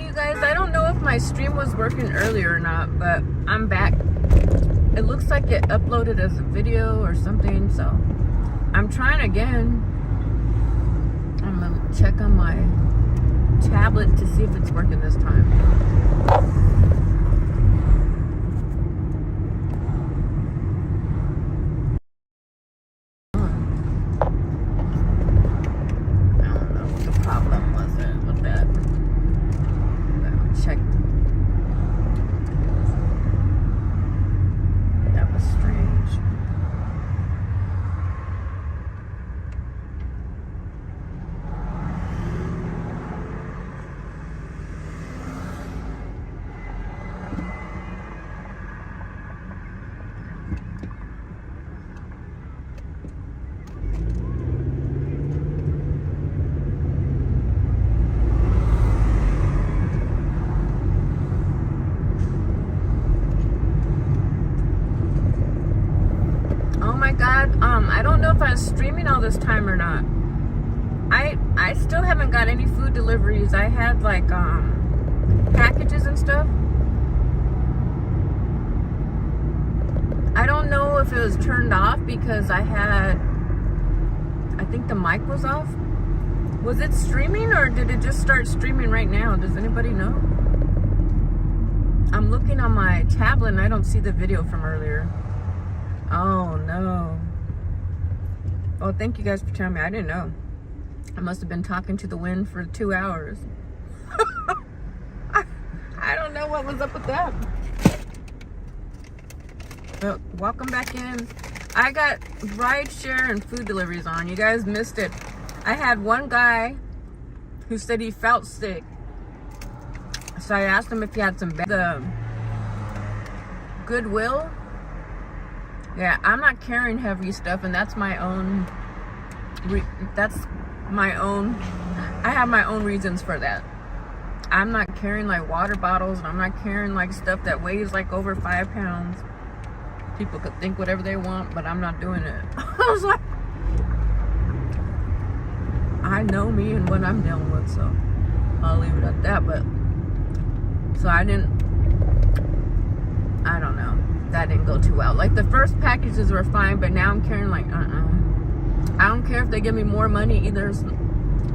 Hey you guys, I don't know if my stream was working earlier or not, but I'm back. It looks like it uploaded as a video or something, so I'm trying again. I'm gonna check on my tablet to see if it's working this time. I don't know if I was streaming all this time or not. I still haven't got any food deliveries. I had like packages and stuff. I don't know if it was turned off because I think the mic was off. Was it streaming or did it just start streaming right now? Does anybody know? I'm looking on my tablet and I don't see the video from earlier. Oh no. Oh, thank you guys for telling me. I didn't know. I must have been talking to the wind for 2 hours. I don't know what was up with that. But welcome back in. I got rideshare and food deliveries on. You guys missed it. I had one guy who said he felt sick. So I asked him if he had some the Goodwill. Yeah, I'm not carrying heavy stuff, and that's my own. I have my own reasons for that. I'm not carrying like water bottles, and I'm not carrying like stuff that weighs like over 5 pounds. People could think whatever they want, but I'm not doing it. I was like, I know me and what I'm dealing with, so I'll leave it at that. But so I don't know. That didn't go too well. Like the first packages were fine, but now I'm carrying like I don't care if they give me more money. Either it's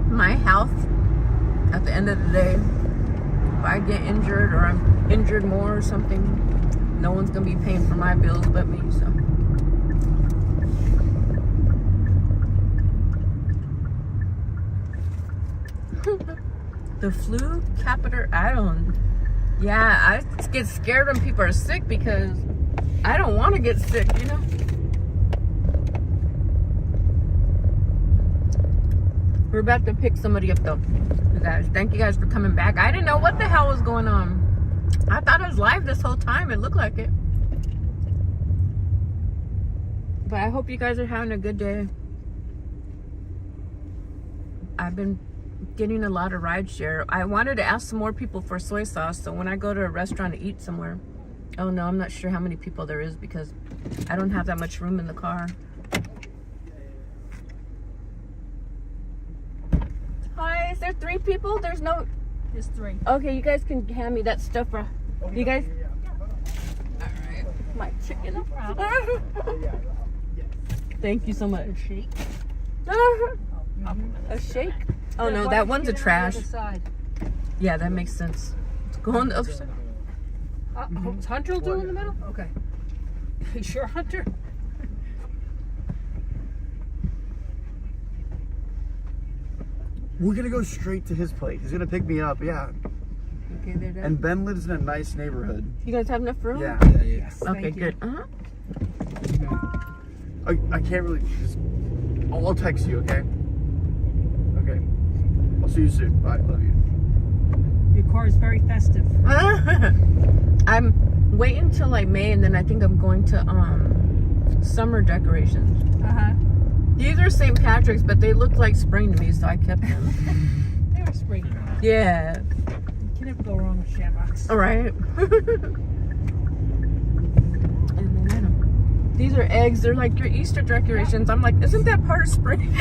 my health at the end of the day. If I get injured or I'm injured more or something, no one's gonna be paying for my bills but me. So the flu catheter, yeah, I get scared when people are sick because I don't want to get sick, you know? We're about to pick somebody up though. You guys, thank you guys for coming back. I didn't know what the hell was going on. I thought it was live this whole time. It looked like it. But I hope you guys are having a good day. I've been getting a lot of rideshare. I wanted to ask some more people for soy sauce, so when I go to a restaurant to eat somewhere, oh no, I'm not sure how many people there is because I don't have that much room in the car. Hi, is there 3 people? There's 3. Okay, you guys can hand me that stuff. You guys? All right. My chicken. No problem. Thank you so much. A shake? A shake? Oh no, that one's a trash. Yeah, that makes sense. Let's go on the other side. Is Hunter doing in the middle? Okay. You sure, Hunter? We're gonna go straight to his place. He's gonna pick me up, yeah. Okay, they're done. And Ben lives in a nice neighborhood. You guys have enough room? Yeah. Yes. Okay, good. I can't really just. I'll text you, okay? Okay. I'll see you soon. Bye. Love you. Your car is very festive. I'm waiting till like May, and then I think I'm going to summer decorations. These are St. Patrick's, but they look like spring to me, so I kept them. They were spring. Yeah. You can never go wrong with shamrocks. All right. And then these are eggs. They're like your Easter decorations. I'm like, isn't that part of spring?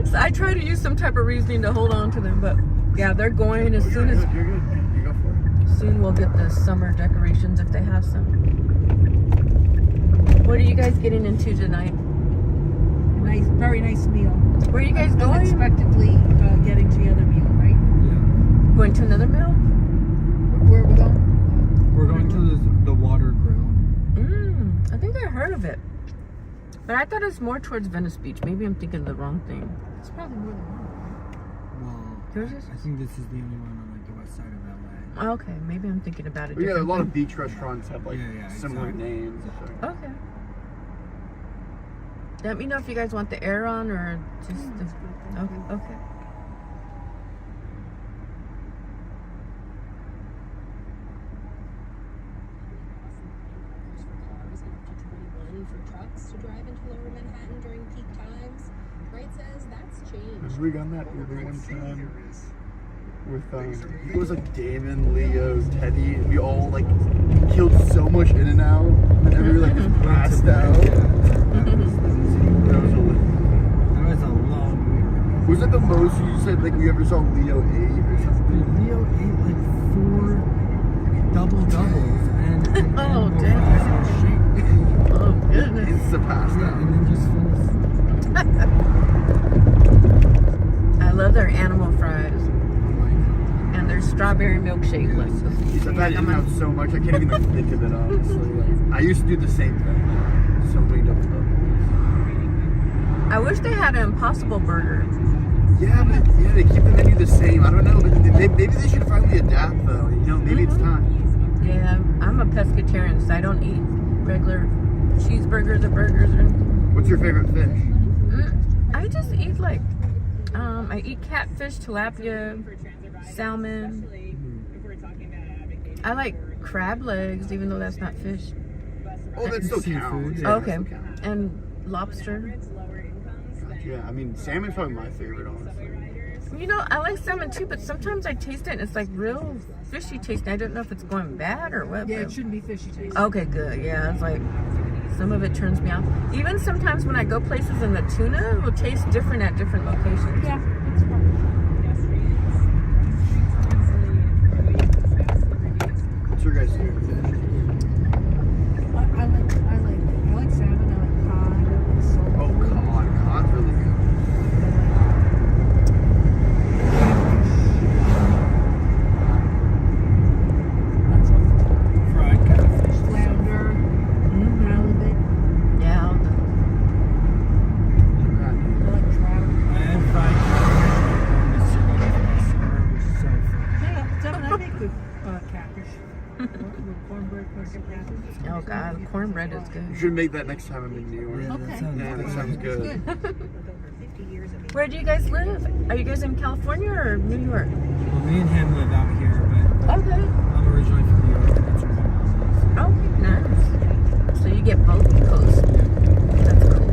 So I try to use some type of reasoning to hold on to them, but Yeah, they're going as soon as You're good. You go for it. soon we'll get the summer decorations if they have some. What are you guys getting into tonight? Nice, very nice meal. Where are you guys going? Unexpectedly getting to the other meal, right? Yeah. Going to another meal? Where are we going? We're going to the water grill. I think I heard of it. But I thought it's more towards Venice Beach. Maybe I'm thinking of the wrong thing. It's probably more than one. Well, Yours is? I think this is the only one on like the west side of LA. Okay, maybe I'm thinking about it. But yeah, a different lot of thing. beach restaurants have like Yeah, similar exactly. names. Okay. Let me know if you guys want the air on or just the... Okay. For trucks to drive into Lower Manhattan during peak times. Wright says that's changed. Remember we got on that Uber one time with it was like Damon, Leo, Teddy, and we all like killed so much in and out, and then we were like just passed out. Yeah, that was a long Uber. Was it the most you said like we ever saw Leo 8 or something? Leo ate like 4 double doubles and Oh, more damn. fries and a shake. Oh, goodness. Insta passed Yeah, out. and then just finished. I love their animal fries Oh my God. and their strawberry milkshake. Like, I've had in and out so much I can't even like, think of it honestly. Like, I used to do the same thing. Like, so many double doubles. I wish they had an Impossible Burger. Yeah, but yeah, they keep the menu the same. I don't know, but maybe they should finally adapt though. You know, maybe it's time. Yeah, I'm a pescatarian, so I don't eat regular cheeseburgers or burgers or anything. What's your favorite fish? I just eat like, I eat catfish, tilapia, salmon. I like crab legs, even though that's not fish. Oh, that still Seafood, counts. yeah. Yeah, Okay, that still counts. and lobster. Yeah, I mean, salmon's probably my favorite, honestly. You know, I like salmon too, but sometimes I taste it and it's like real fishy taste. I don't know if it's going bad or what. Yeah, but- it shouldn't be fishy taste. Okay, good. Yeah, it's like some of it turns me off. Even sometimes when I go places and the tuna will taste different at different locations. Yeah, it's fine. What's your guys' favorite fish? I like salmon. I like cod. I like sole. Oh, cod. Cod's really good. That's all. Fried catfish. Flounder, halibut. Yeah. I like trout. I had fried catfish yesterday. It was so fun. Yeah, Devin, I make good catfish. With cornbread, crusted catfish. Oh God, cornbread is You good. should make that next time I'm in New York. Yeah, Okay. that sounds Yeah, that good. sounds good. Where do you guys live? Are you guys in California or New York? Well, me and him live out here, but Okay. I'm originally from New York. And that's where my mom Okay, nice. So you get both coasts. That's cool.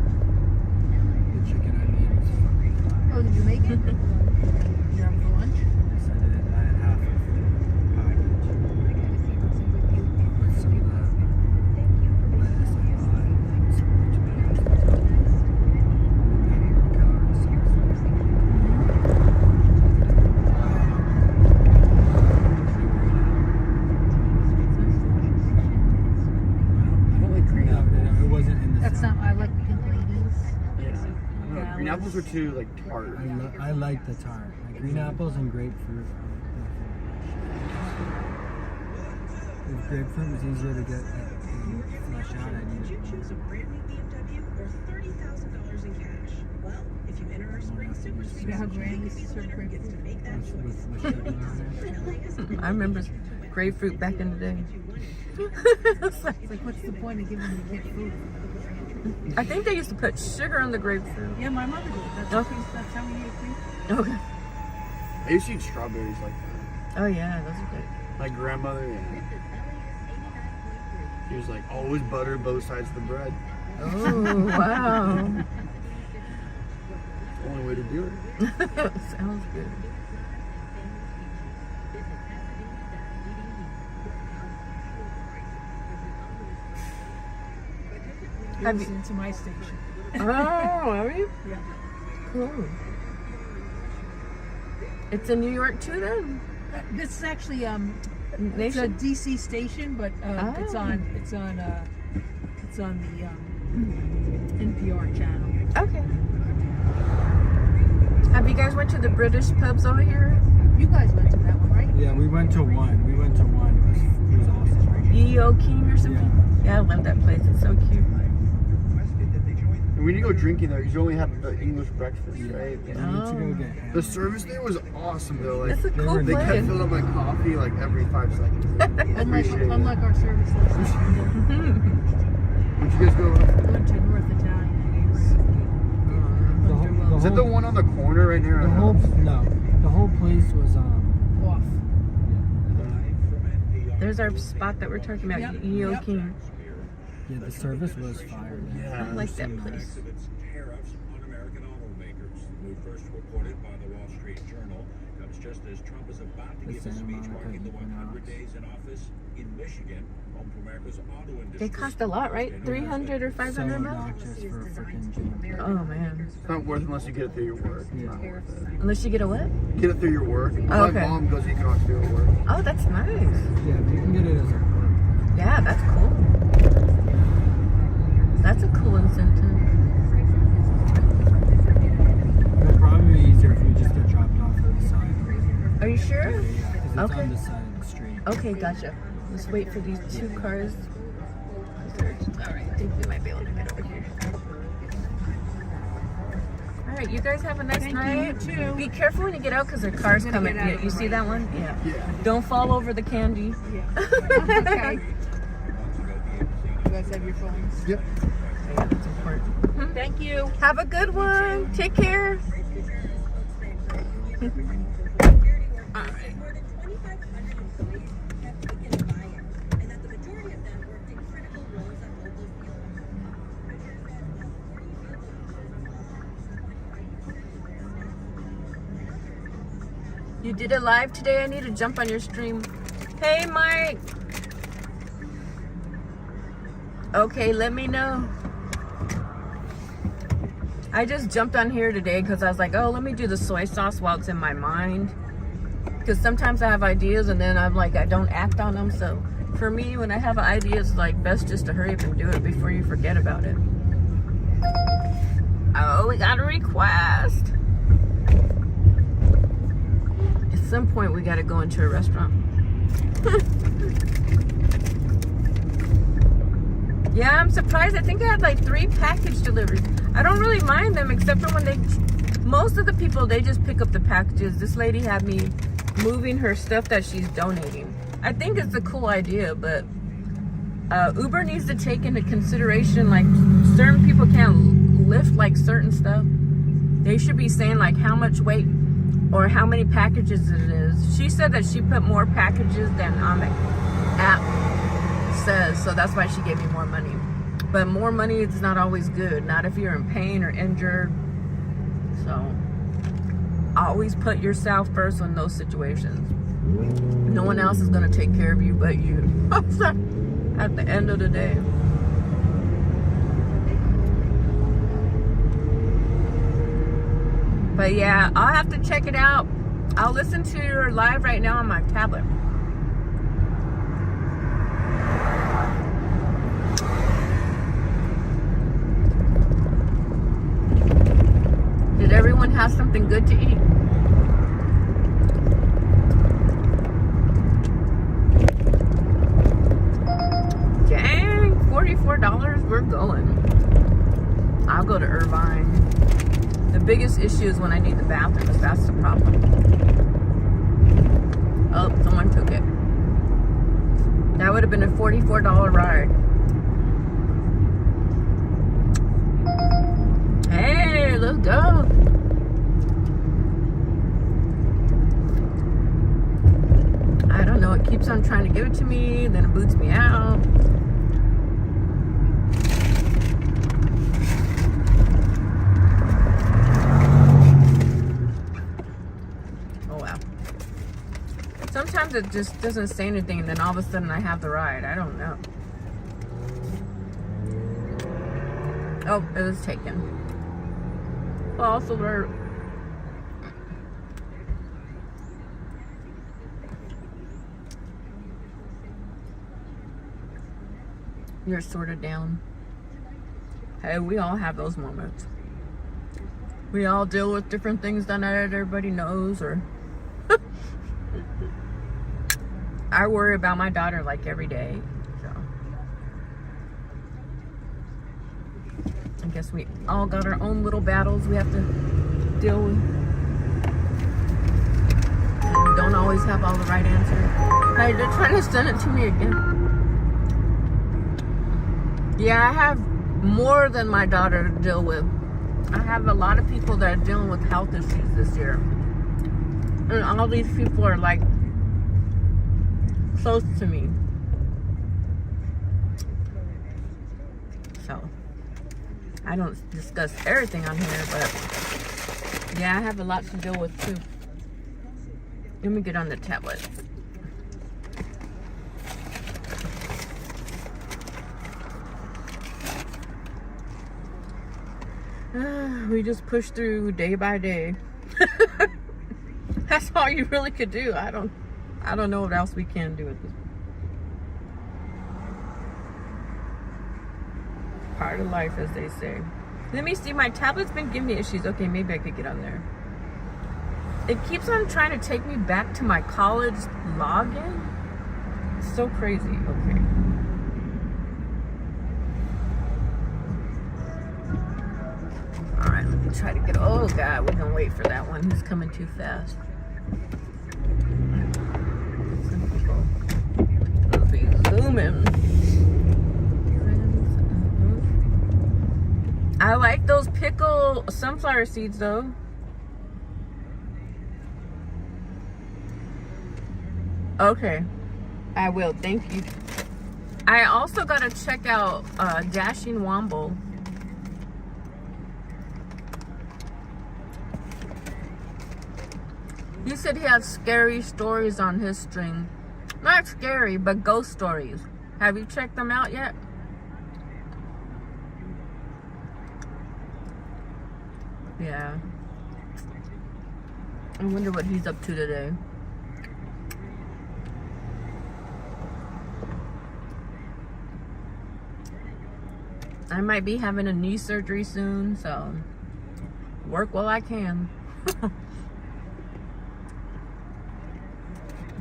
The chicken onions. Oh, did you make it? You're having for lunch? Yes, I did. I had half of the package. With some of the lettuce I bought, some of the tomatoes. And then celery sauce. I don't like green No, apples. no, it wasn't in the That's salad. not, I like pink ladies. Yeah. I don't know, green apples are too like tart. I like the tart. Like green apples and grapefruit. If grapefruit was easier to get and flesh out, I need it. Choose a brand new BMW or $30,000 in cash. Well, if you enter our spring super You know how Granny served grapefruit? to make that With sugar on it. I remember grapefruit back in the day. It's like, what's the point of giving the kid food? I think they used to put sugar on the grapefruit. Yeah, my mother did. That's, Okay. that's how we ate grapefruit. Okay. I used to eat strawberries like that. Oh yeah, those are good. My grandmother, yeah. She was like, always butter both sides of the bread. Oh wow. It's the only way to do it. Sounds good. It was into my station. Oh, are you? Yeah. Cool. It's in New York too, then. This is actually it's a Nation. DC station, but it's on the NPR channel. Okay. Have you guys went to the British pubs over here? You guys went to that one, right? Yeah, we went to one. It was awesome. E.O. King or something? Yeah, I love that place. It's so cute. And when you go drinking there, you only have the English breakfast, right? We need to go get hammered. The service there was awesome though. Like It's a cool they kept place. filling up my coffee like every 5 seconds. Unlike our service station. Would you guys go? We went to North Italian. Is that the one on the corner right near our house? The whole place was Off. There's our spot that we're talking about, Yep. E.O. Yep. King. yeah, the service was fire. Yeah. I like that place. Tariffs on American automakers. The move first reported by the Wall Street Journal comes just as Trump is about to The give a Santa speech Monica marking the 100 Equinox. days in office in Michigan, home to America's auto industry. They cost a lot, right? 300 or 500 So bucks? obnoxious for a freaking gym. Oh man. It's not worth it unless you get it through your work. It's not Yeah. worth it. Unless you get a what? Get it through your work. Oh, My okay. mom goes Equinox through her work. Oh, that's nice. Yeah, but you can get it as a perk. Yeah, that's cool. That's a cool incentive. It'll probably be easier if you just get dropped off on the side. Are you sure? Yeah, because it's Okay. on the side of the street. Okay, gotcha. Let's wait for these 2 cars. Alright, I think we might be able to get over here. Alright, you guys have a nice Thank you, night. you too. Be careful when you get out because there are cars I'm gonna coming. get out Yeah, of you the see way. that one? Yeah. Yeah. Don't fall over the candy. Yeah. Okay. You guys have your phones. Yep. Yeah, that's important. Thank you. Have a good one. Take care. Alright. More than 2,500 employees kept taking a buy-in, and that the majority of them worked in critical roles at local field. You did it live today? I need to jump on your stream. Hey, Mike. Okay, let me know. I just jumped on here today because I was like, oh, let me do the soy sauce while it's in my mind. Because sometimes I have ideas and then I'm like, I don't act on them. So for me, when I have ideas, like best just to hurry up and do it before you forget about it. Oh, we got a request. At some point, we got to go into a restaurant. Yeah, I'm surprised. I think I had like 3 package deliveries. I don't really mind them except for when most of the people, they just pick up the packages. This lady had me moving her stuff that she's donating. I think it's a cool idea, but Uber needs to take into consideration like certain people can't lift like certain stuff. They should be saying like how much weight or how many packages it is. She said that she put more packages than on the app says, so that's why she gave me more money. But more money is not always good, not if you're in pain or injured. So always put yourself first in those situations. No one else is going to take care of you but you at the end of the day. But yeah, I'll have to check it out. I'll listen to your live right now on my tablet. Did everyone have something good to eat? Dang, $44, we're going. I'll go to Irvine. The biggest issue is when I need the bathrooms, that's the problem. Oh, someone took it. That would have been a $44 ride. Hey, let's go. keeps on trying to give it to me, then it boots me out. Oh wow. Sometimes it just doesn't say anything and then all of a sudden I have the ride. I don't know. Oh, it was taken. False alert. You're sort of down. Hey, we all have those moments. We all deal with different things that not everybody knows, or I worry about my daughter like every day. So I guess we all got our own little battles we have to deal with. And we don't always have all the right answers. Hey, they're trying to send it to me again. Yeah, I have more than my daughter to deal with. I have a lot of people that are dealing with health issues this year. And all these people are like close to me. So, I don't discuss everything on here, but yeah, I have a lot to deal with too. Let me get on the tablet. We just push through day by day. That's all you really could do. I don't know what else we can do at this point. Part of life, as they say. Let me see, my tablet's been giving me issues. Okay, maybe I could get on there. It keeps on trying to take me back to my college login. It's so crazy. Okay. Alright, let me try to get, oh God, we're gonna wait for that one. Who's coming too fast? Some people will be zooming. I like those pickle sunflower seeds though. Okay, I will, thank you. I also gotta check out Dashing Womble. He said he has scary stories on his string. Not scary, but ghost stories. Have you checked them out yet? Yeah. I wonder what he's up to today. I might be having a knee surgery soon, so work while I can.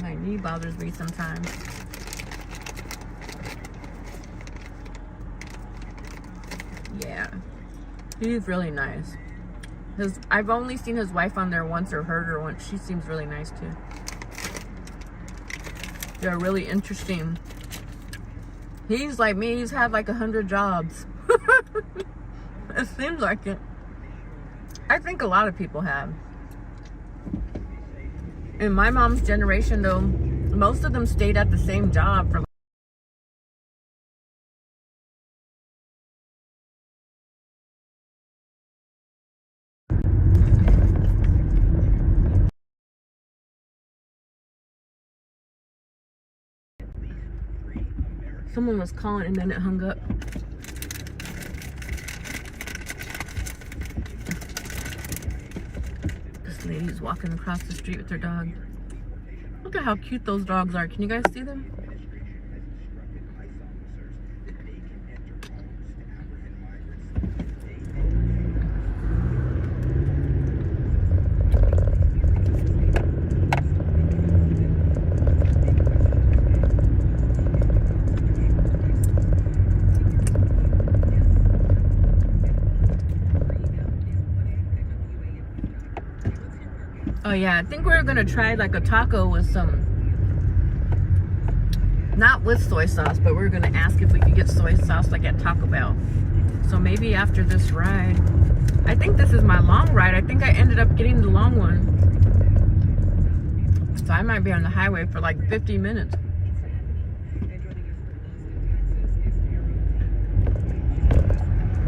My knee bothers me sometimes. Yeah, he's really nice. I've only seen his wife on there once or heard her once. She seems really nice too. They're really interesting. He's like me. He's had like 100 jobs. It seems like it. I think a lot of people have. In my mom's generation though, most of them stayed at the same job for someone was calling and then it hung up. This lady's walking across the street with her dog. Look at how cute those dogs are. Can you guys see them? Oh yeah, I think we're gonna try like a taco with some, not with soy sauce, but we're gonna ask if we could get soy sauce like at Taco Bell. So maybe after this ride, I think this is my long ride. I think I ended up getting the long one. So I might be on the highway for like 50 minutes.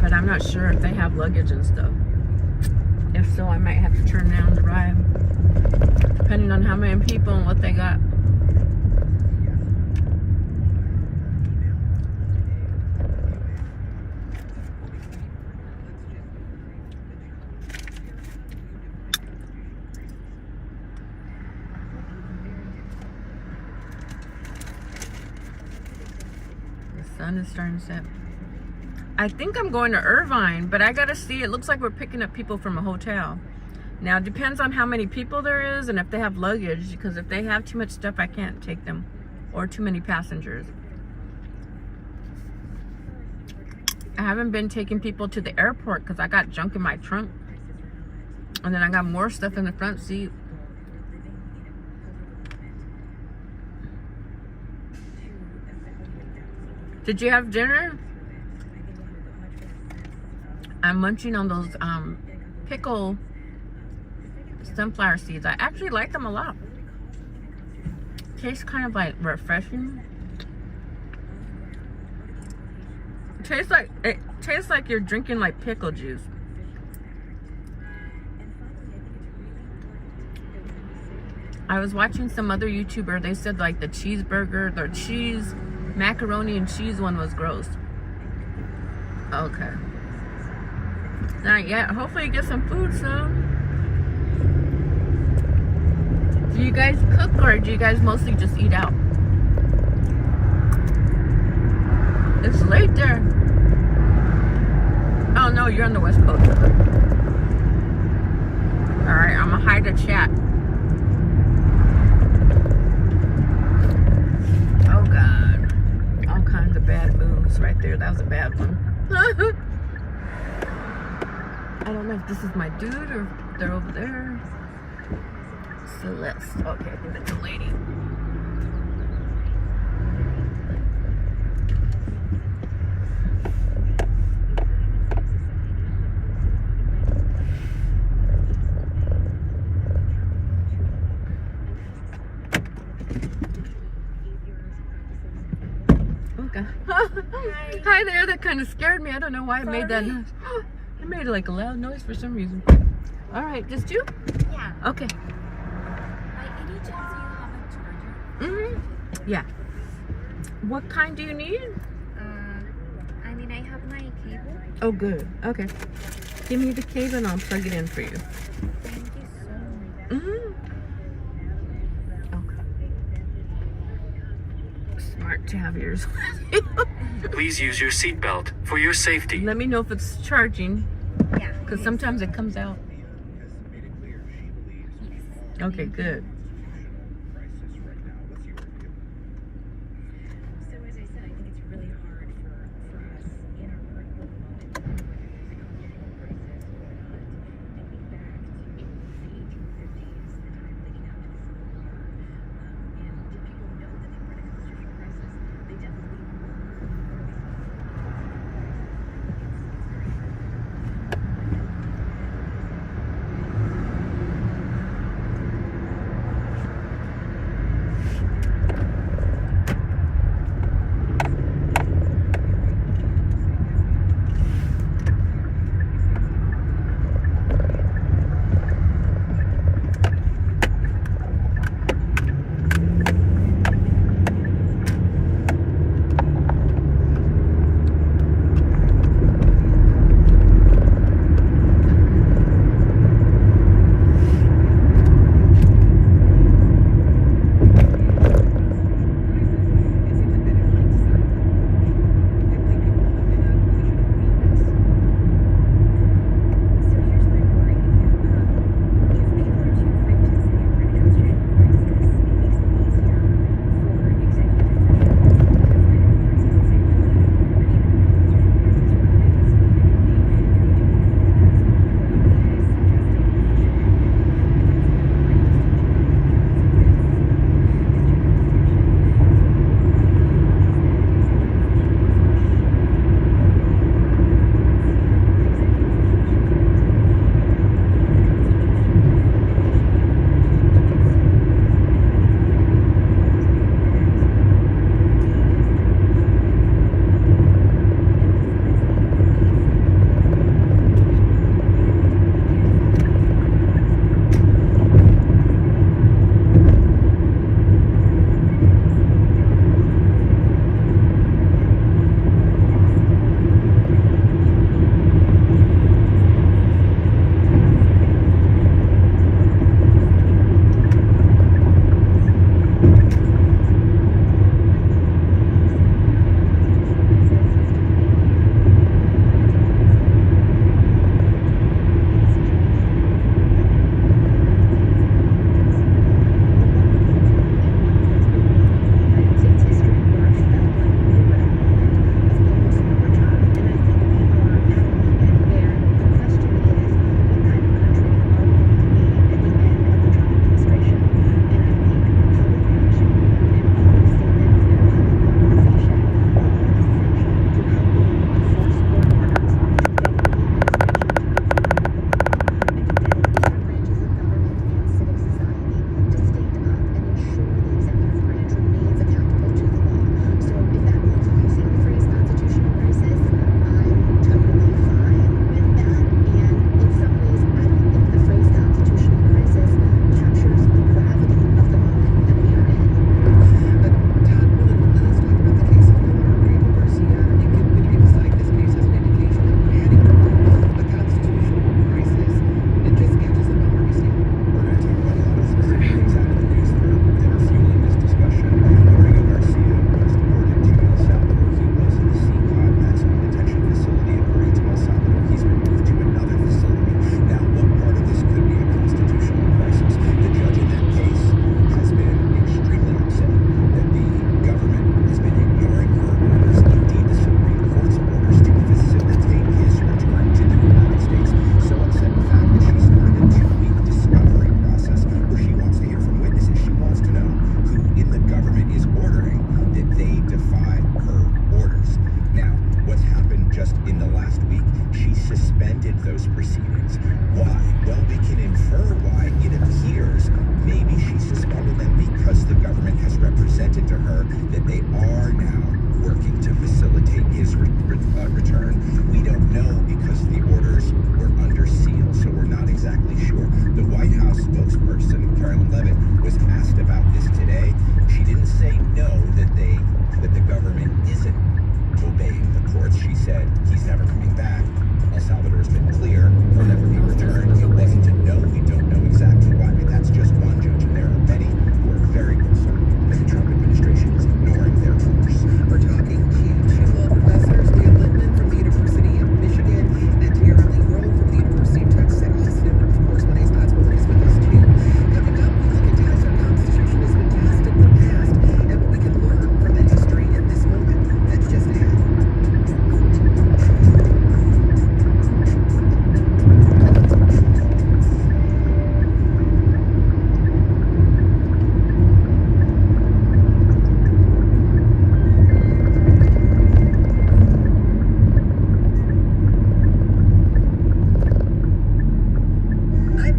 But I'm not sure if they have luggage and stuff. If so, I might have to turn down the ride. Depending on how many people and what they got. The sun is starting to set. I think I'm going to Irvine, but I gotta see. It looks like we're picking up people from a hotel. Now, it depends on how many people there is and if they have luggage, because if they have too much stuff, I can't take them, or too many passengers. I haven't been taking people to the airport because I got junk in my trunk. And then I got more stuff in the front seat. Did you have dinner? I'm munching on those pickle sunflower seeds. I actually like them a lot. Tastes kind of like refreshing. It tastes like you're drinking like pickle juice. I was watching some other YouTuber. They said like the cheeseburger, their cheese, macaroni and cheese one was gross. Okay. Not yet. Hopefully get some food soon. Do you guys cook or do you guys mostly just eat out? It's late there. Oh no, you're on the West Coast. Alright, I'm gonna hide the chat. Oh God. All kinds of bad moves right there. That was a bad one. I don't know if this is my dude or if they're over there. Celeste. Okay, I think that's a lady. Okay. Hi there. That kind of scared me. I don't know why I made that noise. I made like a loud noise for some reason. All right, just you? Yeah. Okay. By any chance, do you have a charger? Yeah. What kind do you need? I mean, I have my cable. Oh, good. Okay. Give me the cable and I'll plug it in for you. Thank you so much. Okay. Smart to have yours. Please use your seatbelt for your safety. Let me know if it's charging, Yeah. because sometimes it comes out. Okay, good. So as I said, I think it's really hard for us in our current moment to getting prices or not thinking back to the 1850s, the time leading up to the Civil War. And did people know that they were in a constitutional crisis? They definitely were.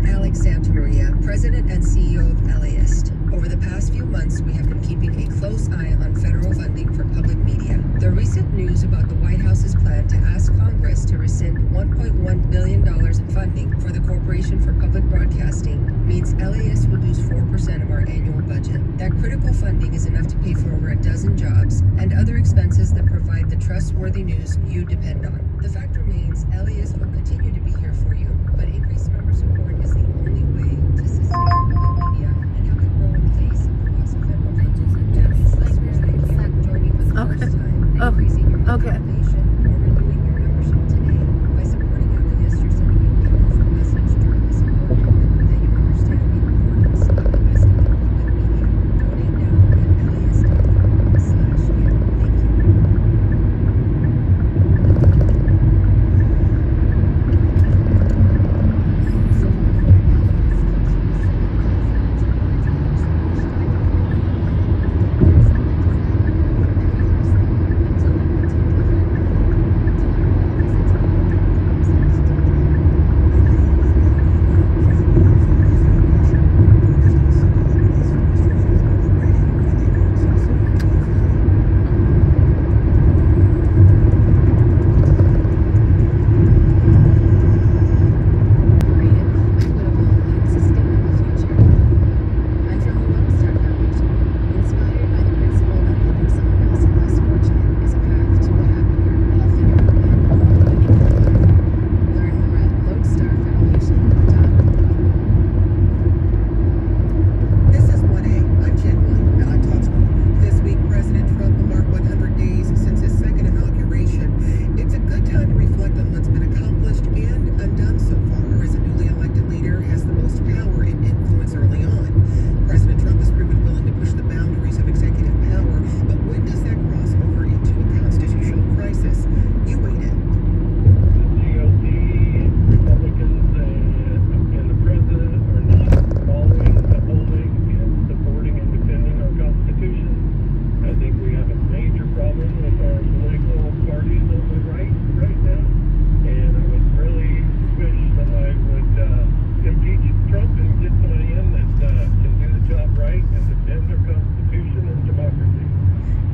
Alex Santamaria, President and CEO of LAist. Over the past few months, we have been keeping a close eye on federal funding for public media. The recent news about the White House's plan to ask Congress to rescind $1.1 billion in funding for the Corporation for Public Broadcasting means LAist will lose 4% of our annual budget. That critical funding is enough to pay for over a dozen jobs and other expenses that provide the trustworthy news you depend on. The fact remains, LAist will continue to be here for you, but increased member support is the only way to sustain public media and have it grow in the face of the loss of federal funding. Listeners, thank you for joining for the first time, increasing your donation, or renewing your membership today. By supporting LAist, you're sending a powerful message during this important moment that you understand the importance of investing in public media. Donate now at laist.com/give. Thank you.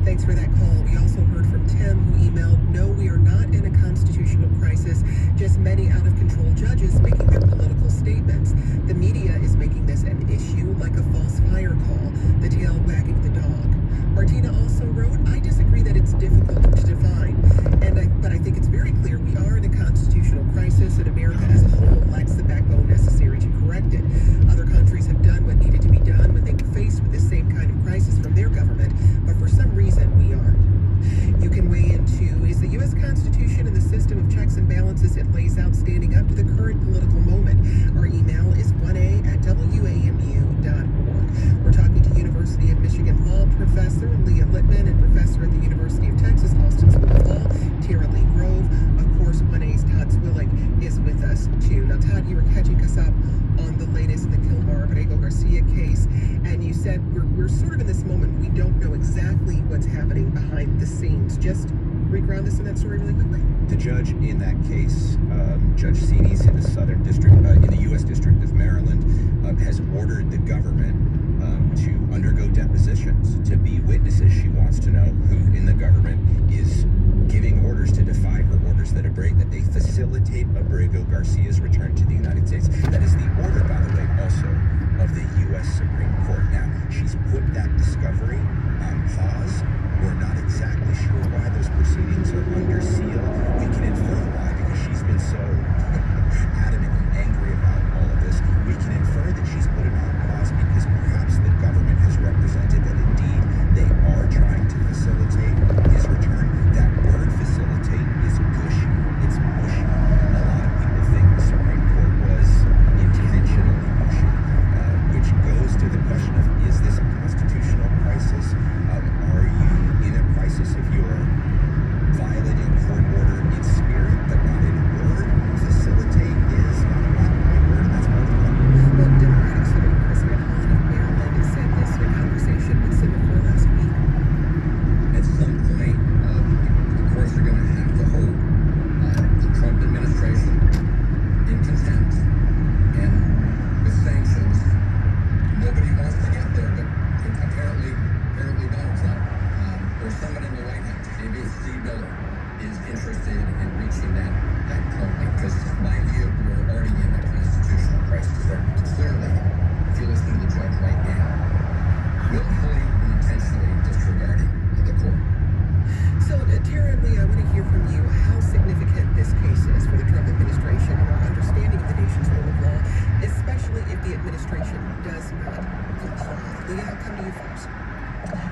Thanks for that call. We also heard from Tim, who emailed, "No, we are not in a constitutional crisis, just many out-of-control judges making their political statements. The media is making this an issue like a false fire call, the tail wagging the dog." Martina also wrote, "I disagree that it's difficult to define, but I think it's very clear we are in a constitutional crisis and America as a whole lacks the backbone necessary to correct it. Other countries have done what needed to be done when they were faced with the same kind of crisis from their government, but for some reason we aren't." You can weigh in too. Is the U.S. Constitution and the system of checks and balances it lays out standing up to the current political moment? Our email is 1a@wamu.org. We're talking to University of Michigan Law Professor Leah Littman and Professor at the University of Texas Austin School of Law, Tara Lee Grove. Of course, 1A's Todd Zwillig is with us too. Now, Todd, you were catching us up on the latest in the Kilmar-Abrego Garcia case, and you said we're sort of in this moment. We don't know exactly what's happening behind the scenes. Just reground us in that story really quickly. The judge in that case, Judge Sines in the Southern District, in the U.S. District of Maryland, has ordered the government to undergo depositions, to be witnesses. She wants to know who in the government is giving orders to defy her orders that they facilitate Abrego Garcia's return to the United States. That is the order, by the way, also of the U.S. Supreme Court. Now, she's put that discovery on pause. We're not exactly sure why those proceedings are under seal. We can infer why, because she's been so adamant and angry about all of this. We can infer that she's put it on pause because perhaps the government has represented that indeed they are trying to facilitate his return. That word facilitate is gushy. It's mushy. A lot of people think the Supreme Court was Leah, I'll come to you first.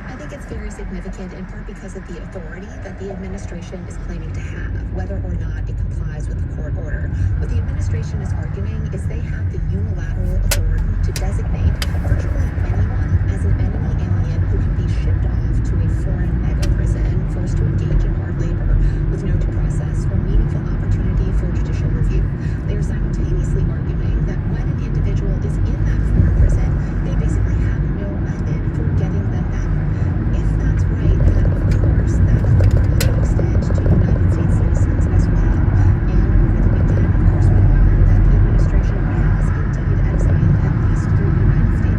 I think it's very significant in part because of the authority that the administration is claiming to have, whether or not it complies with the court order. What the administration is arguing is they have the unilateral authority to designate virtually anyone as an enemy alien who can be shipped off to a foreign mega prison, forced to engage in hard labor with no due process or meaningful opportunity for judicial review. They are simultaneously arguing that when an individual is in that foreign prison, they basically have no method for getting them back. If that's right, then of course that authority should extend to United States citizens as well. And over the weekend, of course, we learned that the administration has indeed exiled at least 3 United States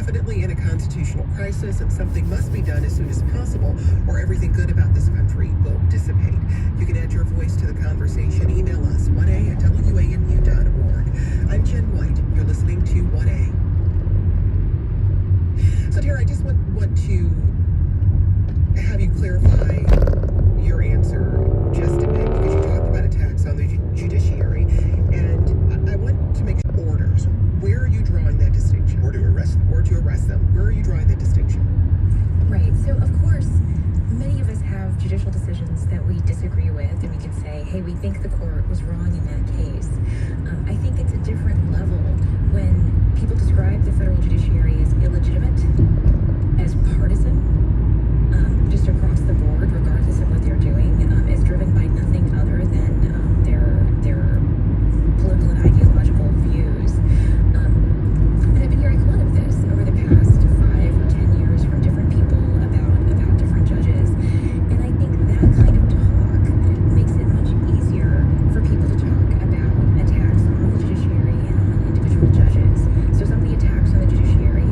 definitely in a constitutional crisis, and something must be done as soon as possible, or everything good about this country will dissipate. You can add your voice to the conversation. Email us, 1a@wamu.org. I'm Jen White. You're listening to 1A. So, Tara, I just want to have you clarify your answer just a bit, because you talked about attacks on the judiciary, and I want to make sure orders. Where are you drawing that distinction? Or to arrest them. Or to arrest them. Where are you drawing that distinction? Right. So, of course, many of us have judicial decisions that we disagree with, and we can say, hey, we think the court was wrong in that case. I think it's a different level when people describe the federal judiciary as illegitimate, as partisan, just across the board, regardless of what they're doing, is driven by nothing other than their political and ideological views. And I've been hearing a lot of this over the past 5 or 10 years from different people about different judges. And I think that kind of talk makes it much easier for people to talk about attacks on the judiciary and on individual judges. So some of the attacks on the judiciary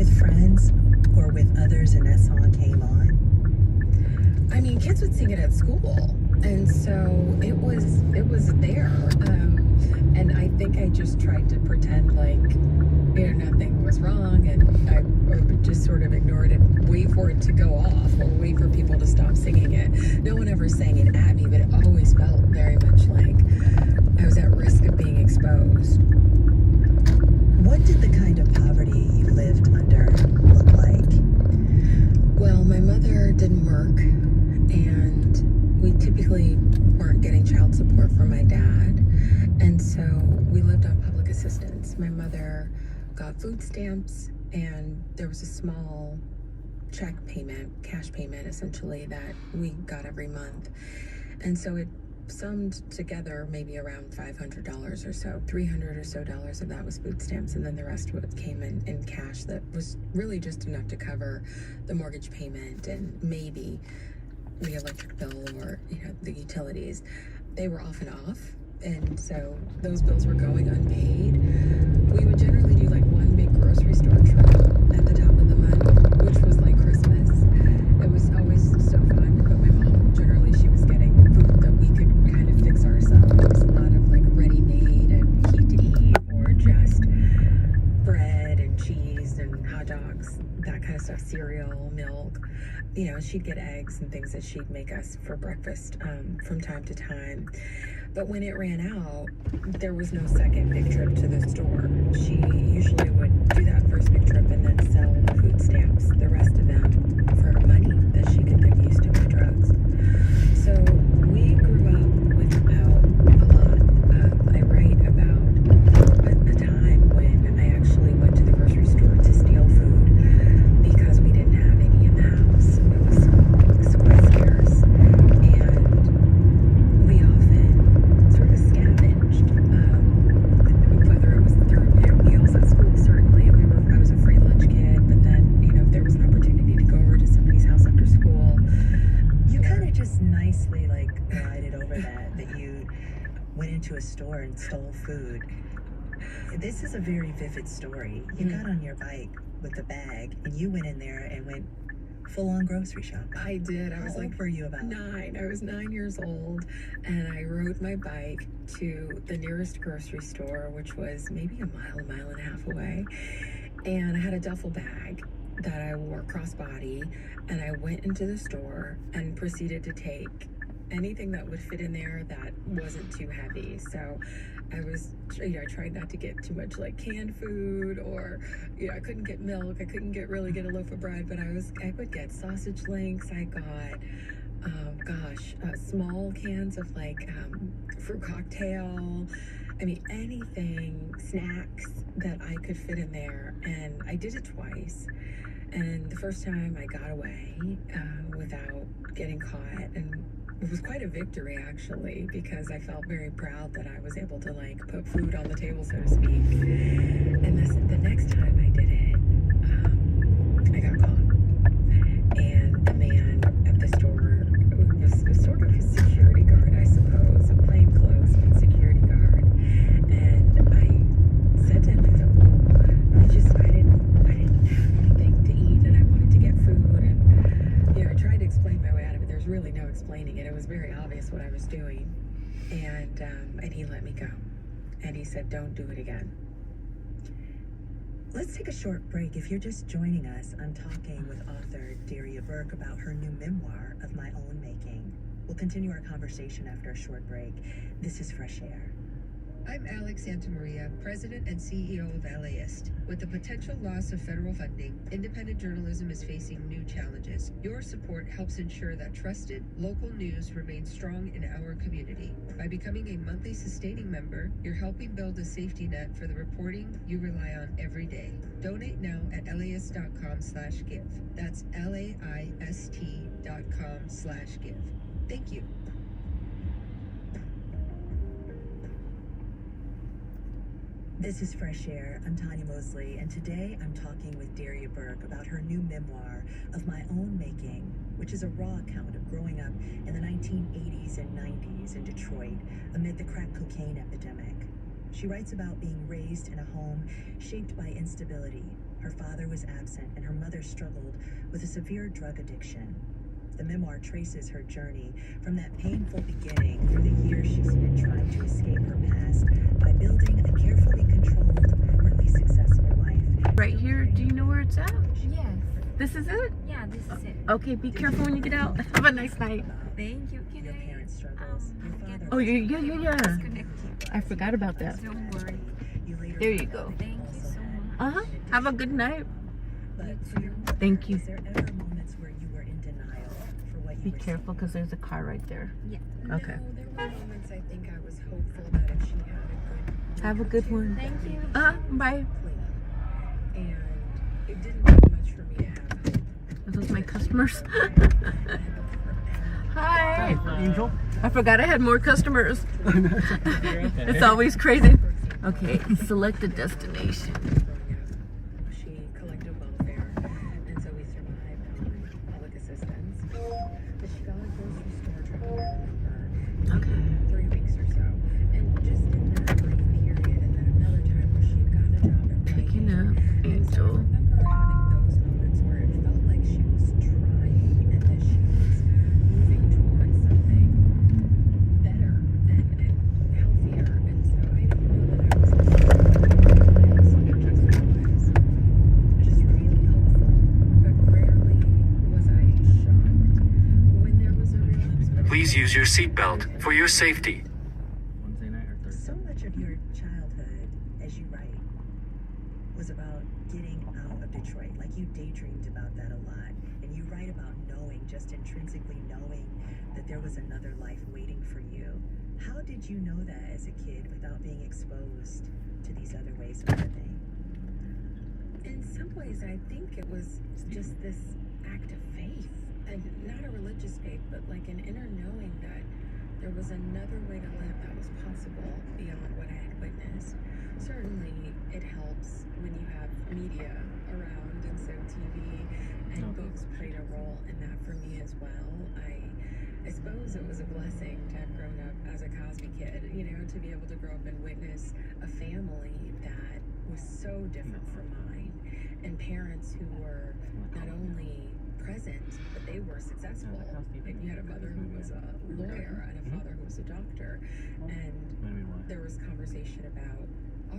with friends or with others and that song came on? I mean, kids would sing it at school, and so it was there. And I think I just tried to pretend like, you know, nothing was wrong, and I just sort of ignored it, wait for it to go off, or wait for people to stop singing it. No one ever sang it at me, but it always felt very much like I was at risk of being exposed. What did the kind of poverty you lived under look like? Well, my mother didn't work, and we typically weren't getting child support from my dad, and so we lived on public assistance. My mother got food stamps, and there was a small check payment, cash payment essentially, that we got every month. And so it summed together maybe around $500 or so. $300 or so of that was food stamps, and then the rest of it came in cash that was really just enough to cover the mortgage payment and maybe the electric bill or, you know, the utilities. They were off and off, and so those bills were going unpaid. We would generally do like one big grocery store trip at the top of the month, which was like Christmas. It was always so fun, but my mom, generally, she was getting food that we could kind of fix ourselves. There was a lot of like ready-made and heat-to-eat, or just bread and cheese and hot dogs, that kind of stuff, cereal, milk. You know, she'd get eggs and things that she'd make us for breakfast from time to time. But when it ran out, there was no second big trip to the store. She usually would do that first big trip and then sell the food stamps, the rest of them, for money that she could then use to buy drugs. So we grew up without a lot. I write about a time when I actually went to the grocery store to steal food because we didn't have any in the house. It was quite scarce. And we often sort of scavenged, whether it was their meals at school. Certainly, I was a free lunch kid, but then, you know, if there was an opportunity to go over to somebody's house after school, You kind of just nicely like glided over that you went into a store and stole food. This is a very vivid story. You got on your bike with a bag and you went in there and went full-on grocery shopping. I did. I was How like old were you about? 9. I was 9 years old, and I rode my bike to the nearest grocery store, which was maybe a mile and a half away. And I had a duffel bag that I wore crossbody, and I went into the store and proceeded to take anything that would fit in there that wasn't too heavy. So I tried not to get too much like canned food, or, you know, I couldn't get milk. I couldn't really get a loaf of bread, but I would get sausage links. I got, small cans of like fruit cocktail. I mean, anything, snacks that I could fit in there. And I did it twice. And the first time I got away without getting caught, and it was quite a victory actually, because I felt very proud that I was able to like put food on the table, so to speak. And the next time I did it, I got caught. And the man at the store was sort of a security guard, I suppose, a plainclothes security guard. And I said to him, I said, well, I didn't have anything to eat, and I wanted to get food, and, you know, I tried to explain my way out of it. There's really no explaining it. It was very obvious what I was doing. And he let me go. And he said, don't do it again. Let's take a short break. If you're just joining us, I'm talking with author Daria Burke about her new memoir of my own making. We'll continue our conversation after a short break. This is Fresh Air. I'm Alex Santamaria, President and CEO of LAist. With the potential loss of federal funding, independent journalism is facing new challenges. Your support helps ensure that trusted, local news remains strong in our community. By becoming a monthly sustaining member, you're helping build a safety net for the reporting you rely on every day. Donate now at laist.com/give. That's LAIST.com/give. Thank you. This is Fresh Air. I'm Tanya Mosley, and today I'm talking with Daria Burke about her new memoir of my own making, which is a raw account of growing up in the 1980s and 90s in Detroit amid the crack cocaine epidemic. She writes about being raised in a home shaped by instability. Her father was absent and her mother struggled with a severe drug addiction. The memoir traces her journey from that painful beginning through the years she spent trying to escape her past by building a carefully controlled, outwardly successful life. Right here, do you know where it's at? Yes. This is it? Yeah, this is it. Okay, be careful when you get out. Have a nice night. Thank you. Your parents' struggles. Your father. Oh, yeah. I forgot about that. Don't worry. There you go. Thank you so much. Have a good night. But Thank you. was there ever moments where you were in denial for what you Be were careful because there's a car right there. Yeah. Okay. No, there were moments I think I was hopeful that if she had a good Have a good one. Thank you. Bye. and it didn't take much for me to have hope. Are those my customers? Hi. Angel? I forgot I had more customers. It's always crazy. Okay, select a destination. She collected welfare, and so we survived on public assistance. But she got a grocery store job, I remember, Okay. 3 weeks or so. And just in that brief period, and then another time where she had gotten a job at Picking Rite up Aid. And so I Angel. remember having those moments where it felt like she was trying and that she was moving towards something better and healthier. And so I don't know that I was just really hopeful, but rarely was I shocked when there was a relapse. Please use your seatbelt for your safety. Wednesday night or Thursday? So much of your childhood, as you write, was about getting out of Detroit. Like you daydreamed about that a lot. And you write about knowing, just intrinsically knowing that there was another life waiting for you. How did you know that as a kid without being exposed to these other ways of living? In some ways, I think it was just this act of faith, and not a religious faith, but like an inner knowing that there was another way to live that was possible beyond what I had witnessed. Certainly, it helps when you have media around, and so TV and books played a role in that for me as well. I suppose it was a blessing to have grown up as a Cosby kid, you know, to be able to grow up and witness a family that was so different from mine, and parents who were not only present, but they were successful. Like you had a mother who was a lawyer and a father who was a doctor, and there was conversation about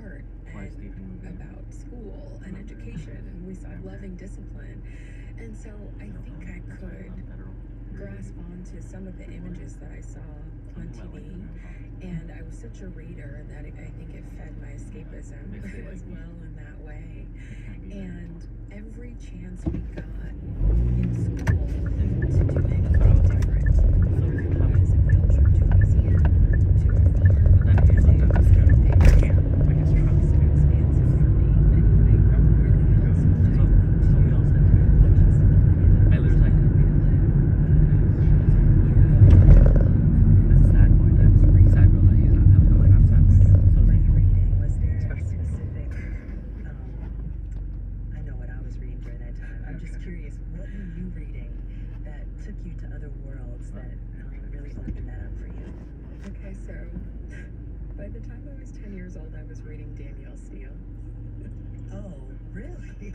art and about school and education, and we saw loving discipline. And so I think I could grasp onto some of the images that I saw on TV, and I was such a reader that I think it fed my escapism as well in that way. And every chance we got in school to do anything different, whether it was a field trip to a museum, to a farm, they were expansive for me, and I really held some by the time I was 10 years old, I was reading Danielle Steele. Oh, really?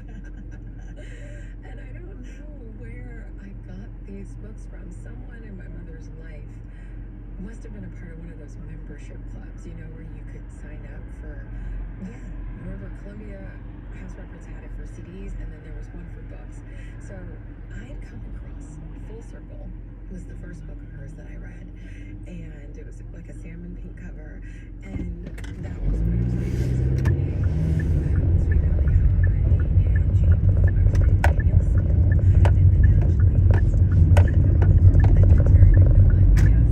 And I don't know where I got these books from. Someone in my mother's life must have been a part of one of those membership clubs, you know, where you could sign up for, wherever Columbia House Records had it for CDs, and then there was one for books. So I had come across Full Circle was the first book of hers that I read, and it was like a salmon pink cover, and that was when I was reading Sweet Valley High and Judy Blume. I was reading Danielle Steele, and then actually Terry McMillan, yes, Terry McMillan.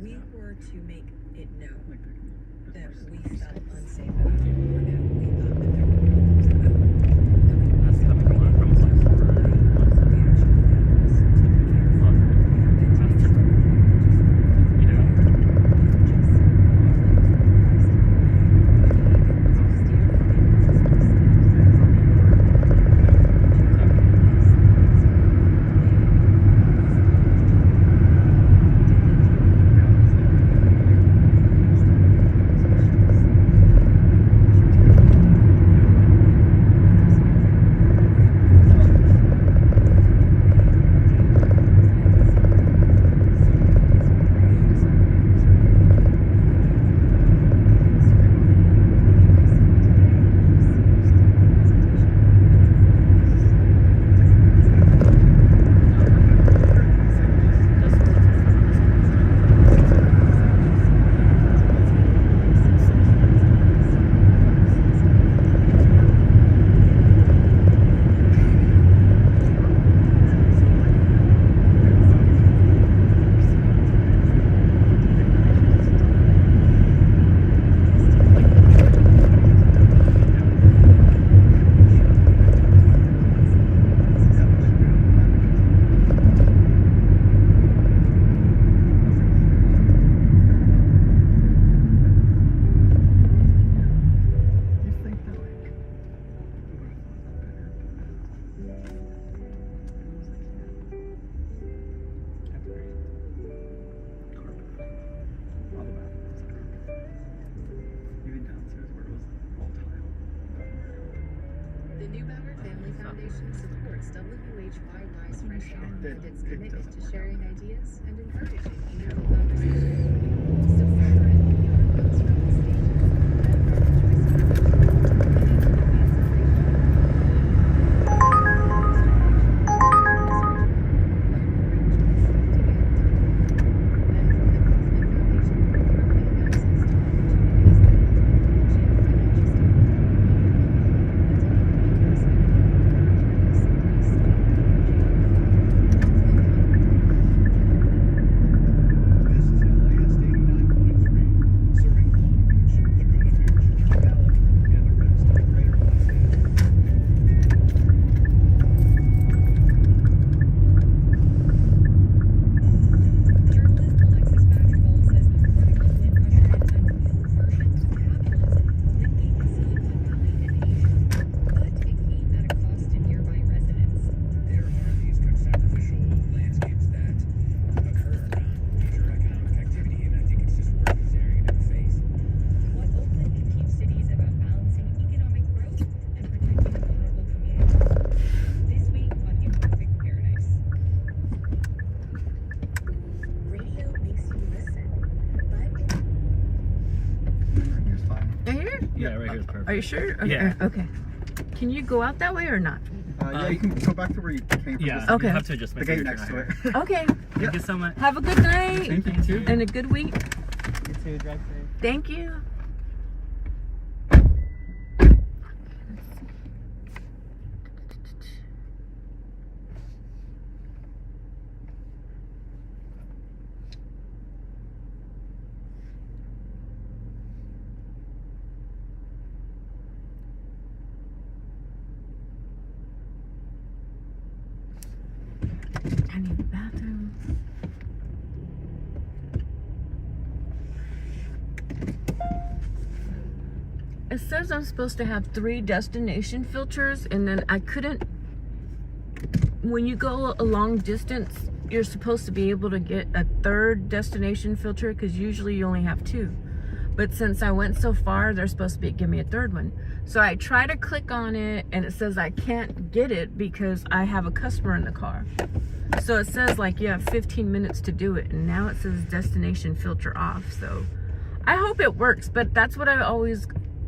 we were to make it known that we felt unsafe at home, and we thought that there were problems at home, That's coming a lot from we actually found was to be careful and to make sure that The New Bauer Family Foundation supports WHYY's Fresh Air and its commitment to sharing ideas and encouraging meaningful conversation. Support for NPR comes from the station and from the Choice Yeah, right here is perfect. Are you sure? Okay. Yeah. Okay. Can you go out that way or not? Yeah, you can go back to where you came from. Yeah. Okay. You have to adjust my The gate signature next to now. it. Okay. Thank you so much. Have a good night. Thank you too. And a good week. You too. Drive safe. Thank you. I need the bathroom. It says I'm supposed to have 3 destination filters, and then I couldn't. When you go a long distance, you're supposed to be able to get a 3rd destination filter because usually you only have 2. But since I went so far, they're supposed to give me a 3rd one. So I try to click on it, and it says I can't get it because I have a customer in the car. So it says like you have 15 minutes to do it, and now it says destination filter off. So I hope it works, but that's what I always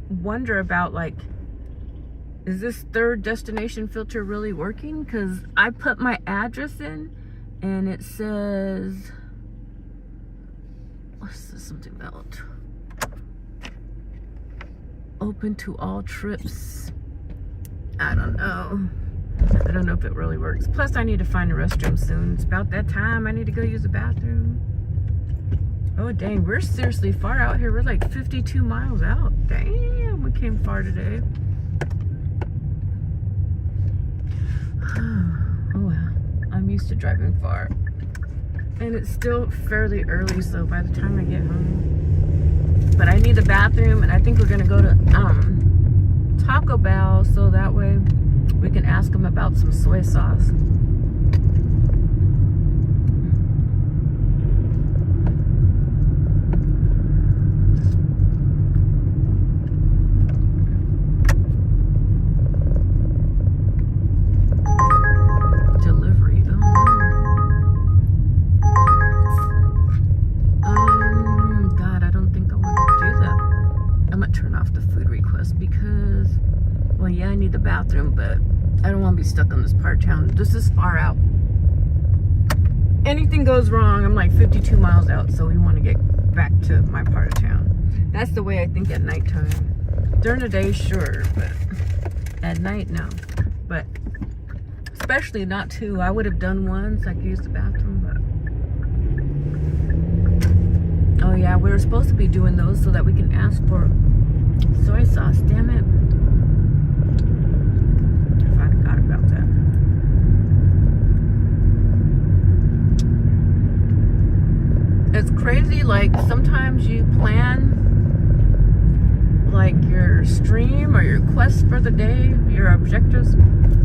wonder about, like, is this 3rd destination filter really working? Because I put my address in and it says, what's this, something about open to all trips. I don't know if it really works. Plus I need to find a restroom soon. It's about that time. I need to go use the bathroom. Oh dang, we're seriously far out here. We're like 52 miles out. Damn, we came far today. Oh well, I'm used to driving far. And it's still fairly early, so by the time I get home. But I need a bathroom, and I think we're gonna go to Taco Bell, so that way we can ask them about some soy sauce. Delivery, oh no. God, I don't think I want to do that. I'm gonna turn off the food request because, well, yeah, I need the bathroom, but I don't want to be stuck on this part of town. This is far out. Anything goes wrong, I'm like 52 miles out, so we want to get back to my part of town. That's the way I think at nighttime. During the day, sure, but at night, no. But especially not two. I would have done one so I could use the bathroom, but oh yeah, we were supposed to be doing those so that we can ask for soy sauce. Damn it. I forgot about that. It's crazy, like sometimes you plan like your stream or your quest for the day, your objectives,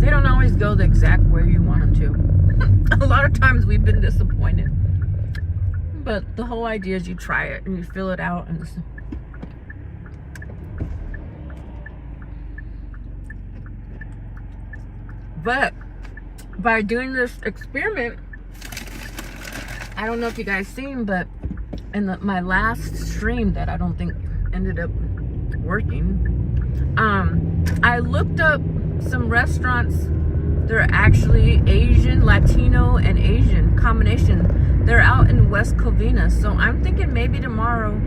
they don't always go the exact way you want them to. A lot of times we've been disappointed. But the whole idea is you try it and you fill it out, and but by doing this experiment, I don't know if you guys seen, but in my last stream that I don't think ended up working, I looked up some restaurants. They're actually Asian, Latino, and Asian combination. They're out in West Covina, so I'm thinking maybe tomorrow,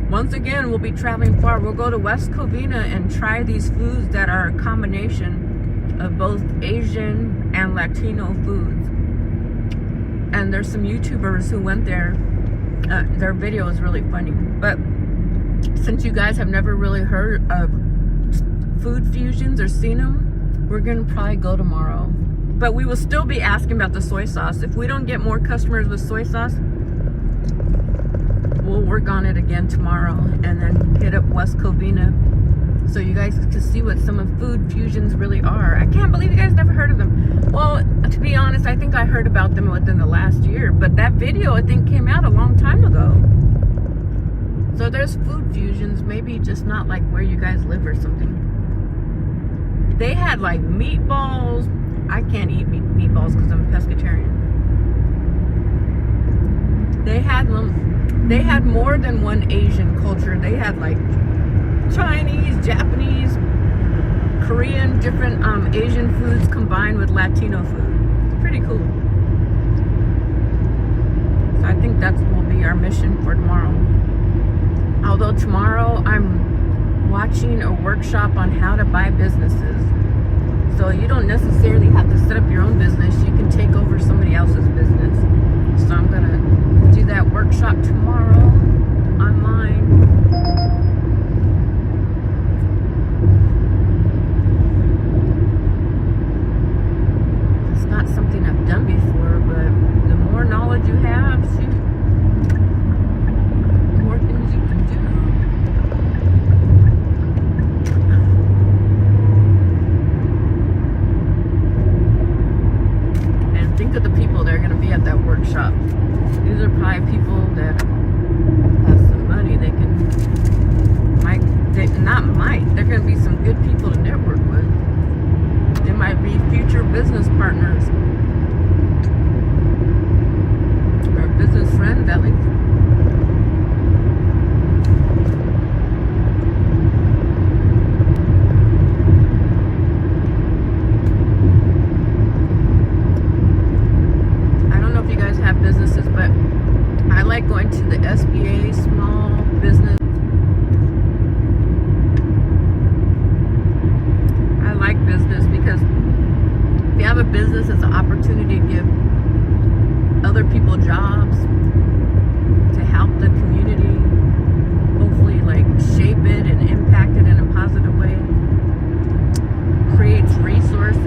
once again, we'll be traveling far. We'll go to West Covina and try these foods that are a combination of both Asian and Latino foods. And there's some YouTubers who went there. Their video is really funny. But since you guys have never really heard of food fusions or seen them, we're gonna probably go tomorrow. But we will still be asking about the soy sauce. If we don't get more customers with soy sauce, we'll work on it again tomorrow and then hit up West Covina so you guys can see what some of food fusions really are. I can't believe you guys never heard of them. Well, to be honest, I think I heard about them within the last year, but that video I think came out a long time ago. So there's food fusions, maybe just not like where you guys live or something. They had like meatballs. I can't eat meatballs because I'm a pescatarian. They had more than one Asian culture. They had like Chinese, Japanese, Korean, different Asian foods combined with Latino food. It's pretty cool. So I think that will be our mission for tomorrow. Although tomorrow I'm watching a workshop on how to buy businesses. So you don't necessarily have to set up your own business. You can take over somebody else's business. So I'm gonna do that workshop tomorrow online. It's not something I've done before, but the more knowledge you have, the more things you can do. Think of the people that are going to be at that workshop. These are probably people that have some money. They're going to be some good people to network with. They might be future business partners or business friends at least. Businesses, but I like going to the SBA, small business. I like business because if you have a business, it's an opportunity to give other people jobs, to help help the community, hopefully like shape it and impact it in a positive way, creates resources.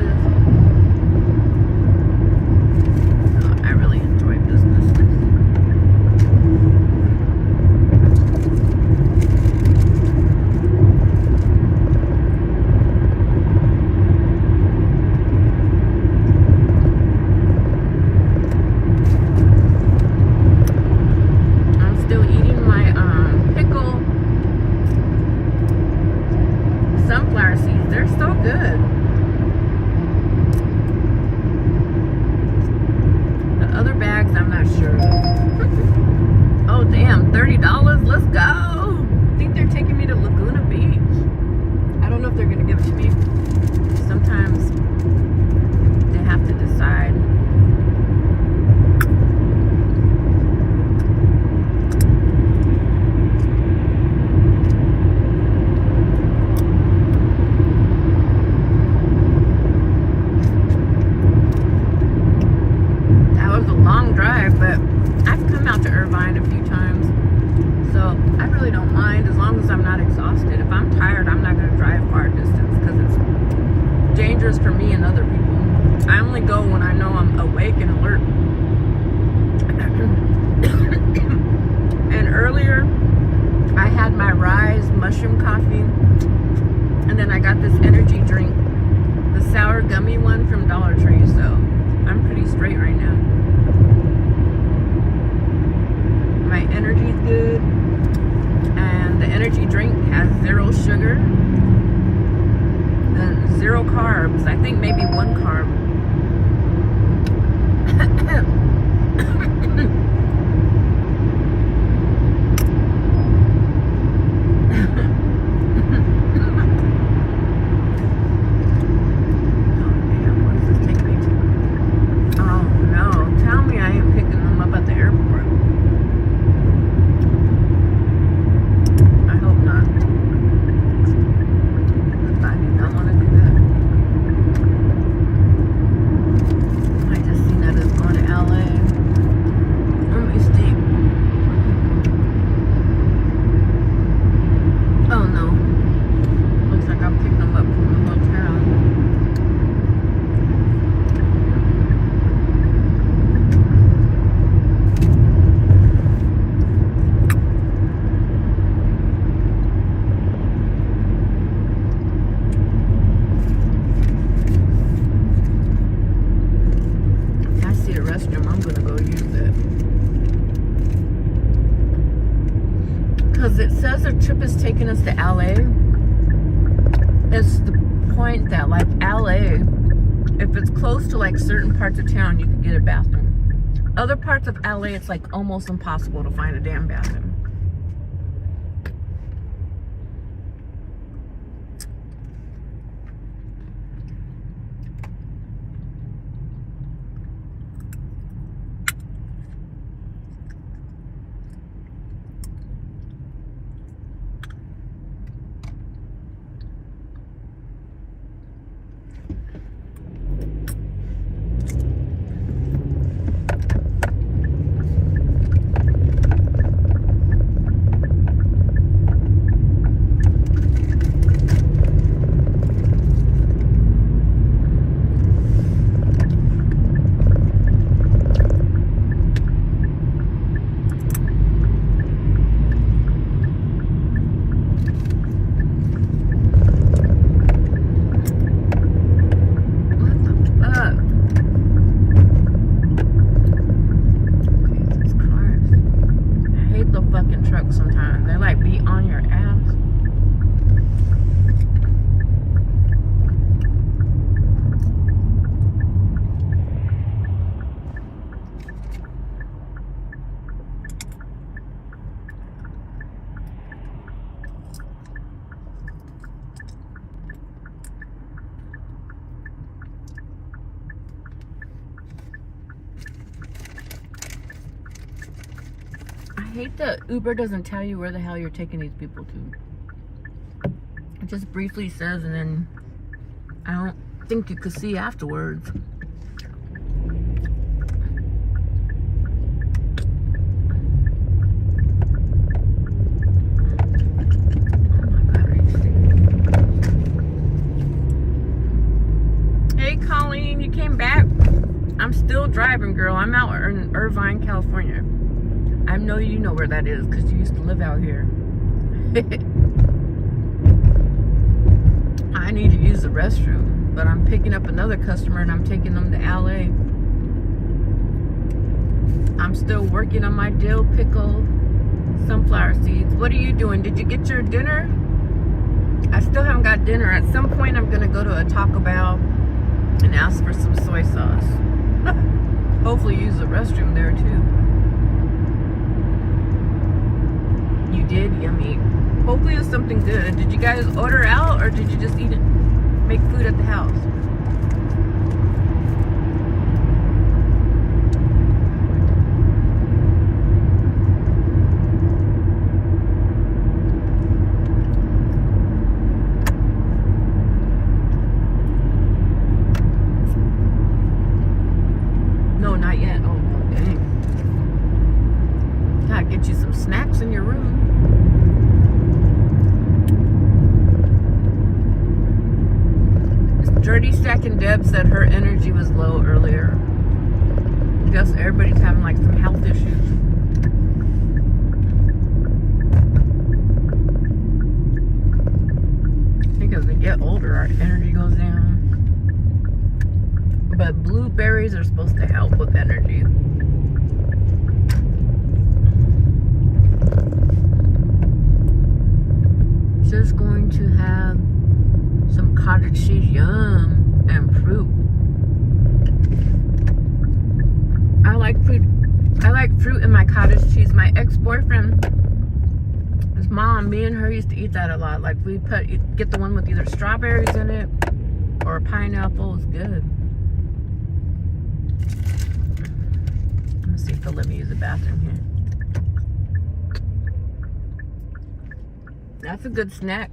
I really enjoy business. $30. Let's go. I think they're taking me to Laguna Beach. I don't know if they're gonna give it to me. Sometimes they have to decide. That was a long drive, but I've come out to Irvine a few times. So I really don't mind as long as I'm not exhausted. If I'm tired, I'm not going to drive far distance because it's dangerous for me and other people. I only go when I know I'm awake and alert. And earlier, I had my Rise mushroom coffee, and then I got this energy drink, the sour gummy one from Dollar Tree. So I'm pretty straight right now. My energy's good, and the energy drink has 0 sugar and 0 carbs. I think maybe 1 carb. It says a trip is taking us to LA. It's the point that like LA, if it's close to like certain parts of town, you can get a bathroom. Other parts of LA, it's like almost impossible to find a damn bathroom. Sometimes they like be on your ass. I hate that Uber doesn't tell you where the hell you're taking these people to. It just briefly says, and then I don't think you could see afterwards. in Irvine, California. I know you know where that is because you used to live out here. I need to use the restroom, but I'm picking up another customer and I'm taking them to LA. I'm still working on my dill pickle sunflower seeds. What are you doing? Did you get your dinner? I still haven't got dinner. At some point I'm gonna go to a Taco Bell and ask for some soy sauce. Hopefully use the restroom there too. You did? Yummy. Hopefully it was something good. Did you guys order out or did you just eat it, make food at the house? No, not yet. Oh, dang. Gotta get you some snacks in your room. Dirty Stack and Deb said her energy was low earlier. I guess everybody's having like some health issues. I think as we get older, our energy goes down. But blueberries are supposed to help with energy. Just going to have some cottage cheese, yum, and fruit. I like fruit. I like fruit in my cottage cheese. My ex-boyfriend, his mom, me and her used to eat that a lot. Like we get the one with either strawberries in it or pineapple. It's good. Let me see if they'll let me use the bathroom here. That's a good snack.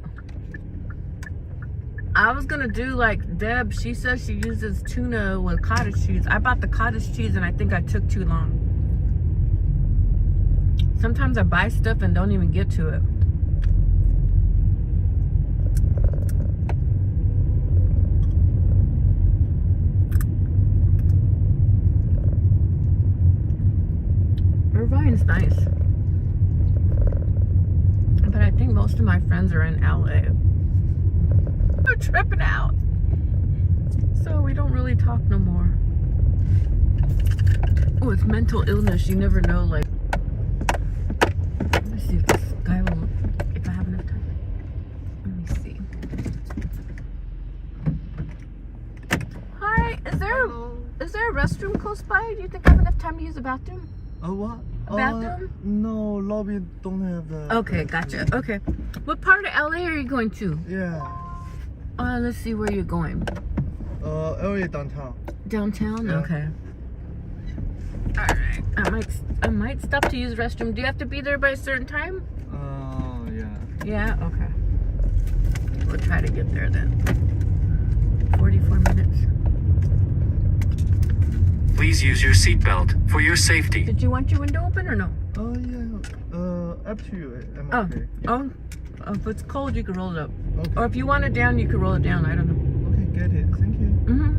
I was gonna do like Deb. She says she uses tuna with cottage cheese. I bought the cottage cheese and I think I took too long. Sometimes I buy stuff and don't even get to it. Irvine's nice. But I think most of my friends are in LA. We're tripping out. So we don't really talk no more. Oh, it's mental illness. You never know, like. Let me see if this guy will, if I have enough time. Let me see. Hi, is there a restroom close by? Do you think I have enough time to use the bathroom? What? A bathroom? No, lobby don't have that. Okay, gotcha. Okay. What part of LA are you going to? Yeah. Let's see where you're going. LA downtown. Downtown? Yeah. Okay. Alright. I might stop to use the restroom. Do you have to be there by a certain time? Yeah. Yeah? Okay. We'll try to get there then. 44 minutes. Please use your seatbelt for your safety. Did you want your window open or no? Yeah. Up to you. I'm okay. Oh, if it's cold, you can roll it up. Okay. Or if you want it down, you can roll it down. I don't know. Okay, get it. Thank you. Mm-hmm.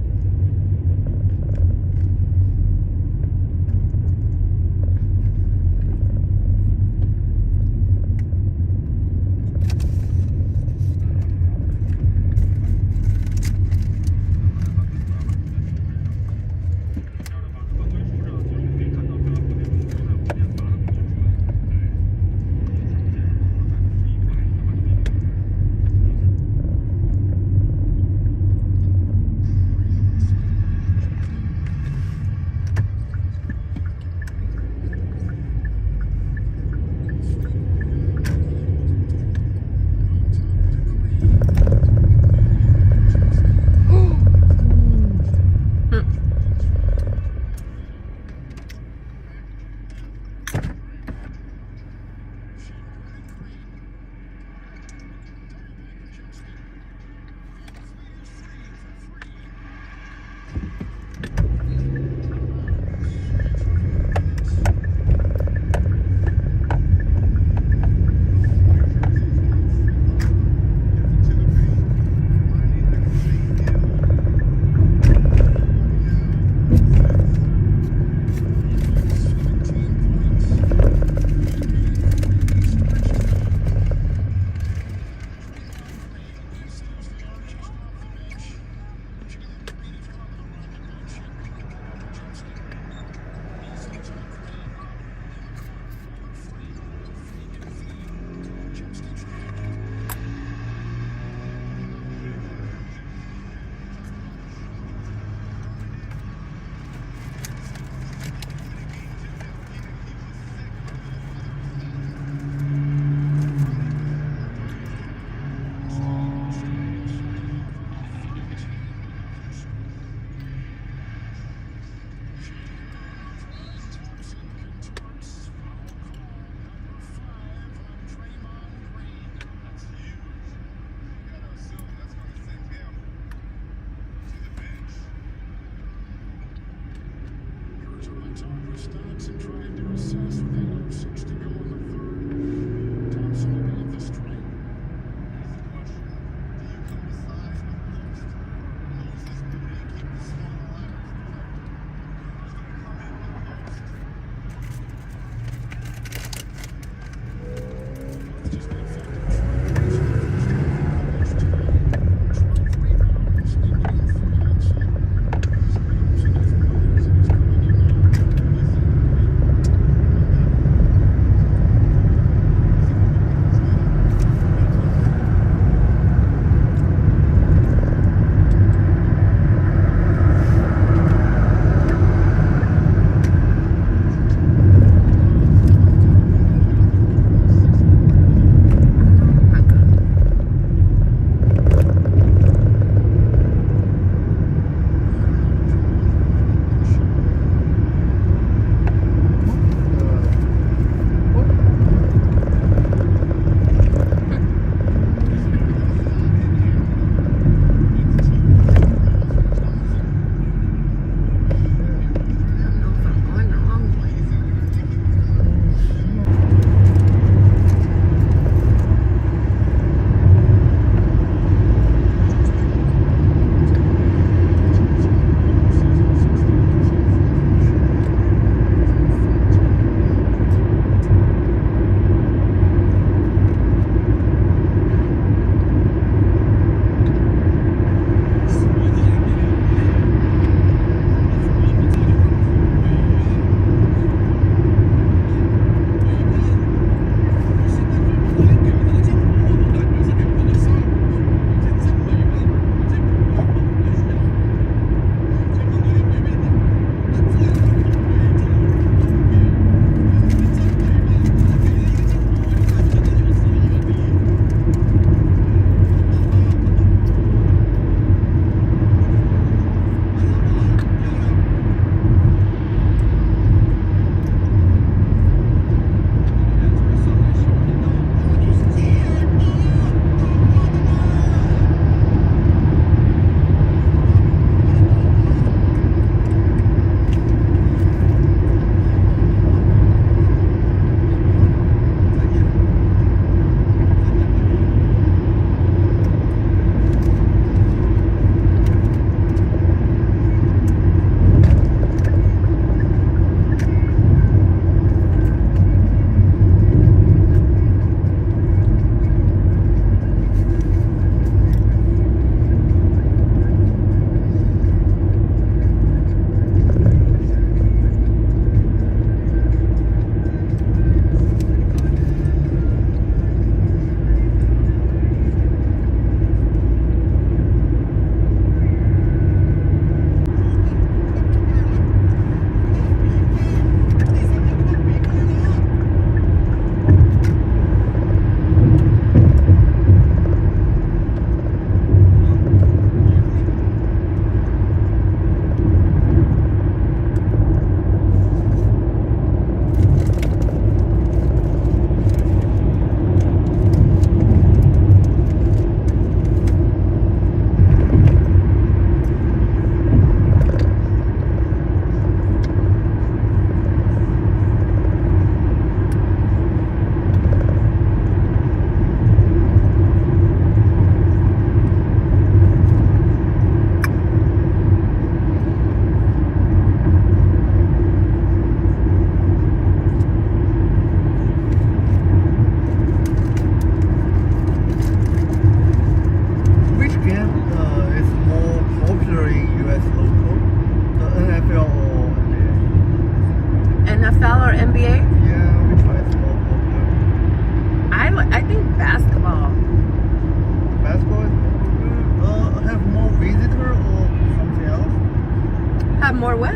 more what?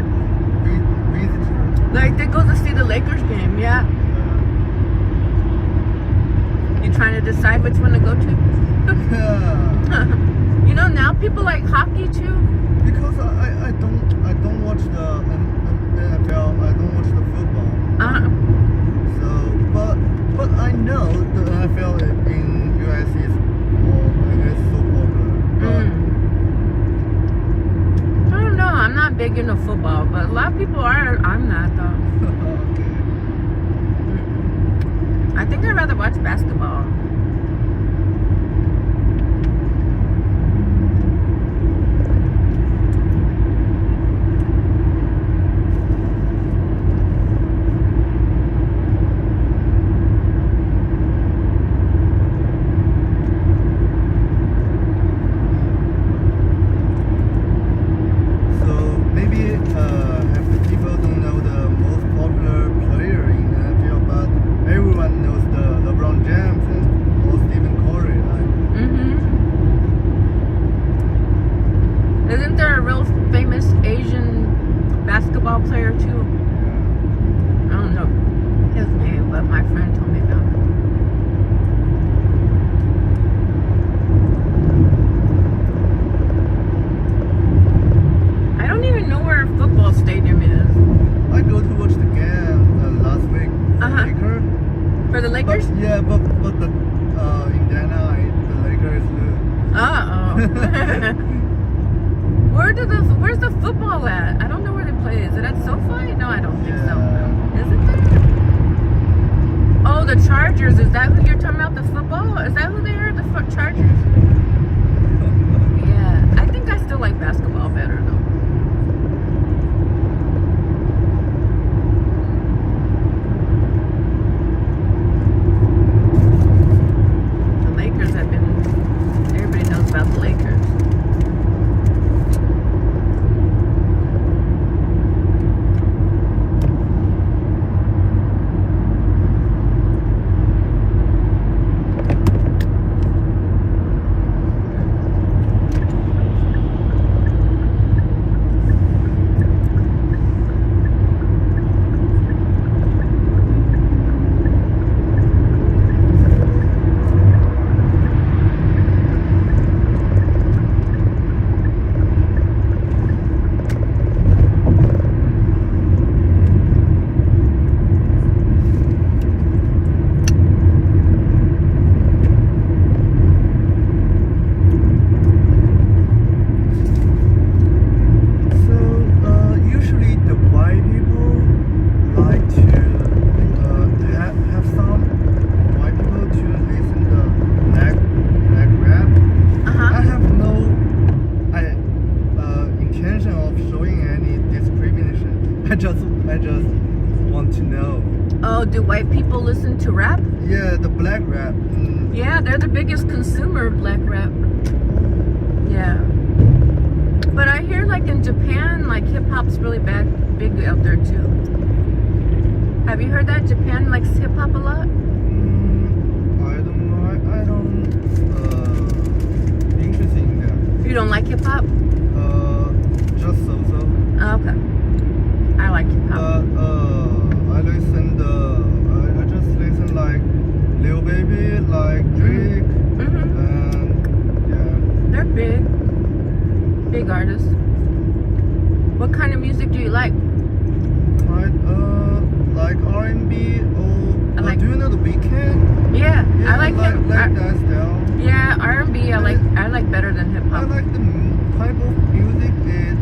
Like they go to see the Lakers game, yeah. You trying to decide which one to go to? Yeah. You know, now people like hockey too. Because I don't watch the NFL. I don't watch the football. So, but I know the NFL in US is so popular. I don't know. I'm not big into football, but a lot of people are. I'm not though. I think I'd rather watch basketball. Isn't there a real famous Asian basketball player too? I don't know his name, but my friend told me about him. I don't even know where a football stadium is. I go to watch the game last week. Lakers. For the Lakers? But the Indiana, the Lakers lose. Where's the football at? I don't know where they play. Is it at SoFi? No, I don't think so. Is it there? Oh, the Chargers. Is that who you're talking about? The football? Is that who they are? The Chargers? Yeah. I think I still like basketball better though. The Lakers have been... Everybody knows about the Lakers. I just want to know. Oh, do white people listen to rap? Yeah, the black rap. Yeah, they're the biggest consumer of black rap. Yeah. But I hear like in Japan, like hip hop's really big out there too. Have you heard that? Japan likes hip hop a lot? I don't know. I don't interested in that. You don't like hip hop? Just so. Oh, okay. I like hip hop. I just listen like Lil Baby, like Drake, and yeah. They're big artists. What kind of music do you like? Like R&B or do you know The Weeknd? Yeah, I like him. Like that style. Yeah, R&B I like better than hip hop. I like the type of music that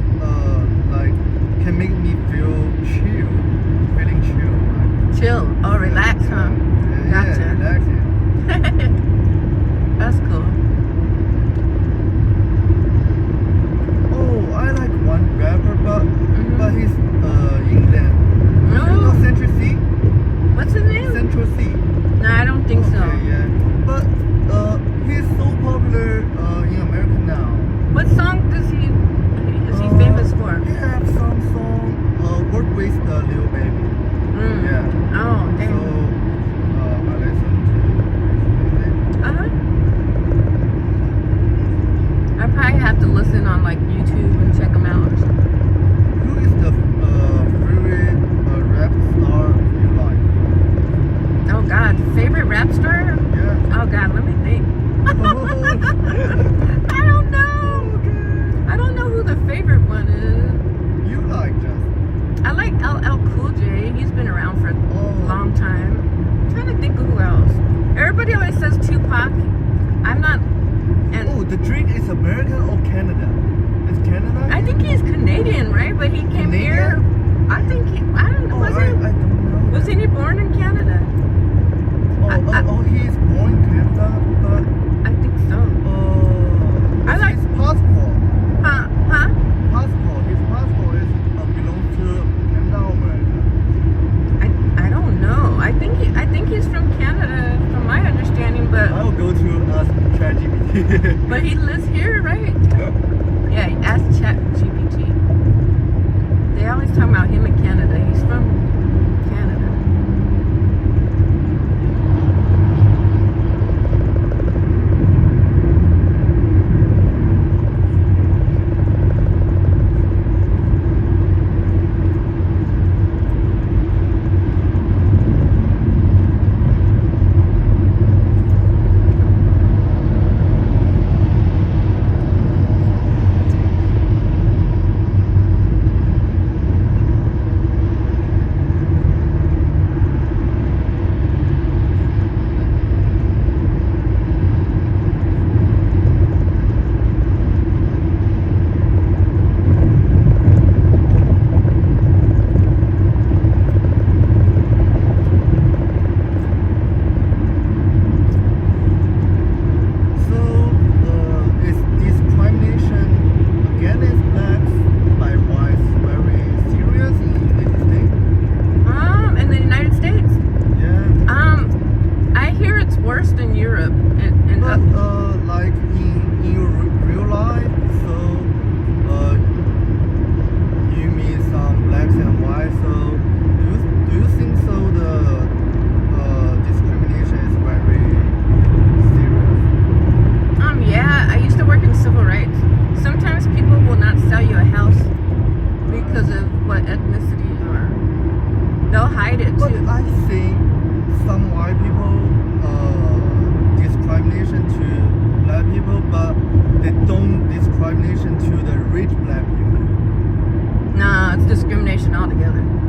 like can make me feel feeling chill. Chill. Oh, relax, huh? Gotcha. Yeah, relaxing. That's cool. Oh, I like one rapper, but he's England. No. You know Central C? What's his name? Central C. No, I don't think so. Yeah. But he's so popular in America now. What song is he famous for? He have some song work with the Lil Baby. Yeah. Oh, damn. So I listen to his music. I probably have to listen on like YouTube and check them out. Who is the favorite rap star you like? Oh God, favorite rap star? Yeah. Oh God, let me think. I don't know. I don't know who the favorite one is. You like just? I like LL Cool J. He's been around for a long time. I'm trying to think of who else. Everybody always says Tupac. I'm not. And the Drake is American or Canada? Is Canada? I think he's Canadian, right? But he came here. I don't know. I don't know. Was he born in Canada? Oh, ChatGPT. But he lives here, right? Yeah, ask ChatGPT. They always talk about him in Canada. He's from Canada.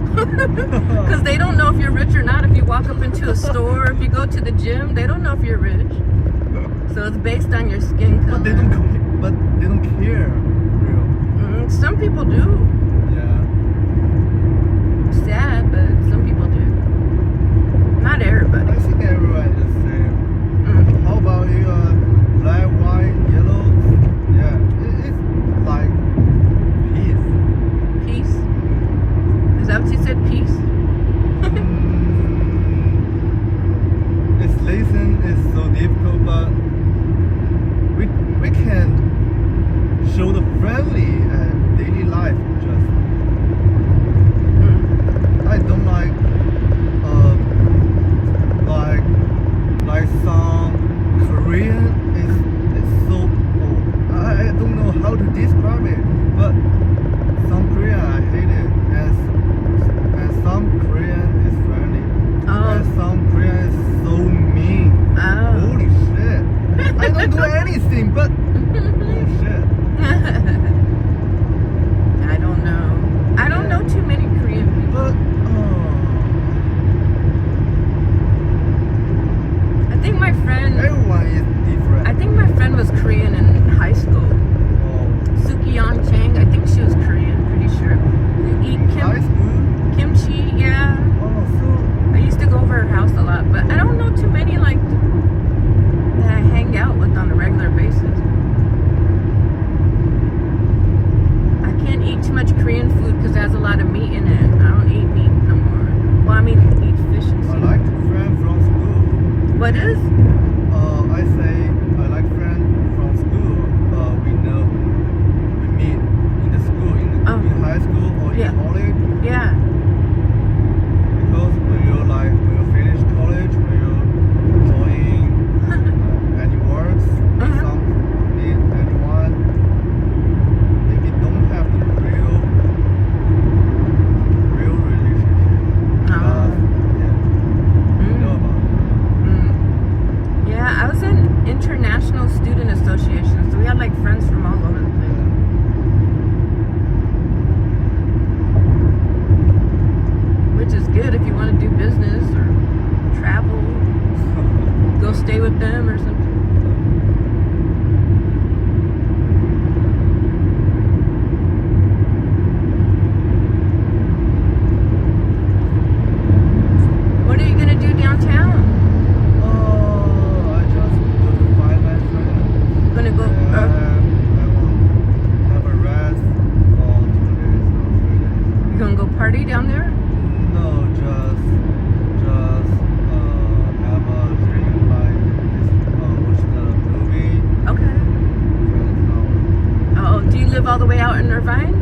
Because they don't know if you're rich or not. If you walk up into a store, if you go to the gym, they don't know if you're rich. So it's based on your skin color. But they don't care. Real. Some people do. Yeah. Sad, but some people do. Not everybody. I think everyone is the same. How about you? Black, white, yellow? Yeah. It's like peace. Peace? Is that what you said? Peace? It's listen is so difficult, but we can show the friendly daily life. Just I don't like some Korean is so I don't know how to describe it, but some Korean I hate it and some Korean is friendly and some Korean is so mean. Holy shit. I don't do anything but bullshit. I don't know. I don't know too many Korean people. But I think my friend. Everyone is different. I think my friend was Korean in high school. Sukyeon Chang. I think she was Korean. Pretty sure. We eat high school? Kimchi. Yeah. I used to go over her house a lot, but I don't know too many like that I hang out with on a regular basis. I can't eat too much Korean food because it has a lot of meat in it. I don't eat meat no more. Well, I mean, eat fish and seafood. I like friend from school. What is? I say I like friend from school. We meet in the school, in high school or in college. Yeah. Because when you finish college, when you join any works, anyone, maybe don't have the real relationship. You know about it. Yeah, I was in International Student Association, so we had like friends from all over the place. Which is good if you want to do business or travel, go stay with them or something. What are you gonna do downtown? I just go to find my friend. Gonna go. I want have a rest for 2 days or 3 days. You gonna go party down there? No, just have a drink like this. out in Irvine?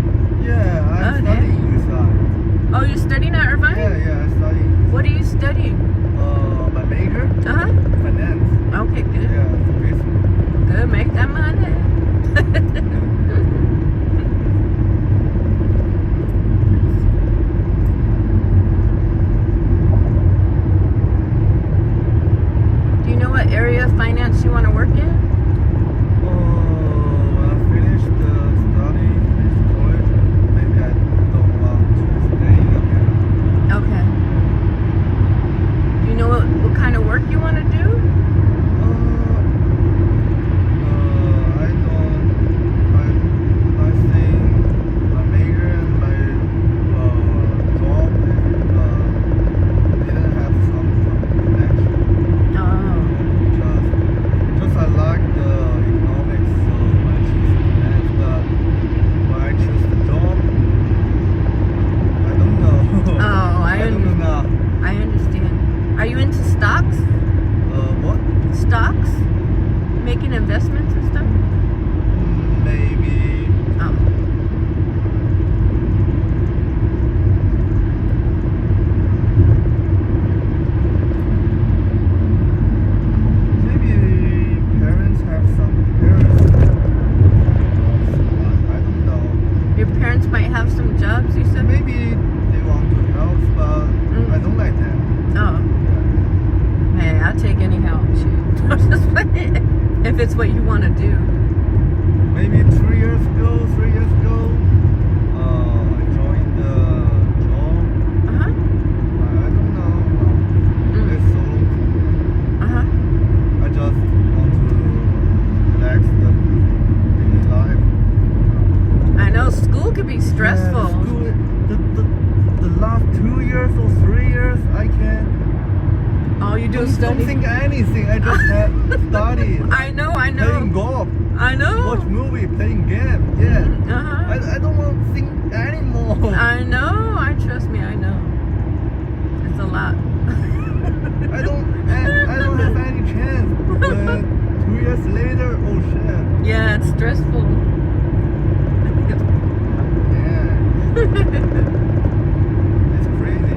Yeah, I'm studying inside. Oh, you're studying at Irvine? Yeah, I'm studying. What are you studying? My major? Uh-huh. Finance. Okay, good. Yeah, for business. Good, make that money. Do you know what area of finance you want to work in? When I finish the study, finish college, maybe I don't want to stay in America. Okay. Do you know what kind of work you want to do? I think my major and my job didn't have some connection. Just I like the economics, so I choose finance. But when I choose the job, I don't know. Oh, I don't know now. I understand. Are you into stocks? What? Stocks? Making investments and stuff? Maybe. Oh. Maybe parents have some parents. I don't know. Your parents might have some jobs, you said? Maybe they want to help, but I don't like that. Oh. Hey, I'll take any help. If it's what you want to do. Maybe 3 years ago, I joined the job. Uh-huh. I don't know. It's so long for me. Uh-huh. I just want to relax the daily life. I know school can be stressful. Yeah, school, the last 2 years or 3 years, I can't. All you do is Don't study. think anything. I just have studied. I know. Playing golf. I know. Watch movie, playing game. Yeah. Uh-huh. I don't want to think anymore. I know. Trust me, I know. It's a lot. I don't have any chance. But 2 years later, oh shit. Yeah, it's stressful. I think it's It's crazy.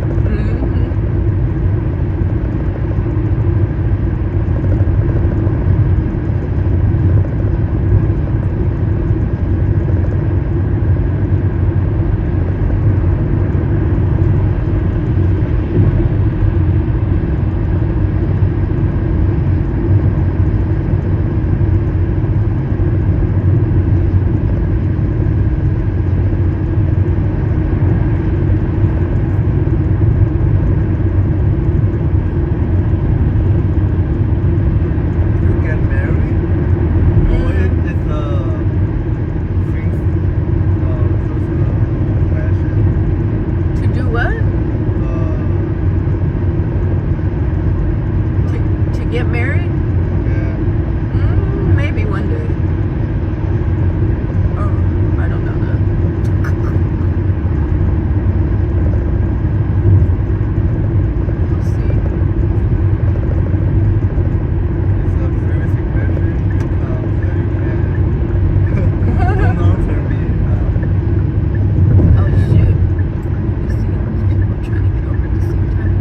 Get married? Yeah. Maybe one day. Oh, I don't know that. We'll see. It's a privacy question. You can don't answer me. Oh shoot. Let me see. There's people trying to get over at the same time.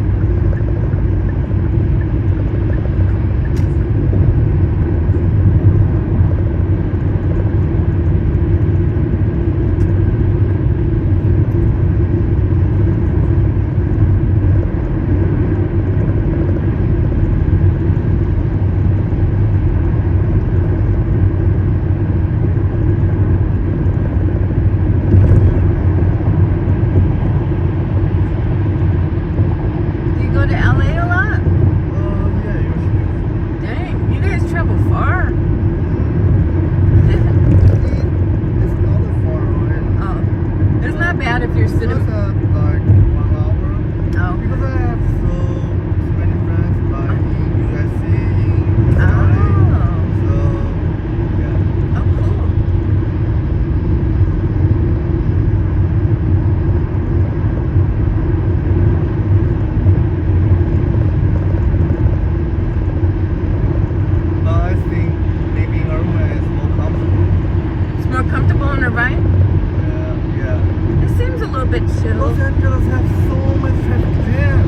bit chill. Los Angeles has so much traffic jam.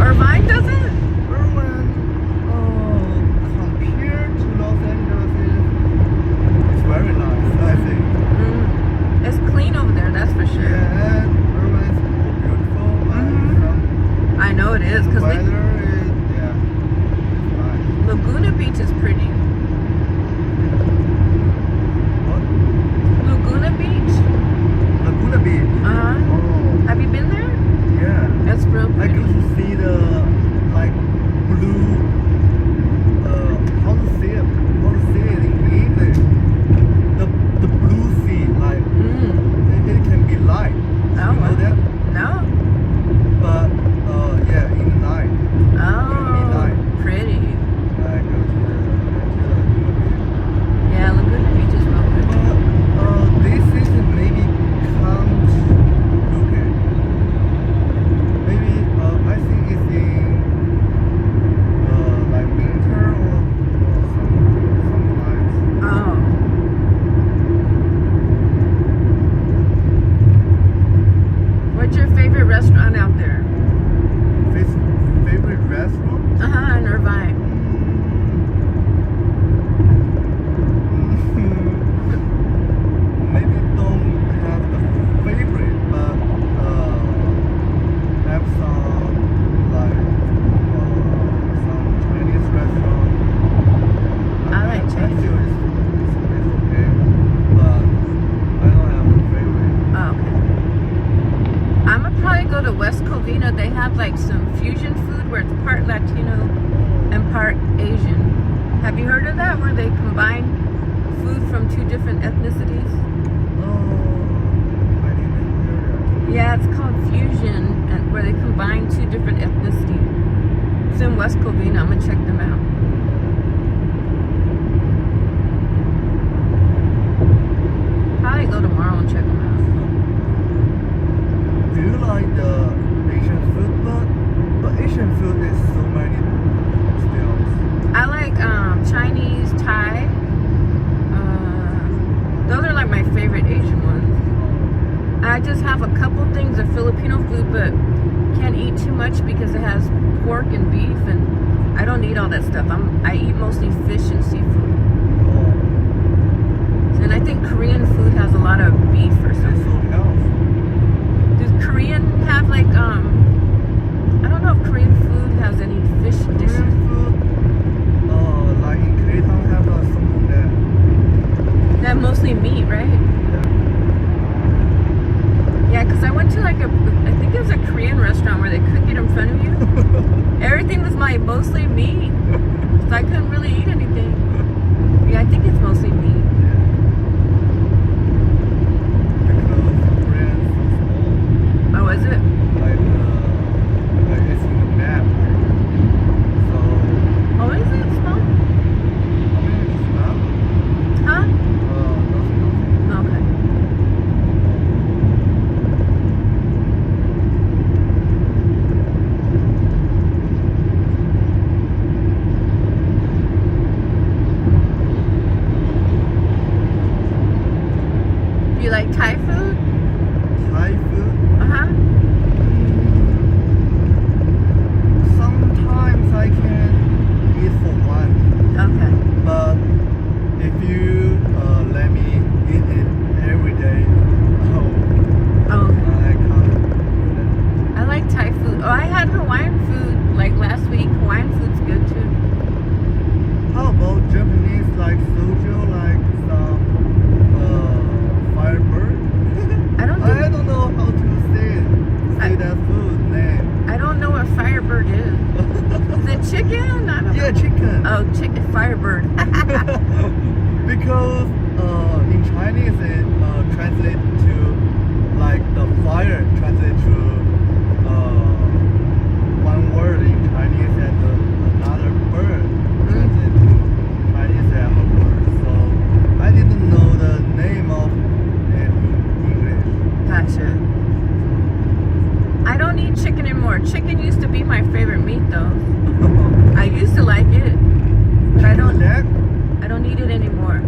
Irvine doesn't? Irvine, compared to Los Angeles, it's very nice, I think. It's clean over there, that's for sure. Yeah, and Irvine is so beautiful. I know it is, because weather is, yeah, it's nice. Laguna Beach is pretty. What? Laguna Beach. Laguna Beach? Uh-huh. Oh. Have you been there? Yeah. It's real I pretty. go to see the, like, blue, how to say it in English? The blue sea, like, it can be light. Oh, you know that? No. But, yeah, in the night. Oh, midnight. pretty. I go to Laguna Beach. Yeah, Laguna Beach is real pretty. But, this season maybe can't look it. Maybe, I think it's in, like winter or sometimes. Oh. What's your favorite restaurant out there? Favorite restaurant? In Irvine. Maybe don't have the favorite, but have some like some Chinese restaurant. I like Chinese. It's okay, but I don't have a favorite. Oh, okay. I'm gonna probably go to West Covina. They have like some fusion food where it's part Latino and part Asian. Have you heard of that? Where they combine food from two different ethnicities? I didn't hear that. Yeah, it's called fusion, and where they combine two different ethnicities. It's in West Covina. I'm gonna check them out. Probably go tomorrow and check them out. Do you like the Asian food? But Asian food is so many styles. I like Chinese, Thai. Those are like my favorite Asian ones. I just have a couple things of Filipino food, but can't eat too much because it has pork and beef, and I don't eat all that stuff. I eat mostly fish and seafood. And I think Korean food has a lot of beef or something. Does Korean have like I don't know if Korean food has any fish dishes. Like in K-Town have something that. That mostly meat, right? Yeah, because I went to like I think it was a Korean restaurant where they cook it in front of you. Everything was mostly meat, so I couldn't really eat anything. Yeah, I think it's mostly meat. Oh, is it? Like it's in the map. So. Oh, is it small? I mean, it's not. Huh? Nothing. Okay. You like Thai food? Thai food? Uh-huh. Sometimes I can eat for one. Okay. But if you let me eat it every day, I can't do that. I like Thai food. Oh, I had Hawaiian food like last week. Hawaiian food's good too. How about Japanese, like soju, like some firebird? I don't know how to say that food name. I don't know what firebird is. Is it chicken? I don't know. Yeah, chicken. Oh, chicken firebird. Because in Chinese it translates to like the fire translates to one word in Chinese and another bird translates to Chinese and a word. So I didn't know the name of it in English. Gotcha. I don't eat chicken anymore. Chicken used to be my favorite meat though. I used to like it. But I don't eat it anymore.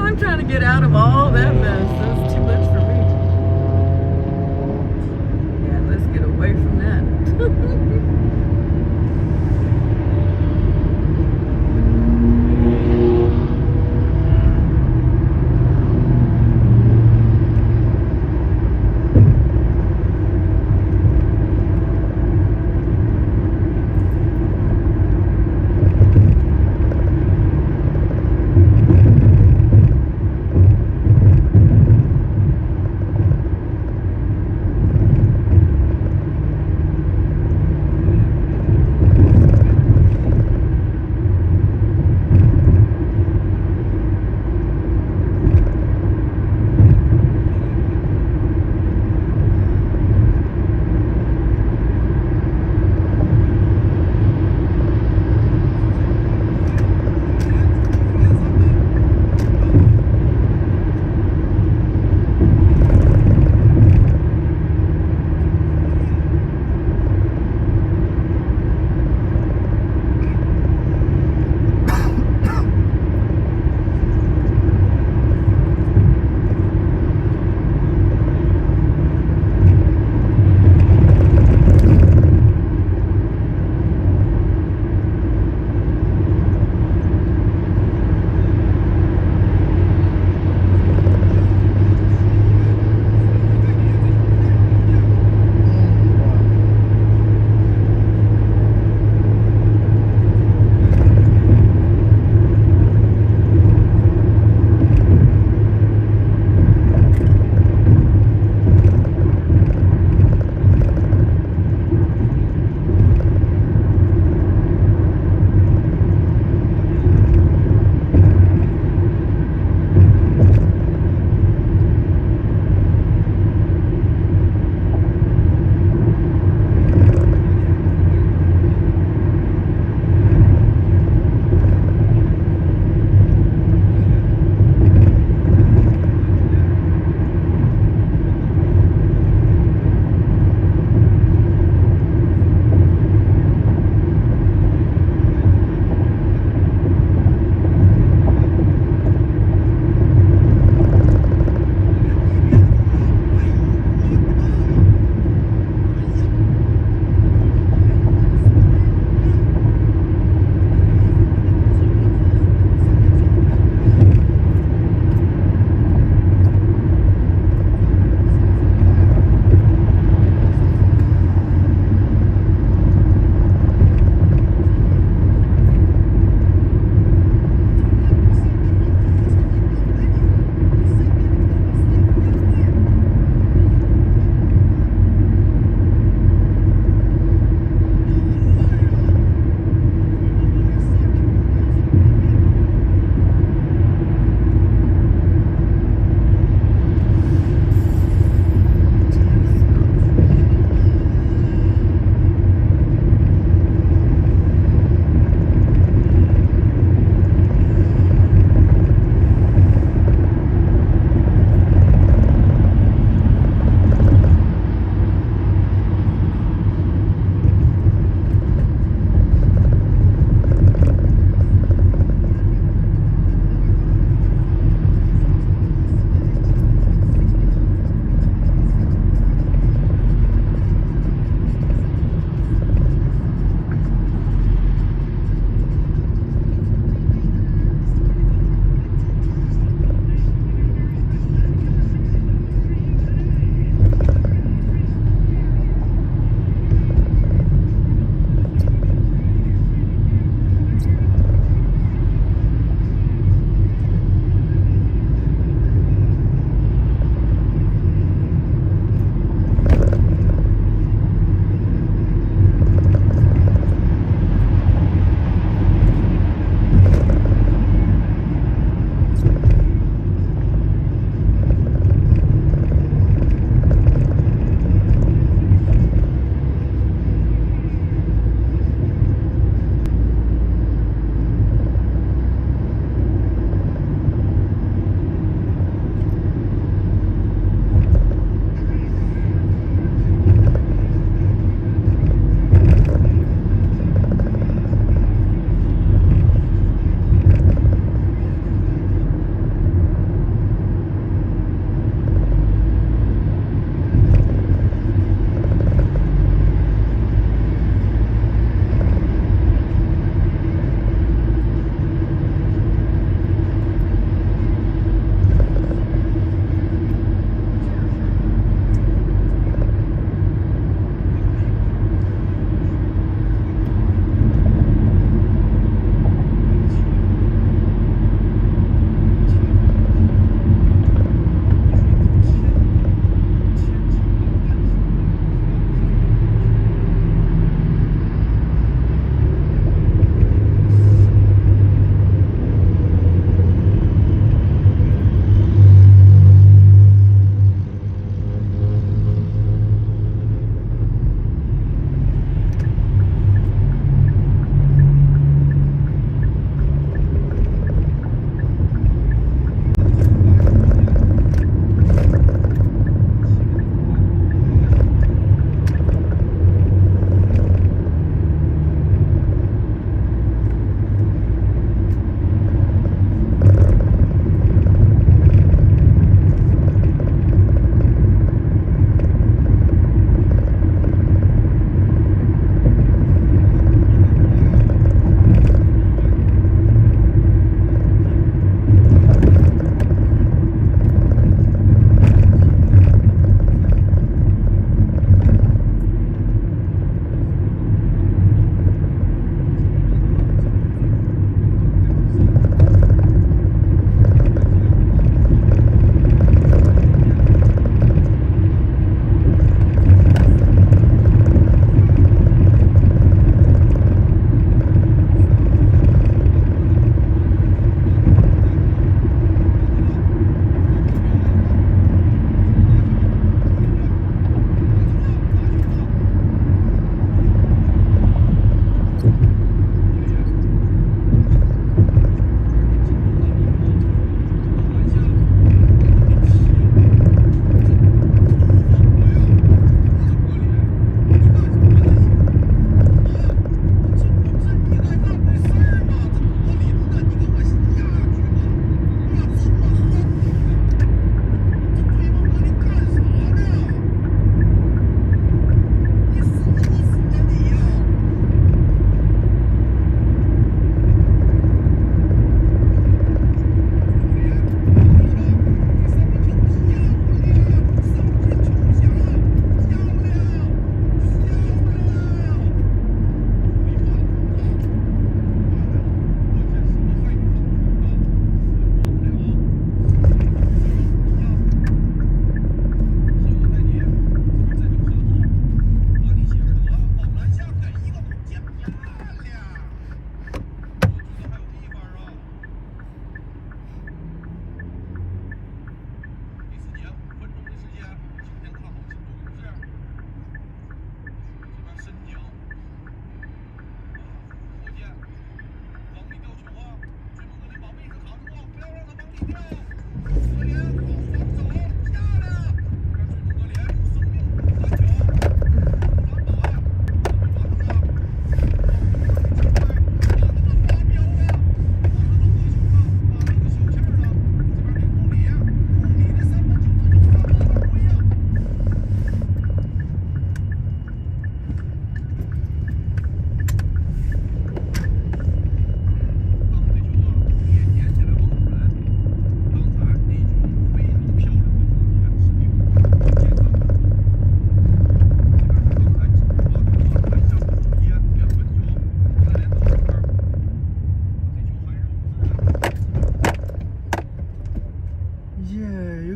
I'm trying to get out of all that mess. That's too much for me. Yeah, let's get away from that.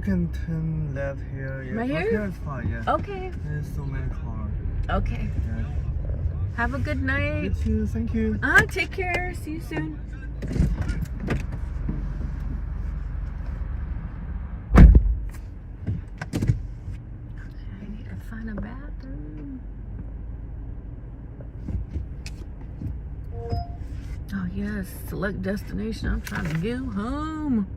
can turn left here. Yeah. Right here? Here is fine. Yeah. Okay. There's so many cars. Okay. Yeah. Have a good night. You too. Thank you. Take care. See you soon. I need to find a bathroom. Oh yes, select destination. I'm trying to go home.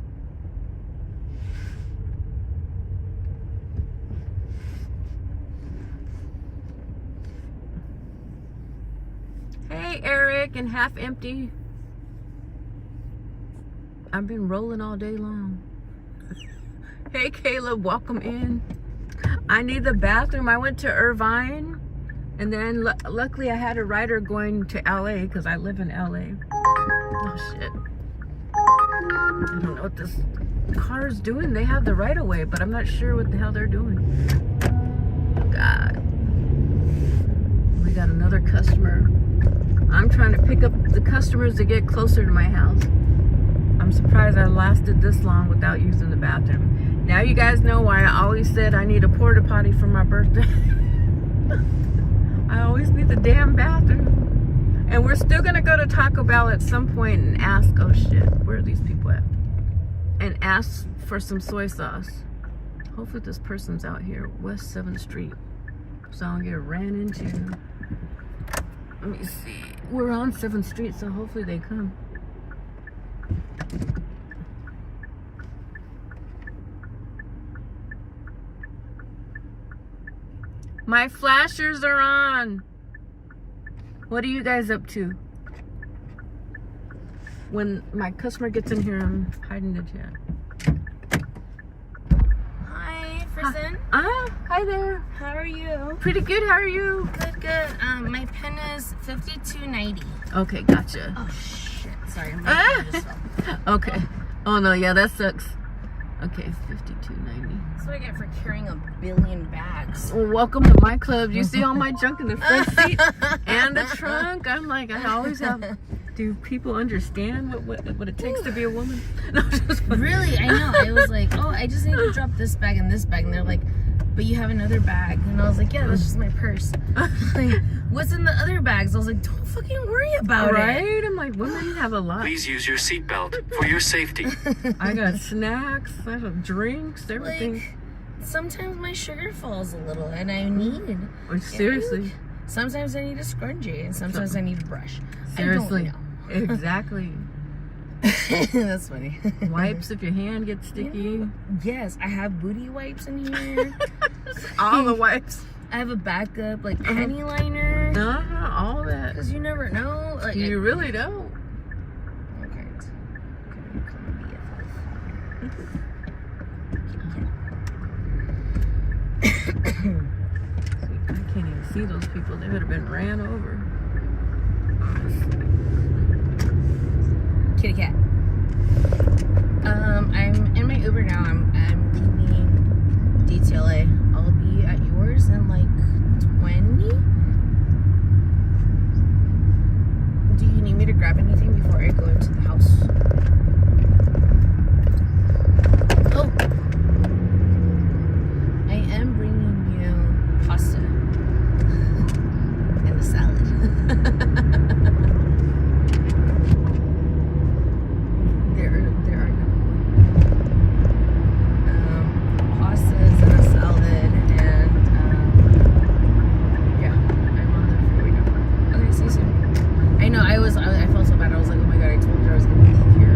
Hey Eric and half empty. I've been rolling all day long. Hey Caleb, welcome in. I need the bathroom. I went to Irvine and then luckily I had a rider going to LA because I live in LA. Oh shit. I don't know what this car is doing. They have the right of way, but I'm not sure what the hell they're doing. Oh God. We got another customer. I'm trying to pick up the customers to get closer to my house. I'm surprised I lasted this long without using the bathroom. Now you guys know why I always said I need a porta potty for my birthday. I always need the damn bathroom. And we're still gonna go to Taco Bell at some point and ask, oh shit, where are these people at? And ask for some soy sauce. Hopefully this person's out here, West 7th Street. So I don't get ran into. Let me see. We're on 7th Street, so hopefully they come. My flashers are on. What are you guys up to? When my customer gets in here, I'm hiding the chat. Hi, Frizen. Hi there. How are you? Pretty good. How are you? Good, good. My pin is 5290. Okay, gotcha. Oh shit! Sorry, my phone just fell. Okay. Oh no, yeah, that sucks. Okay, 5290. That's what I get for carrying a billion bags. Well, welcome to my club. You see all my junk in the front seat and the trunk. I'm like, I always have. Do people understand what it takes to be a woman? No, just really, I know. I was like, oh, I just need to drop this bag and this bag, and they're like, but you have another bag, and I was like, yeah, that's just my purse. Like, what's in the other bags? I was like, don't fucking worry about it. Right? I'm like, women have a lot. Please use your seatbelt for your safety. I got snacks, I have drinks, everything. Like, sometimes my sugar falls a little, and I need. Seriously. Sometimes I need a scrunchie, and sometimes I need a brush. Seriously. I don't know. Exactly. That's funny. Wipes if your hand gets sticky. Yeah. Yes, I have booty wipes in here. All the wipes. I have a backup like penny liner. All that. Because you never know. Like, you really don't. Okay. I can't even see those people. They would have been ran over. Kitty cat. I'm in my Uber now. I'm leaving DTLA. I'll be at yours in like 20. Do you need me to grab anything before I go into the house? Oh, I am bringing you pasta and a salad. I felt so bad. I was like, oh my god, I told her I was gonna leave here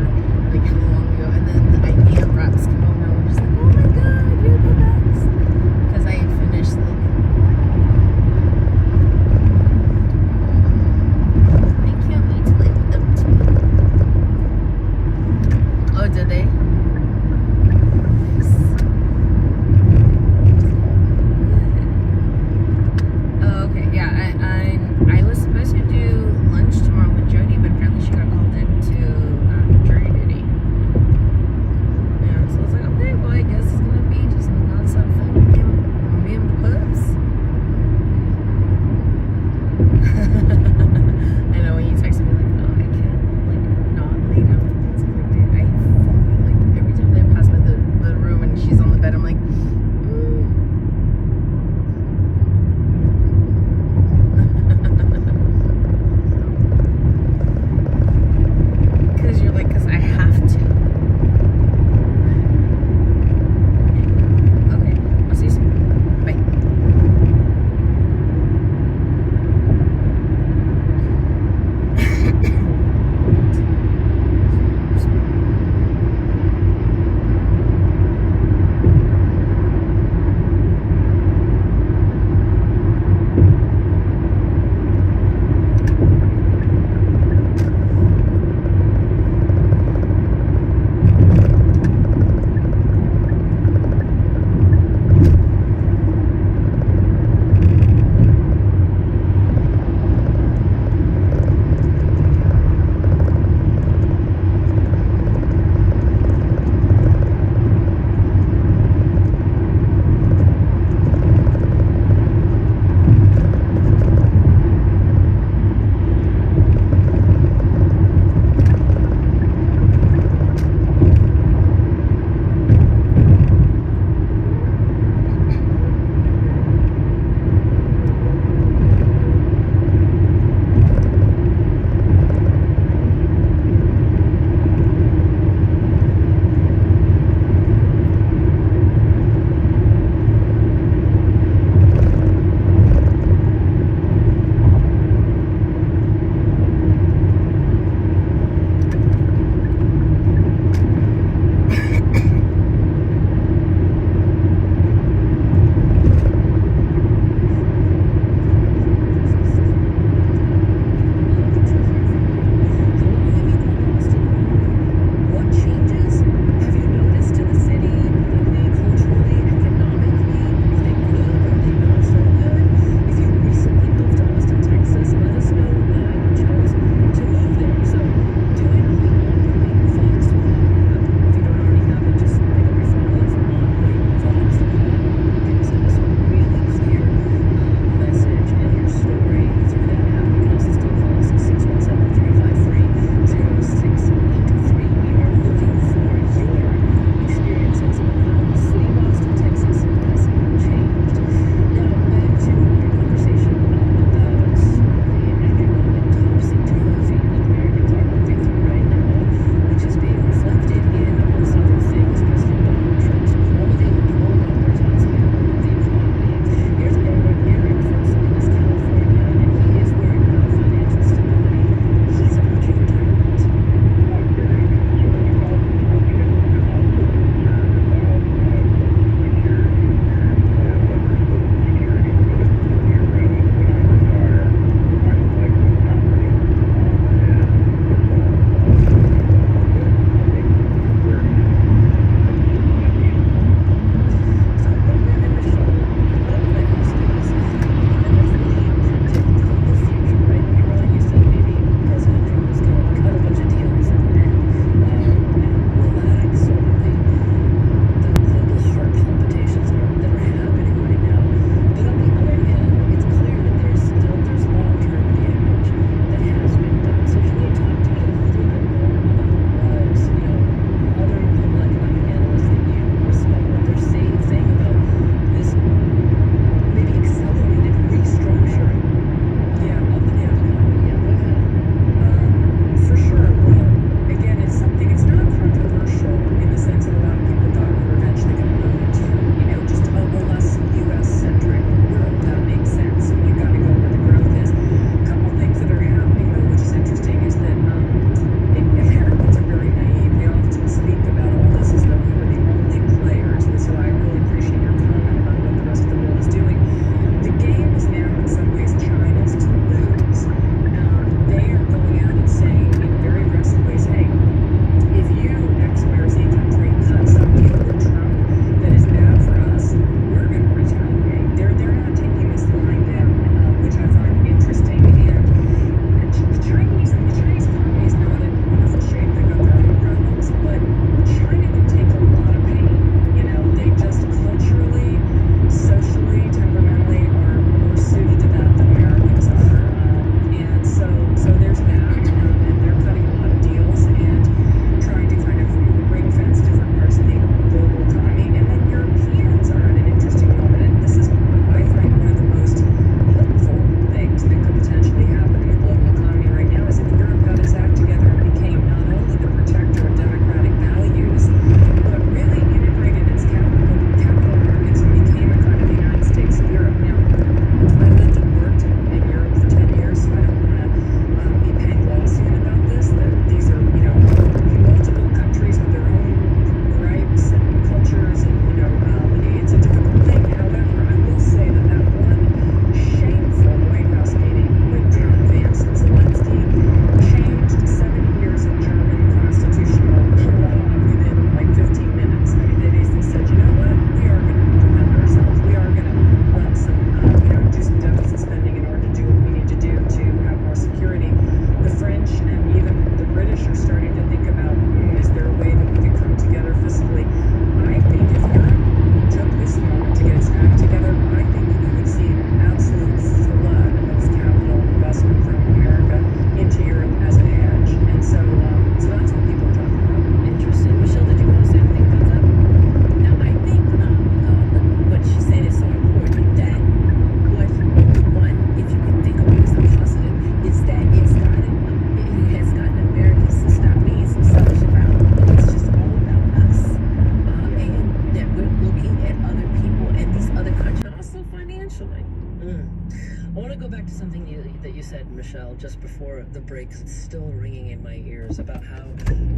bombshell just before the break, 'cause it's still ringing in my ears, about how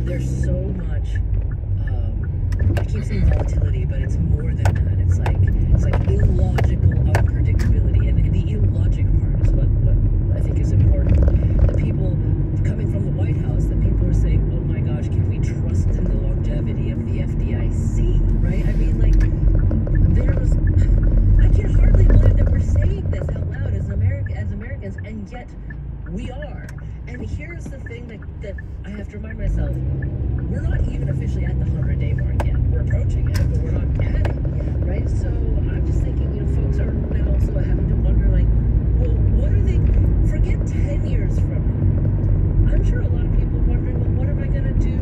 there's so much, I keep saying volatility, but it's more than that. It's like illogical unpredictability, and the illogic part is what I think is important. The people coming from the White House, that people are saying, oh my gosh, can we trust in the longevity of the FDIC, right? I mean, like, I can hardly believe that we're saying this out loud as Americans, and yet we are. And here's the thing that I have to remind myself: we're not even officially at the 100-day mark yet. We're approaching it, but we're not at it yet, right? So I'm just thinking, folks are now also having to wonder, like, well, what are they? Forget 10 years from now. I'm sure a lot of people are wondering, well, what am I going to do,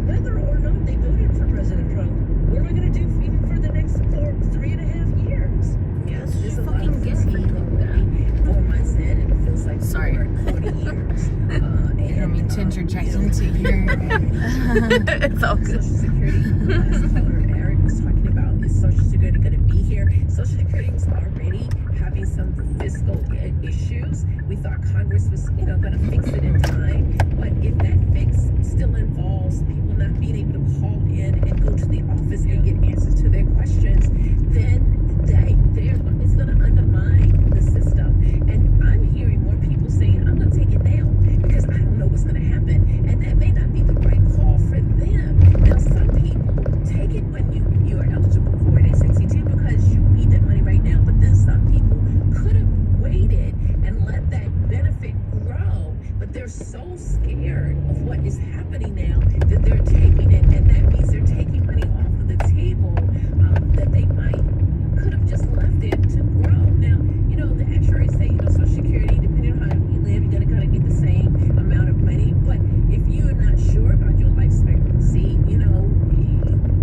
whether or not they voted for President Trump? What am I going to do even for the next 3.5 years? Yes, there's a lot of fatigue already. 4 months in, and it feels like 40 years. I don't mean to interject into your... It's all good. Social Security, the last caller, Eric, was talking about, is Social Security going to be here? Social Security was already having some fiscal issues. We thought Congress was, going to fix it in time. But if that fix still involves people not being able to call in and go to the office and get answers to their questions, then it's going to undermine the system. And I'm hearing more people saying, I'm going to take it down because I don't know what's going to happen. And that may not be the right call for them. Now, some people take it when you are eligible for it at 62 because you need that money right now. But then some people could have waited and let that benefit grow. But they're so scared of what is happening now that they're taking it. And that means they're taking money off of the table that they could have just left it to grow. Now, the actuaries say, Social Security, depending on how you live, you're going to kind of get the same amount of money. But if you're not sure about your life expectancy,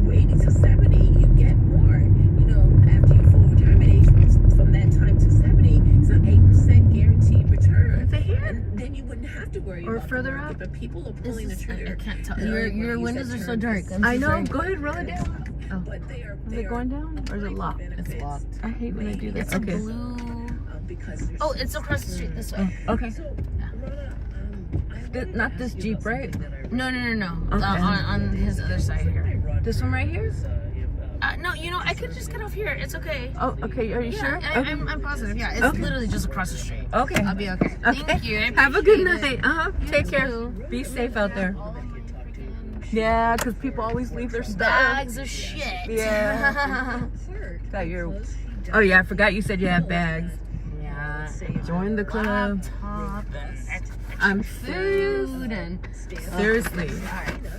waiting till 70, you get more. After your full retirement age, from that time to 70, it's an 8% guaranteed return. And then you wouldn't have to worry about further the market, up. But people are pulling the trigger. I can't tell. Your windows are so dark. I know. Go ahead, roll it down. Oh. But Is it going down or is it locked? It's locked. I hate when I do that. It's Okay. a blue. Oh, it's across the street this way. Okay. Yeah. Not this Jeep, right? No. Okay. On his other side here. This one right here? No, I could just get off here. It's okay. Oh, okay. Are you sure? Okay. I'm positive. Yeah, it's literally just across the street. Okay. I'll be okay. Thank you. Have a good night. Take care. Be safe out there. Yeah, because people always leave their stuff. Bags of shit. Yeah. Got your. Oh yeah, I forgot you said you have bags. Yeah. Join the club. Laptop. I'm serious. Food and Seriously.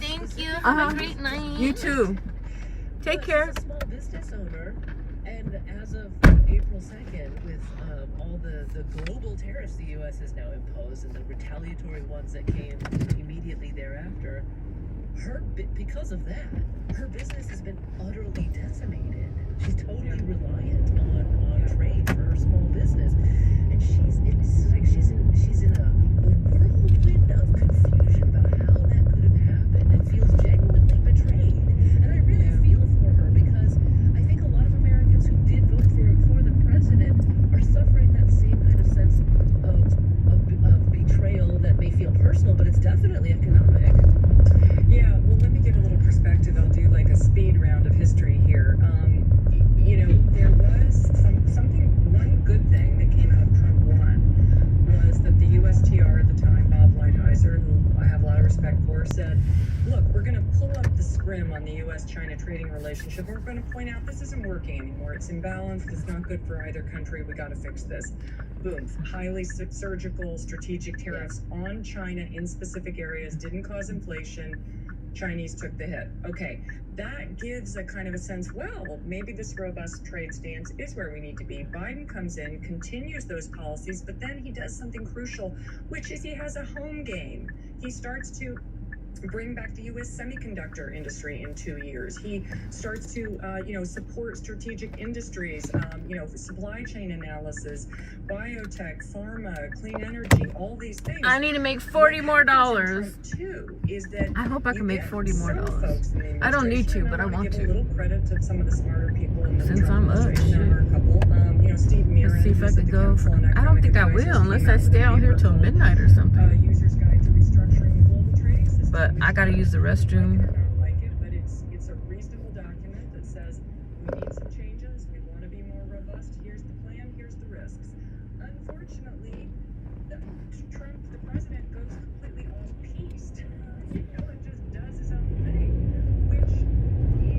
Thank you. Have a great night. You too. Take care. As a small business owner, and as of April 2nd, with all the global tariffs the U.S. has now imposed and the retaliatory ones that came immediately thereafter, because of that, her business has been utterly decimated. She's totally reliant on trade for her small business, and she's in a whirlwind of confusion about how that could have happened, and feels genuinely betrayed. And I really feel for her, because I think a lot of Americans who did vote for the president are suffering that same kind of sense of betrayal that may feel personal, but it's definitely economic. Yeah, well, let me give a little perspective. I'll do like a speed round of history here. There was one good thing that came out of Trump 1 was that the USTR at the time, Bob Lighthizer, who I have a lot of respect for, said, look, we're going to pull up the scrim on the U.S.-China trading relationship. We're going to point out this isn't working anymore. It's imbalanced. It's not good for either country. We got to fix this. Boom. Highly surgical strategic tariffs on China in specific areas didn't cause inflation. Chinese took the hit. Okay, that gives a kind of a sense, well, maybe this robust trade stance is where we need to be. Biden comes in, continues those policies, but then he does something crucial, which is he has a home game. He starts to bring back the U.S. semiconductor industry in 2 years. He starts to, support strategic industries, supply chain analysis, biotech, pharma, clean energy, all these things. I need to make $40 more. Is that I hope I can make $40 more. folks in the I don't need to, administration, but I want give to. a little credit to some of the smarter people in the Since I'm up, administration. shit. There are a couple. Steve Let's see if I who's could at the go. Council on I don't think I Economic will unless I Advisors, stay out here till midnight or something. User's Guide to Restructuring the Global Trading System. But I gotta use the restroom. Like it, but it's a reasonable document that says we need some changes. We want to be more robust. Here's the plan. Here's the risks. Unfortunately, Trump, the president, goes completely off-piste. And just does his own thing, which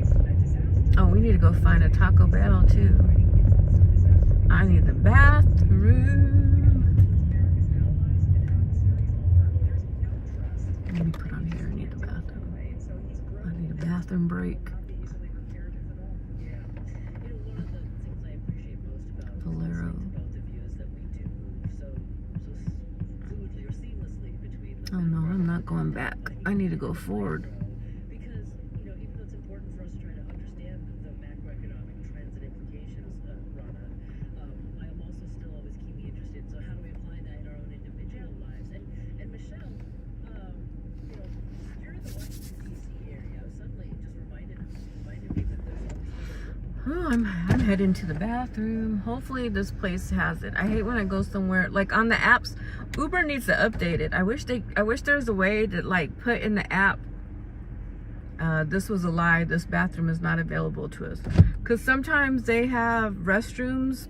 is a disaster. Oh, we need to go find a Taco Bell too. I need the bathroom. Let me put on here. I need the bathroom. I need a bathroom break. Valero. Oh no, I'm not going back. I need to go forward. Oh, I'm heading to the bathroom. Hopefully this place has it. I hate when I go somewhere like on the apps. Uber needs to update it. I wish there's a way to like put in the app. This was a lie. This bathroom is not available to us. Because sometimes they have restrooms.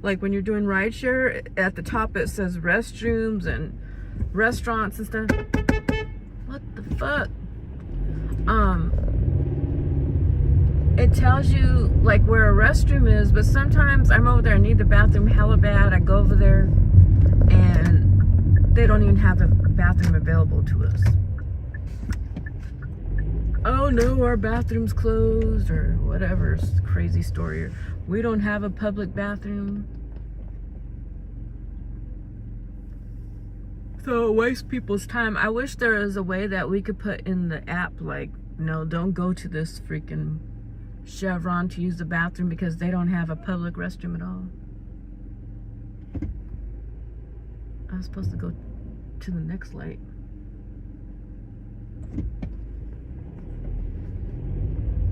Like when you're doing rideshare, at the top it says restrooms and restaurants and stuff. What the fuck? It tells you like where a restroom is, but sometimes I'm over there, I need the bathroom hella bad. I go over there and they don't even have the bathroom available to us. Oh no, our bathroom's closed or whatever crazy story. We don't have a public bathroom. So it wastes people's time. I wish there was a way that we could put in the app like, no, don't go to this freaking Chevron to use the bathroom because they don't have a public restroom at all. I was supposed to go to the next light.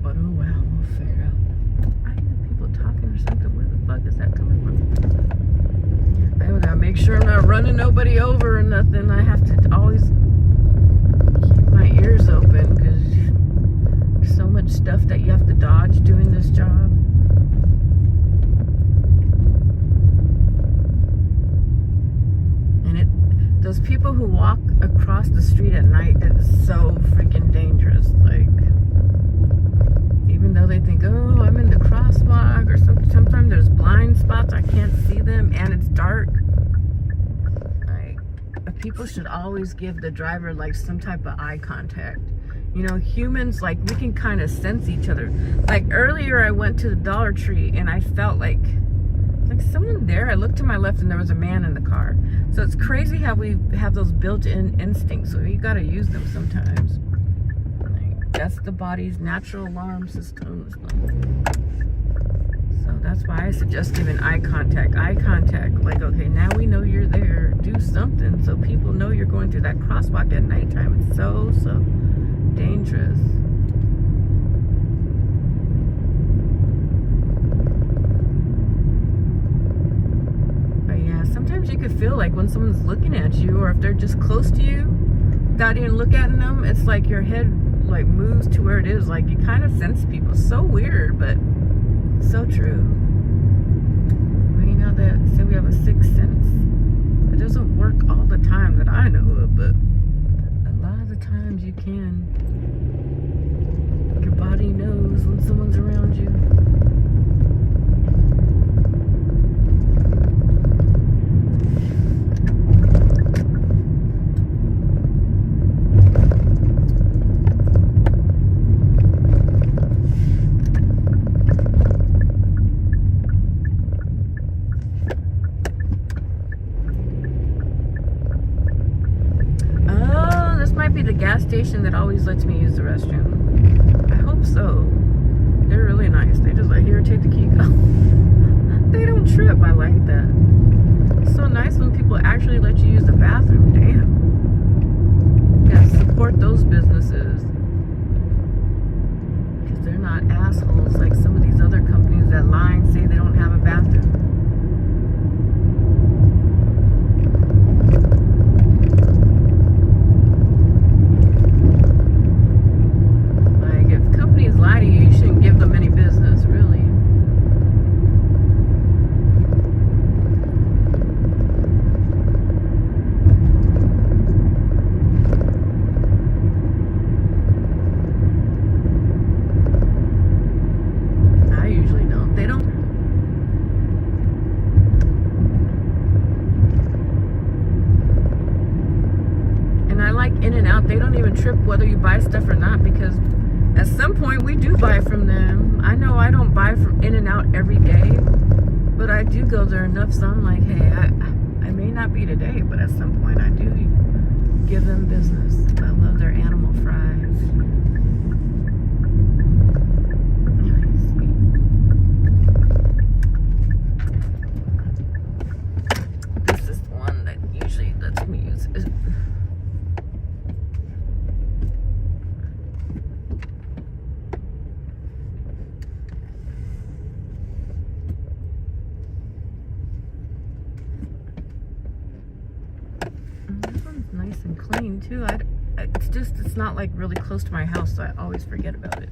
But oh well, we'll figure out. I hear people talking or something. Where the fuck is that coming from? I gotta make sure I'm not running nobody over or nothing. I have to always keep my ears open because there's so much stuff that you have to dodge doing this job. And those people who walk across the street at night, it's so freaking dangerous. Like, even though they think, oh, I'm in the crosswalk or something, sometimes there's blind spots, I can't see them, and it's dark. Like, people should always give the driver like some type of eye contact. You know, humans, like, we can kind of sense each other. Like, earlier I went to the Dollar Tree and I felt like someone there. I looked to my left and there was a man in the car. So it's crazy how we have those built-in instincts. So you got to use them sometimes. Like, that's the body's natural alarm system. So that's why I suggest giving eye contact. Eye contact, like, okay, now we know you're there. Do something so people know you're going through that crosswalk at nighttime. It's so dangerous. But yeah, sometimes you could feel like when someone's looking at you, or if they're just close to you without even looking at them, it's like your head like moves to where it is. Like, you kind of sense people. So weird, but so true. Well, you know that say we have a sixth sense. It doesn't work all the time that I know of, but a lot of the times you can. Your body knows when someone's around you. station that always lets me use the restroom. I hope so. They're really nice. They just like, here, take the key, go. They don't trip. I like that. It's so nice when people actually let you use the bathroom. Damn. You gotta support those businesses. Because they're not assholes like some of these other companies that lie and say they don't have a bathroom. Like, if companies lie to you, you shouldn't give them any business, really. I usually don't. They don't. And I like In-N-Out. They don't even trip whether you buy stuff or not, because at some point we do buy from them. I know I don't buy from In-N-Out every day, but I do go there enough so I'm like, hey, I may not be today, but at some point I do give them business. I love their animal fries. This is the one that usually lets me use it. This one's nice and clean too. It's not like really close to my house, so I always forget about it.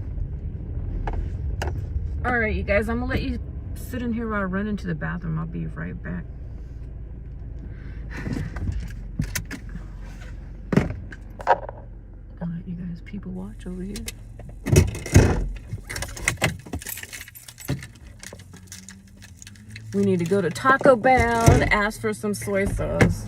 All right, you guys, I'm gonna let you sit in here while I run into the bathroom. I'll be right back. I'll let you guys people watch over here. We need to go to Taco Bell and ask for some soy sauce.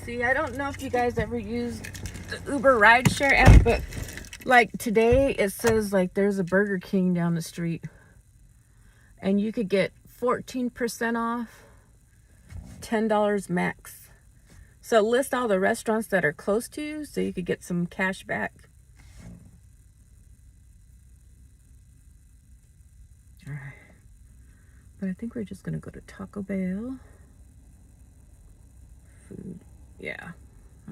See, I don't know if you guys ever used the Uber rideshare app, but like today it says like there's a Burger King down the street. and you could get 14% off, $10 max. So list all the restaurants that are close to you so you could get some cash back. All right. But I think we're just gonna go to Taco Bell. Food. Yeah.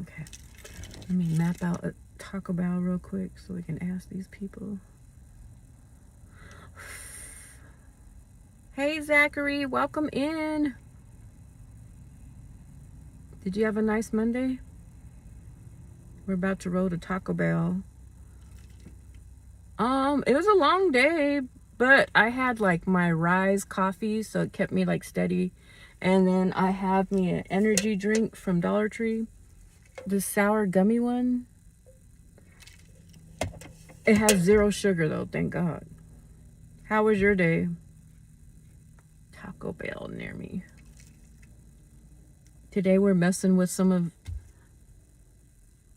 Okay. Let me map out a Taco Bell real quick so we can ask these people. Hey Zachary, welcome in. Did you have a nice Monday? We're about to roll to Taco Bell. It was a long day, but I had like my Rise coffee, so it kept me like steady. And then I have me an energy drink from Dollar Tree, the sour gummy one. It has 0 sugar though, thank God. How was your day? Taco Bell near me. Today we're messing with some of...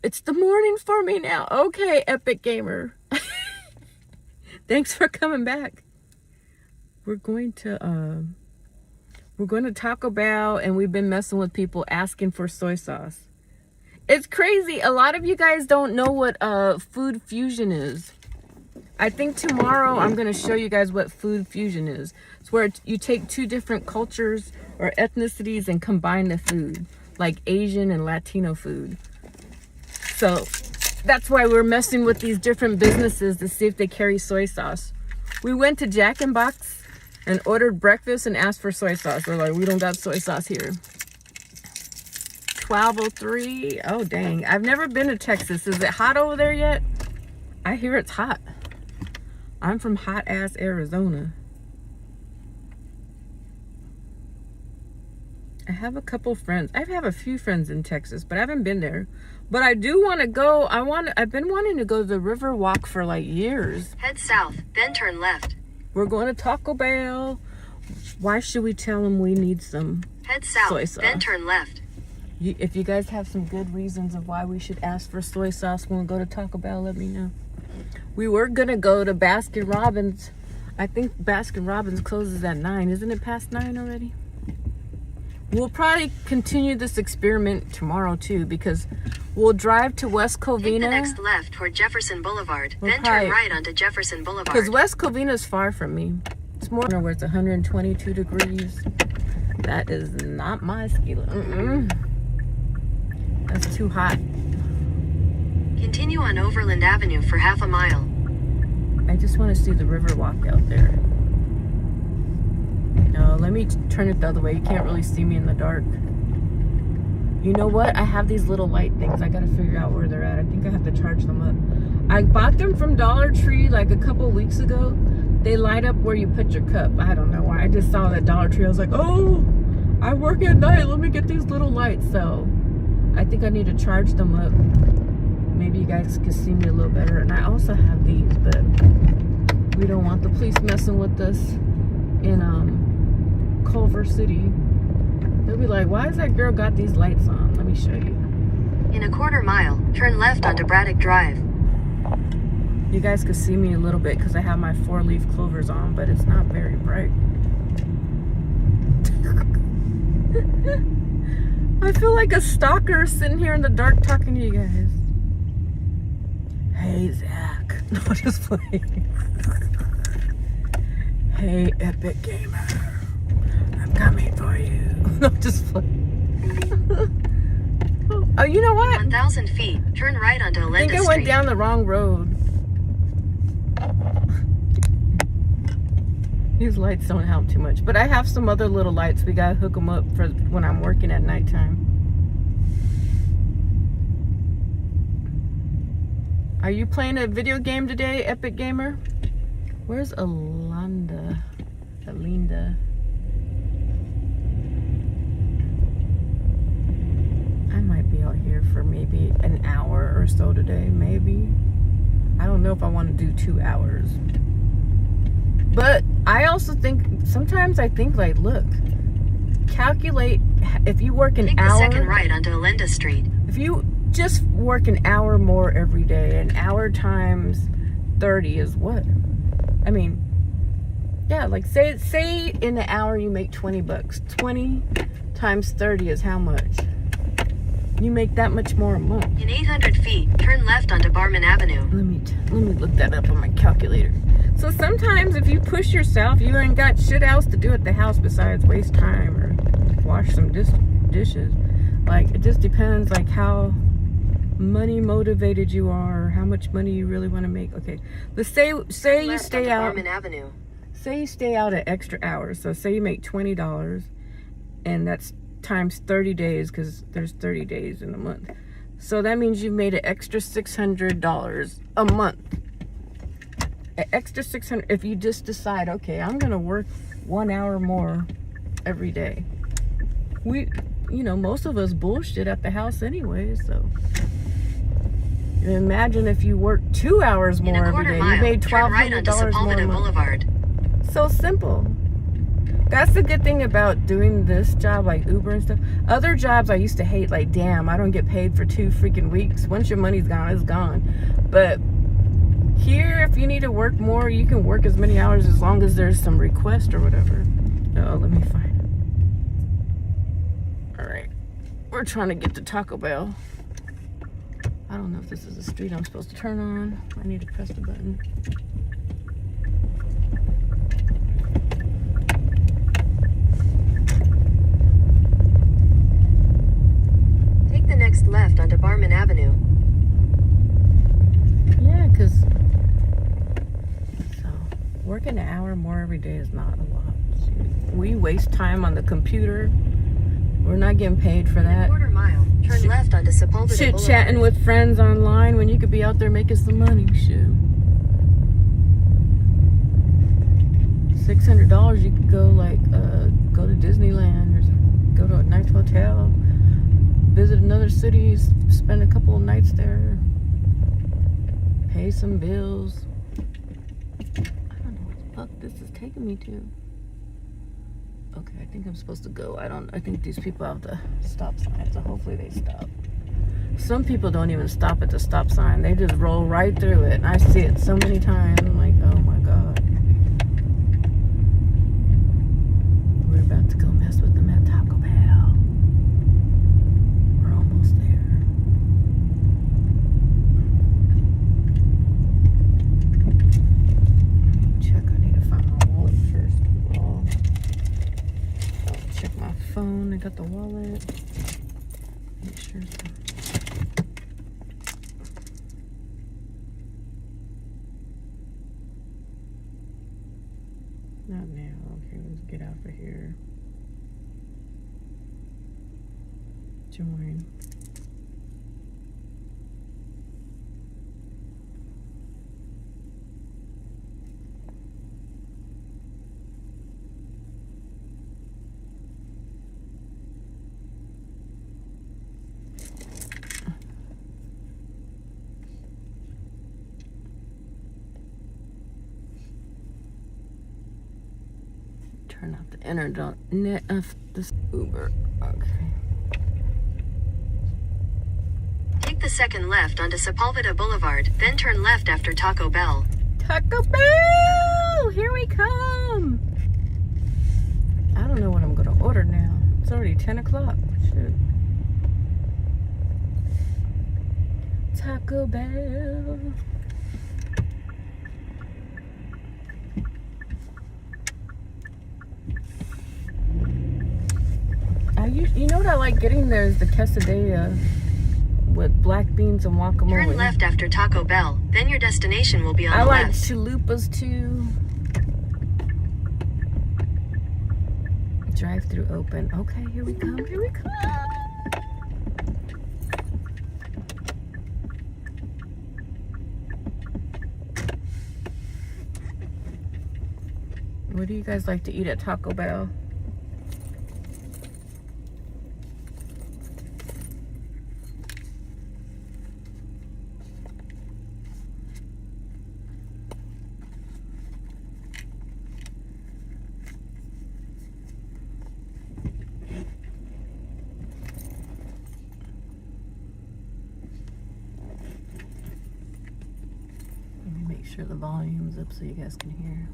It's the morning for me now. Okay, Epic Gamer. Thanks for coming back. We're going to Taco Bell, and we've been messing with people asking for soy sauce. It's crazy. A lot of you guys don't know what food fusion is. I think tomorrow I'm going to show you guys what food fusion is. It's where you take 2 different cultures or ethnicities and combine the food, like Asian and Latino food. So that's why we're messing with these different businesses to see if they carry soy sauce. We went to Jack in Box and ordered breakfast and asked for soy sauce. They're like, we don't got soy sauce here. 12:03. Oh, dang. I've never been to Texas. Is it hot over there yet? I hear it's hot. I'm from hot-ass Arizona. I have a couple friends. I have a few friends in Texas, but I haven't been there. But I do want to go. I've been wanting to go to the River Walk for like years. Head south, then turn left. We're going to Taco Bell. Why should we tell them we need some Head south, soy sauce? then turn left. If you guys have some good reasons of why we should ask for soy sauce when we go to Taco Bell, let me know. We were going to go to Baskin Robbins. I think Baskin Robbins closes at 9. Isn't it past 9 already? We'll probably continue this experiment tomorrow too, because we'll drive to West Covina. Take the next left toward Jefferson Boulevard, then turn right onto Jefferson Boulevard. Because West Covina is far from me. It's more where it's 122 degrees. That is not my ski limit. That's too hot. Continue on Overland Avenue for half a mile. I just want to see the river walk out there. No, let me turn it the other way. You can't really see me in the dark. You know what? I have these little light things. I got to figure out where they're at. I think I have to charge them up. I bought them from Dollar Tree like a couple weeks ago. They light up where you put your cup. I don't know why. I just saw that Dollar Tree. I was like, oh, I work at night. Let me get these little lights. So I think I need to charge them up. Maybe you guys can see me a little better. And I also have these, but we don't want the police messing with us in Culver City. They'll be like, why has that girl got these lights on? Let me show you. In a quarter mile, turn left onto Braddock Drive. You guys can see me a little bit because I have my 4-leaf clovers on, but it's not very bright. I feel like a stalker sitting here in the dark talking to you guys. Hey, Zach. No, just playing. Hey, Epic Gamer. I'm coming for you. No, just playing. Oh, you know what? 1,000 feet, turn right onto Olinda I think I went down the wrong road. These lights don't help too much, but I have some other little lights. We gotta hook them up for when I'm working at nighttime. Are you playing a video game today, Epic Gamer? Where's Alinda? I might be out here for maybe an hour or so today, maybe. I don't know if I want to do 2 hours. But I also think, sometimes I think like, look, calculate if you work an hour. Take the second right onto Olinda Street. If you just work an hour more every day, an hour times 30 is what? I mean, Yeah, like say in an hour you make $20. 20 times 30 is how much? You make that much more a month. In 800 feet, turn left onto Barman Avenue. Let me look that up on my calculator. So sometimes if you push yourself, you ain't got shit else to do at the house besides waste time or wash some dishes. Like, it just depends, like, how money motivated you are, or how much money you really want to make. Okay, let's say you stay out. Barman Avenue. Say you stay out an extra hours. So say you make $20, and that's times 30 days, because there's 30 days in a month. So that means you've made an extra $600 a month. An extra $600 if you just decide, okay, I'm gonna work 1 hour more every day. Most of us bullshit at the house anyway, so imagine if you work 2 hours more every day. You made $1,200 more a month. Boulevard. So simple. That's the good thing about doing this job, like Uber and stuff. Other jobs I used to hate, like, damn, I don't get paid for 2 freaking weeks. Once your money's gone, it's gone. But here, if you need to work more, you can work as many hours as long as there's some request or whatever. Oh, let me find it. All right. We're trying to get to Taco Bell. I don't know if this is a street I'm supposed to turn on. I need to press the button. Take the next left onto Barman Avenue. Yeah, because working an hour more every day is not a lot. We waste time on the computer. We're not getting paid for that. Quarter mile. Turn left onto Sepulveda Chit Boulevard. chatting with friends online when you could be out there making some money. Shoot. $600 you could go go to Disneyland or go to a nice hotel, visit another city, spend a couple of nights there, pay some bills. I don't know what the fuck this is taking me to. Okay, I think I'm supposed to go. I think these people have the stop sign, so hopefully they stop. Some people don't even stop at the stop sign. They just roll right through it. And I see it so many times. I'm like, oh my God. We're about to go mess with them at Taco Bell. We're almost there. Check, I need to find my wallet first. Check my phone. I got the wallet. Make sure it's not now. Okay, let's get out of here. Join. Turn off the internet of this Uber. Okay. Take the second left onto Sepulveda Boulevard, then turn left after Taco Bell. Taco Bell! Here we come! I don't know what I'm gonna order now. It's already 10 o'clock. Shoot. Taco Bell. You know what I like getting there is the quesadilla with black beans and guacamole. Turn left after Taco Bell, then your destination will be on the left. I like chalupas too. Drive-through open. Okay, here we come. Here we come. What do you guys like to eat at Taco Bell? Let me make sure the volume's up so you guys can hear.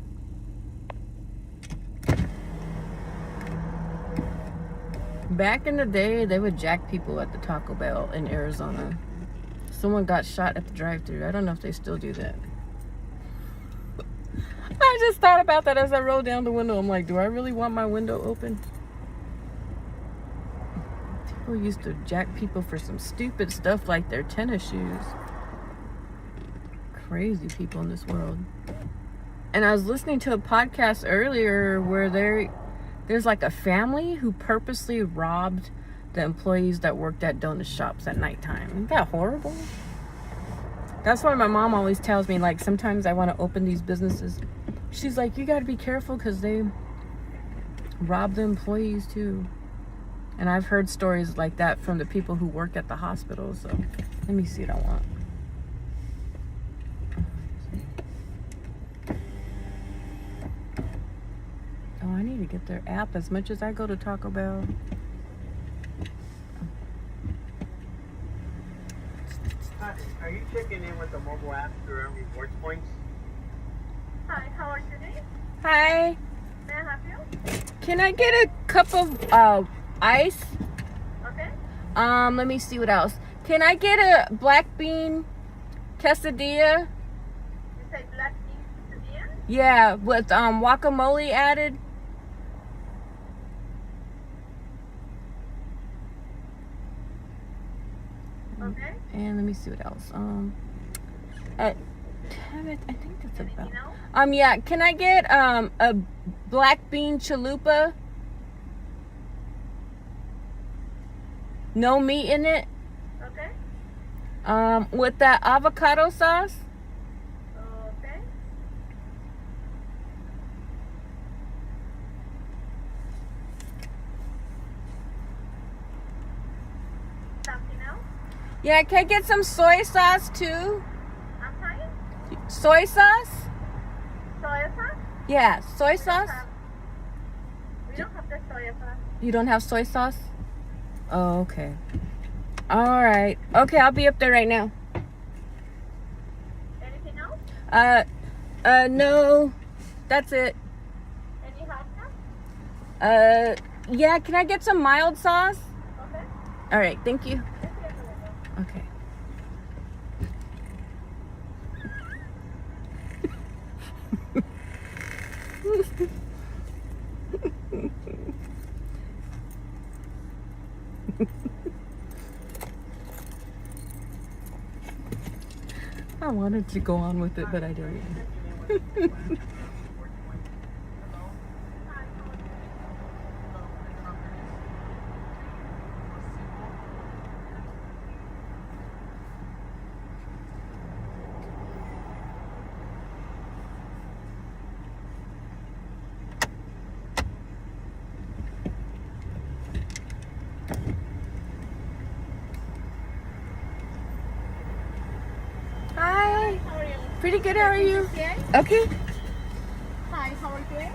Back in the day, they would jack people at the Taco Bell in Arizona. Someone got shot at the drive-thru. I don't know if they still do that. I just thought about that as I rolled down the window. I'm like, do I really want my window open? People used to jack people for some stupid stuff like their tennis shoes. Crazy people in this world. And I was listening to a podcast earlier where there's like a family who purposely robbed the employees that worked at donut shops at nighttime. Isn't that horrible? That's why my mom always tells me, like, sometimes I want to open these businesses. She's like, you got to be careful because they rob the employees too. And I've heard stories like that from the people who work at the hospital. So let me see what I want. Oh, I need to get their app as much as I go to Taco Bell. Hi, are you checking in with the mobile app to earn rewards points? Hi, how are you today? Hi. May I help you? Can I get a cup of ice? Okay. Let me see what else. Can I get a black bean quesadilla? You say black bean quesadilla? Yeah, with guacamole added. Okay. And let me see what else. Damn it, I think that's about. Anything else? Yeah. Can I get a black bean chalupa? No meat in it. Okay. With that avocado sauce. Okay. Something else? Yeah, can I get some soy sauce too? I'm sorry? Soy sauce? Soy sauce? Yeah, soy sauce. We don't have the soy sauce. You don't have soy sauce? Oh, okay. All right. Okay, I'll be up there right now. Anything else? No. That's it. Any hot sauce? Yeah, can I get some mild sauce? Okay. All right, thank you. Okay. I wanted to go on with it, but I didn't. Hi. How are you? Pretty good, how are you? Okay. Okay. Hi, how are you doing?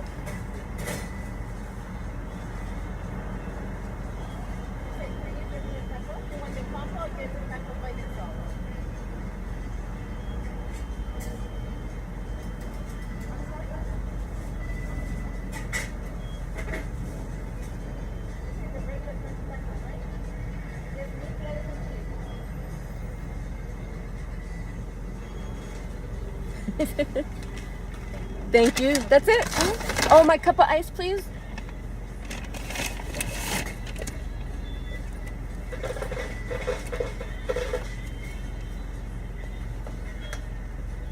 Thank you. That's it. Oh, my cup of ice, please.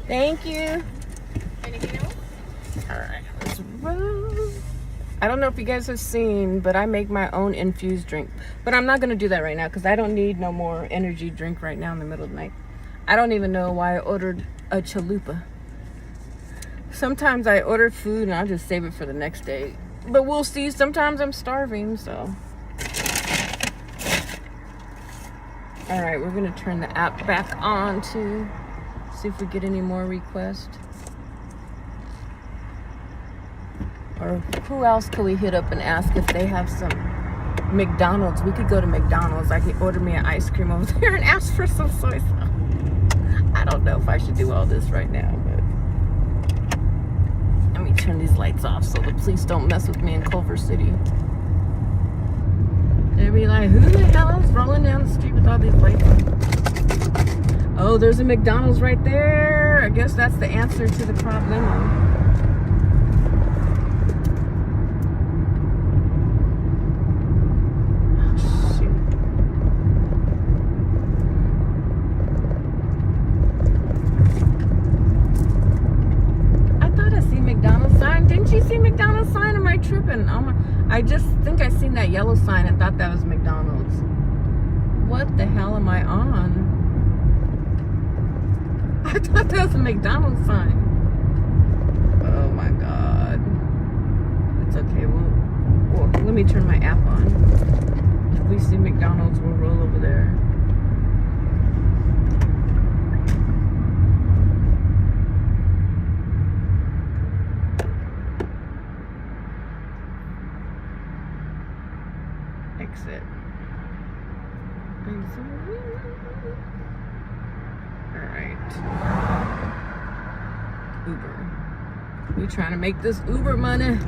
Thank you. Anything else? All right, let's roll. I don't know if you guys have seen, but I make my own infused drink. But I'm not going to do that right now because I don't need no more energy drink right now in the middle of the night. I don't even know why I ordered a chalupa. Sometimes I order food and I'll just save it for the next day. But we'll see. Sometimes I'm starving, so. All right, we're going to turn the app back on to see if we get any more requests. Or who else could we hit up and ask if they have some McDonald's? We could go to McDonald's. I could order me an ice cream over there and ask for some soy sauce. I don't know if I should do all this right now, but let me turn these lights off so the police don't mess with me in Culver City. There They'd be like, who the hell is rolling down the street with all these lights on? Oh, there's a McDonald's right there. I guess that's the answer to the problemo. Didn't you see McDonald's sign? Am I tripping? I just think I seen that yellow sign and thought that was McDonald's. What the hell am I on? I thought that was a McDonald's sign. Oh my God. It's okay. Well, let me turn my app on. If we see McDonald's, we'll roll over there. Exit. Alright. Uber. We trying to make this Uber money.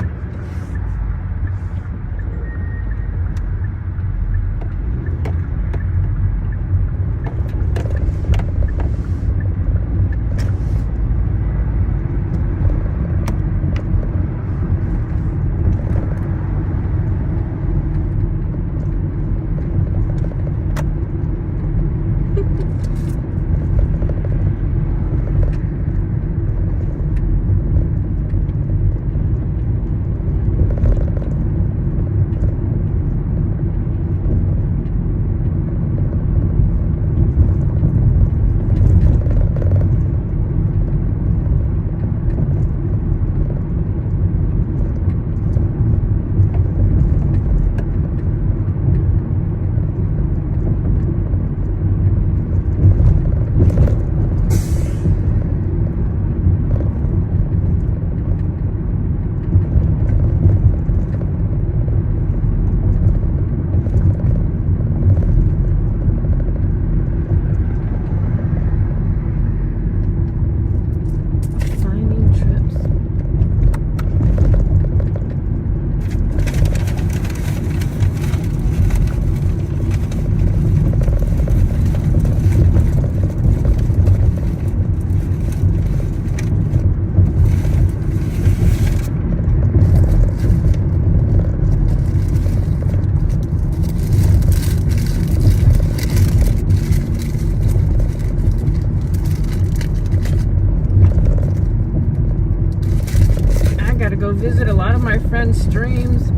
Visit a lot of my friends' streams.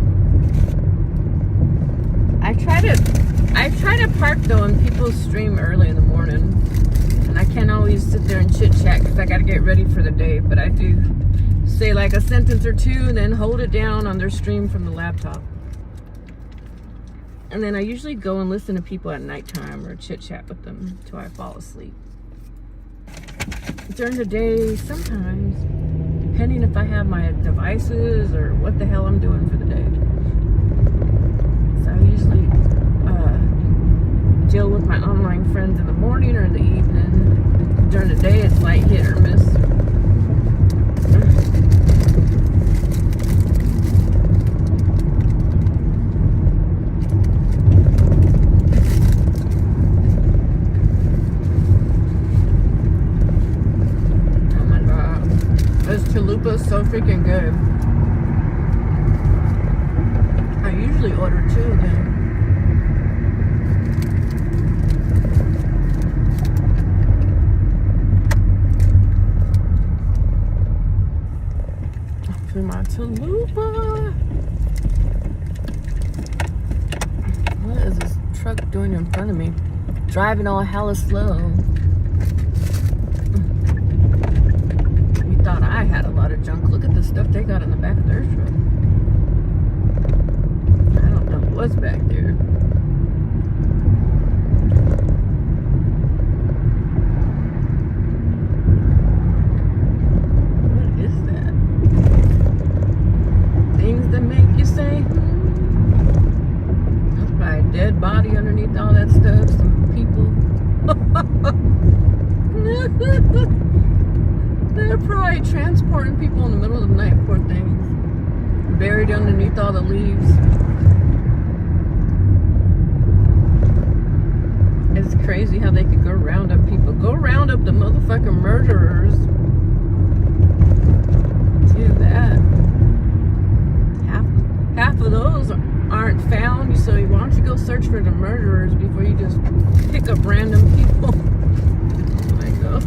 I try to park though in people's stream early in the morning, and I can't always sit there and chit chat because I got to get ready for the day. But I do say like a sentence or two and then hold it down on their stream from the laptop. And then I usually go and listen to people at nighttime or chit chat with them till I fall asleep. During the day, sometimes, depending if I have my devices or what the hell I'm doing for the day. So I usually deal with my online friends in the morning or in the evening. During the day, it's like hit or miss. Chalupa's so freaking good. I usually order two of them. For my chalupa. What is this truck doing in front of me? Driving all hella slow. Thought I had a lot of junk. Look at the stuff they got in the back of their truck. I don't know what's back there. What is that? Things that make you say, That's probably a dead body underneath all that stuff. Some people. They're probably transporting people in the middle of the night, poor things. Buried underneath all the leaves. crazy how they could go round up people. Go round up the motherfucking murderers. Do that. Half of those aren't found, so why don't you go search for the murderers before you just pick up random people? Like, oh.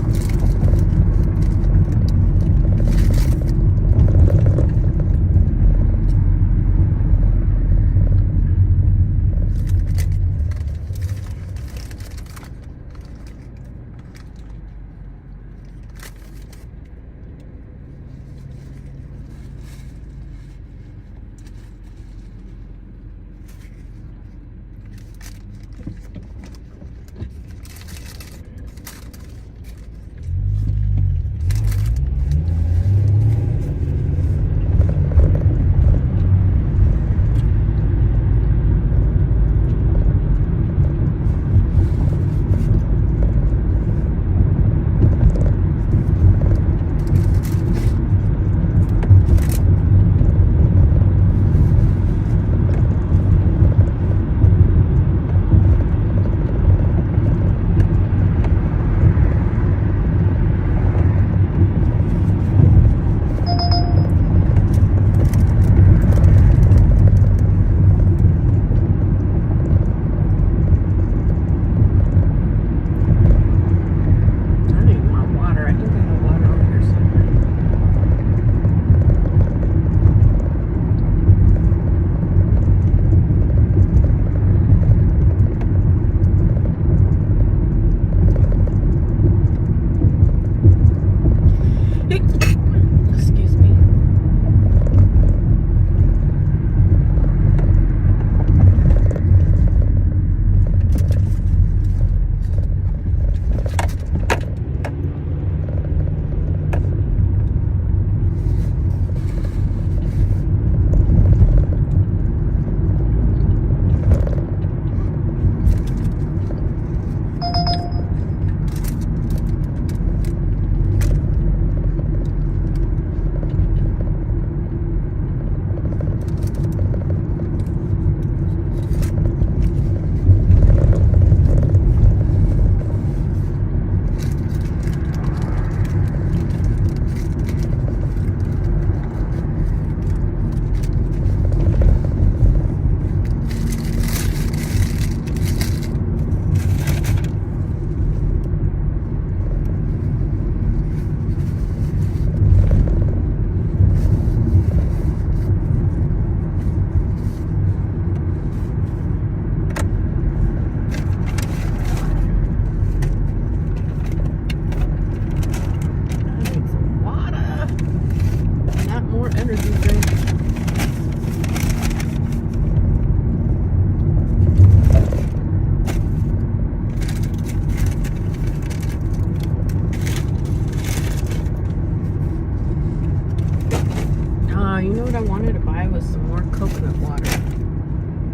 You know what I wanted to buy was some more coconut water.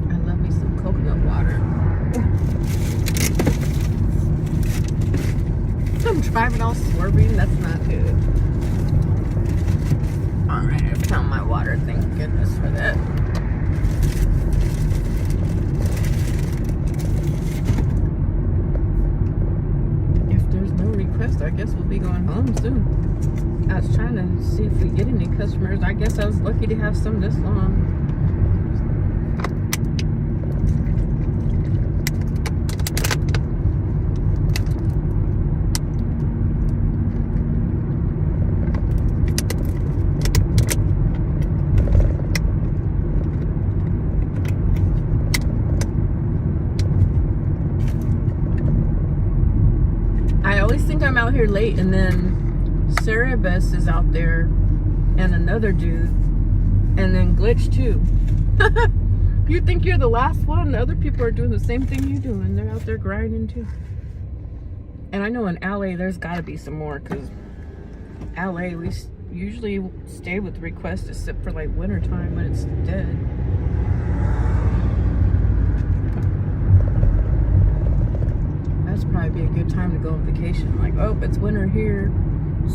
I love me some coconut water. I'm driving all swerving. That's not good. Alright, I found my water. Thank goodness for that. If there's no request, I guess we'll be going home soon. I was trying to see if we get any customers. I guess I was lucky to have some this long. I always think I'm out here late, and then Cerebus is out there and another dude, and then Glitch too. You think you're the last one, the other people are doing the same thing you're doing. They're out there grinding too. And I know in LA there's got to be some more, because LA we usually stay with requests except for like winter time when it's dead. That's probably be a good time to go on vacation. Like, oh, it's winter here,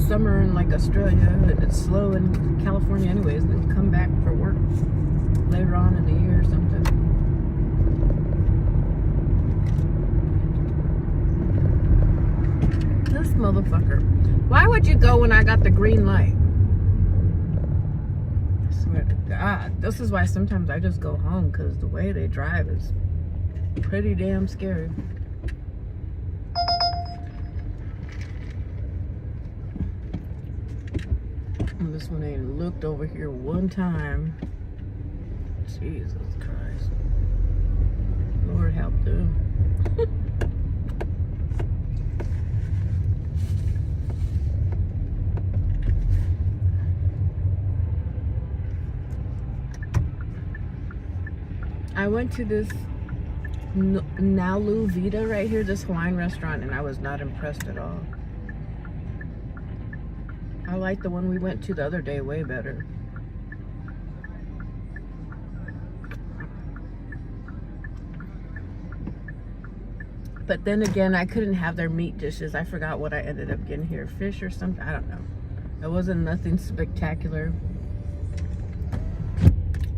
summer in like Australia, and it's slow in California anyways, and then come back for work later on in the year or something. motherfucker. Why would you go when I got the green light? I swear to God. This is why sometimes I just go home, because the way they drive is pretty damn scary. And this one ain't looked over here one time. Jesus Christ. Lord help them. I went to this Nalu Vita right here, this Hawaiian restaurant, and I was not impressed at all. I like the one we went to the other day way better. But then again, I couldn't have their meat dishes. I forgot what I ended up getting here. Fish or something? I don't know. It wasn't nothing spectacular.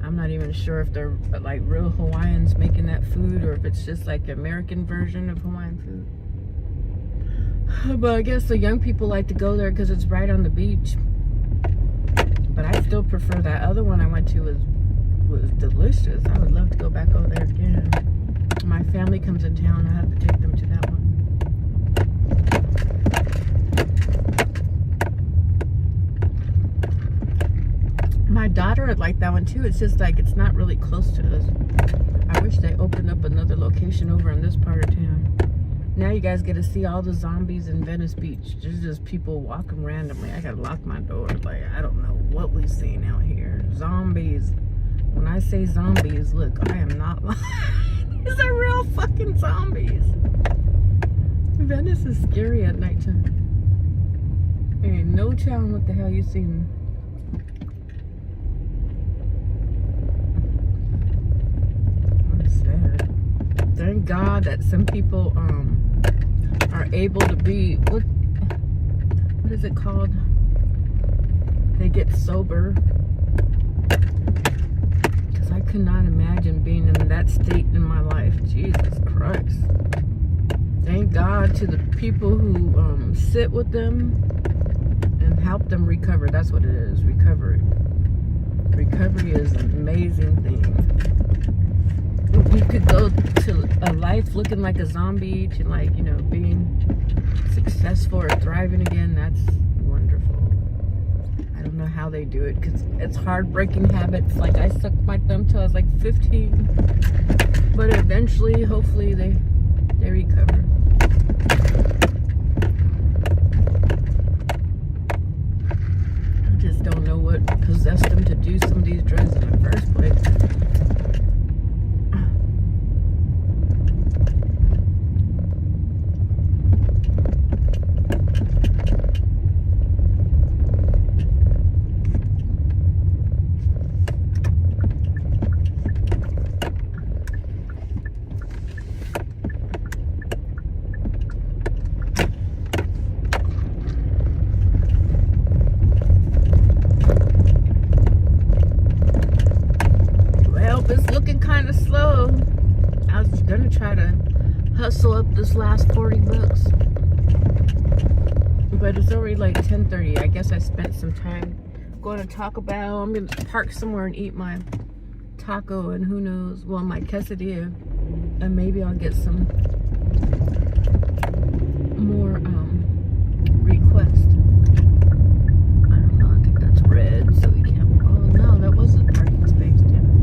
I'm not even sure if they're like real Hawaiians making that food or if it's just like the American version of Hawaiian food. But I guess the young people like to go there because it's right on the beach. But I still prefer that other one I went to was delicious. I would love to go back over there again. My family comes in town. I have to take them to that one. My daughter would like that one too. It's just like it's not really close to us. I wish they opened up another location over in this part of town. Now you guys get to see all the zombies in Venice Beach. There's just people walking randomly. I gotta lock my door. Like, I don't know what we've seen out here. Zombies. When I say zombies, look, I am not lying. These are real fucking zombies. Venice is scary at nighttime. Ain't no telling what the hell you seen. I'm sad. Thank God that some people are able to be, what is it called? They get sober. Because I could not imagine being in that state in my life. Jesus Christ. Thank God to the people who sit with them and help them recover. That's what it is, recovery. Recovery is an amazing thing. You could go to a life looking like a zombie to, like, you know, being successful or thriving again. That's wonderful. I don't know how they do it because it's hard breaking habits. Like, I sucked my thumb till I was like 15, but eventually, hopefully, they recover. I just don't know what possessed them to do some of these drugs in the first place. Hustle up this last 40 bucks, but it's already like 10:30. I guess I spent some time going to Taco Bell. I'm gonna park somewhere and eat my taco and who knows, well, my quesadilla, and maybe I'll get some more requests. I don't know, I think that's red, so we can't. Oh no, that was a parking space. Damn it.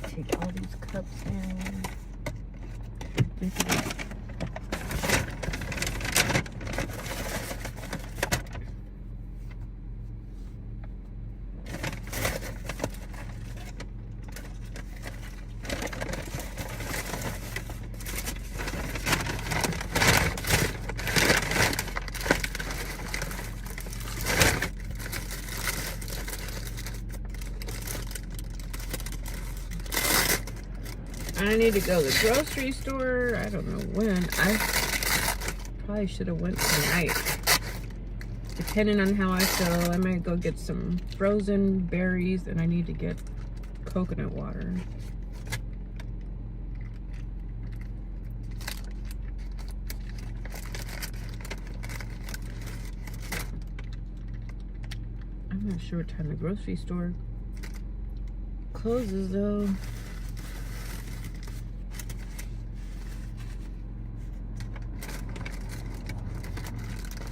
Take all these cups in. I need to go to the grocery store. I don't know when. I probably should have went tonight. Depending on how I feel, I might go get some frozen berries, and I need to get coconut water. I'm not sure what time the grocery store closes though.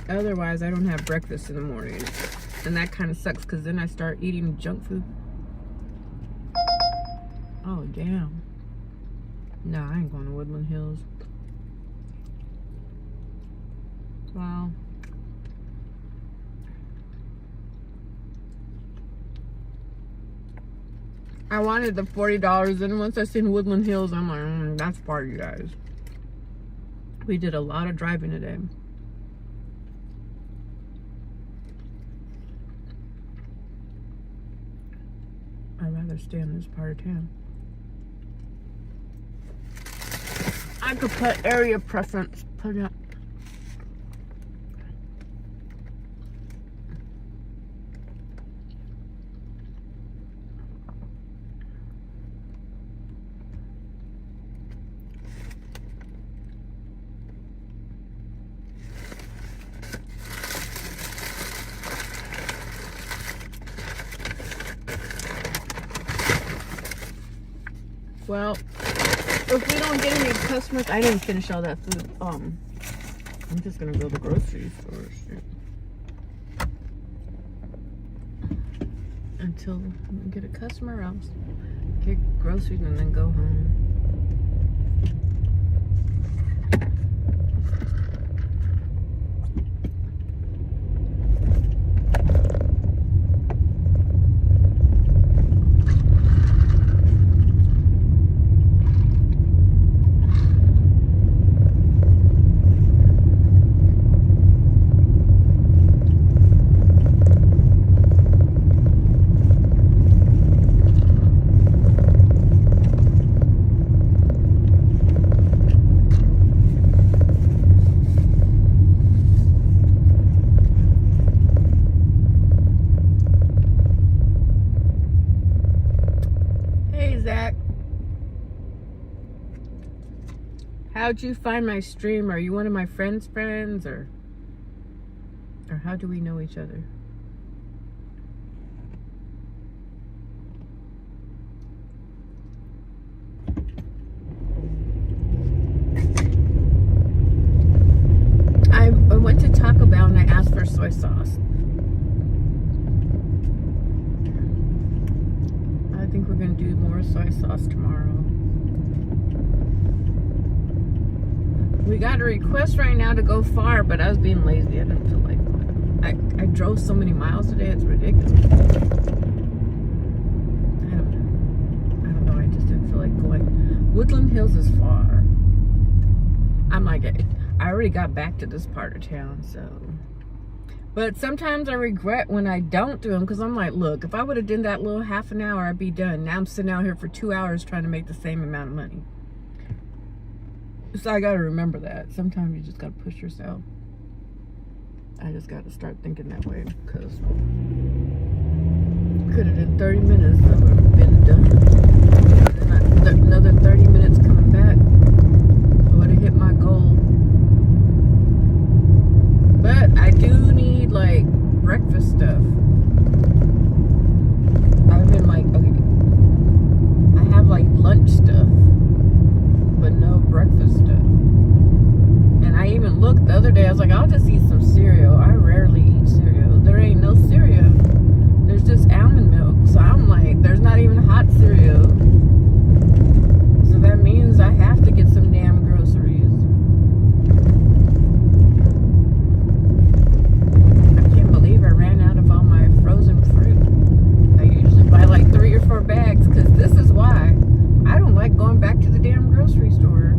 Otherwise, I don't have breakfast in the morning. And that kind of sucks because then I start eating junk food. Oh, damn. No, I ain't going to Woodland Hills. Wow. I wanted the $40, and once I seen Woodland Hills, I'm like, that's far, you guys. We did a lot of driving today. I'd rather stay in this part of town. I could put area preference, put it. Well, if we don't get any customers, I didn't finish all that food. I'm just gonna go to the grocery store until we get a customer. I'll get groceries and then go home. How'd you find my stream? Are you one of my friends' friends, or how do we know each other? I went to Taco Bell and I asked for soy sauce. I think we're gonna do more soy sauce tomorrow. We got a request right now to go far, but I was being lazy. I didn't feel like going. I drove so many miles today, it's ridiculous. I don't know. I just didn't feel like going. Woodland Hills is far. I'm like, I already got back to this part of town, so. But sometimes I regret when I don't do them, because I'm like, look, if I would have done that little half an hour, I'd be done. Now I'm sitting out here for 2 hours trying to make the same amount of money. So I gotta remember that. Sometimes you just gotta push yourself. I just gotta start thinking that way, because could have done 30 minutes, I would have been done. Another 30 minutes coming back, I would have hit my goal. But I do need like breakfast stuff. I've been like, okay, I have like lunch stuff, but no breakfast stuff. And I even looked the other day, I was like, I'll just eat some cereal. I rarely eat cereal. There ain't no cereal. There's just almond milk. So I'm like, there's not even hot cereal. So that means I have to get some damn groceries. I can't believe I ran out of all my frozen fruit. I usually buy like 3 or 4 bags, because this is why. I don't like going back to the damn grocery store.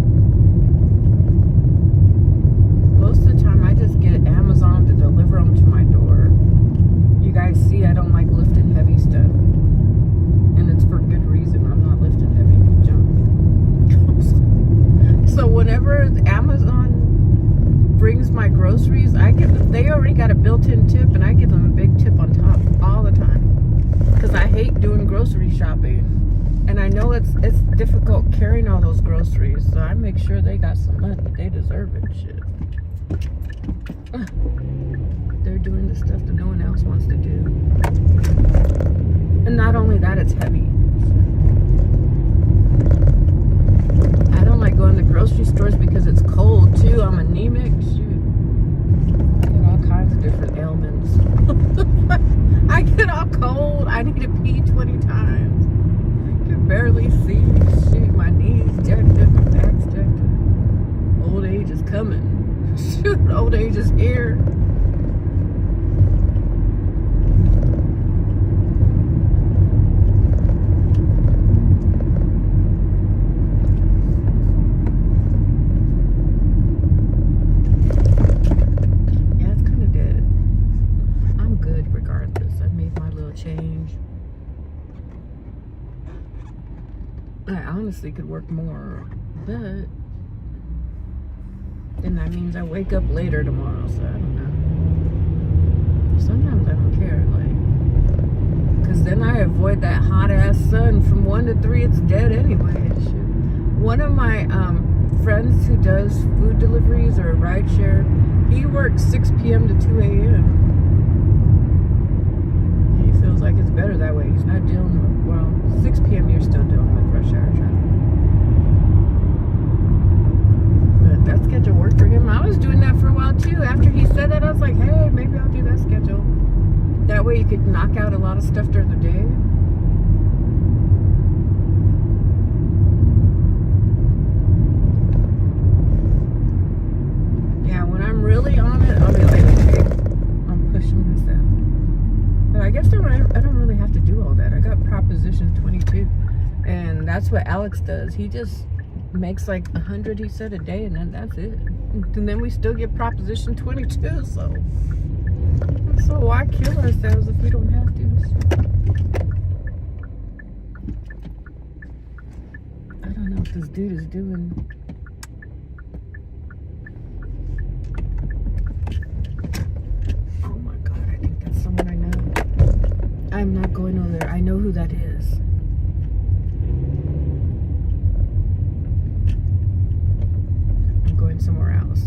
Most of the time I just get Amazon to deliver them to my door. You guys see I don't like lifting heavy stuff. And it's for good reason. I'm whenever Amazon brings my groceries, they already got a built-in tip, and I give them a big tip on top all the time. Because I hate doing grocery shopping. And I know it's difficult carrying all those groceries, so I make sure they got some money. They deserve it, shit. They're doing the stuff that no one else wants to do. And not only that, it's heavy. I don't like going to grocery stores because it's cold too. I'm anemic. Shoot. I get all kinds of different ailments. I get all cold. I need to pee 20 times. I can barely see. Shoot, my knees jacked up, my back's jacked up. Old age is coming. Shoot, old age is here. Change. I honestly could work more, but then that means I wake up later tomorrow, so I don't know. Sometimes I don't care, like, because then I avoid that hot ass sun from 1 to 3. It's dead anyway. One of my friends who does food deliveries or rideshare, he works 6 p.m. to 2 a.m. Feels like it's better that way. He's not dealing with, well, 6 p.m. you're still dealing with rush hour traffic. But that schedule worked for him. I was doing that for a while too. After he said that, I was like, hey, maybe I'll do that schedule. That way you could knock out a lot of stuff during the day. Yeah, when I'm really on it, I'll be like, okay, I'm pushing myself. But I guess I don't really have to do all that. I got Proposition 22, and that's what Alex does. He just makes like 100, he said, a day, and then that's it. And then we still get Proposition 22, so why kill ourselves if we don't have to? I don't know what this dude is doing. I'm not going over there. I know who that is. I'm going somewhere else.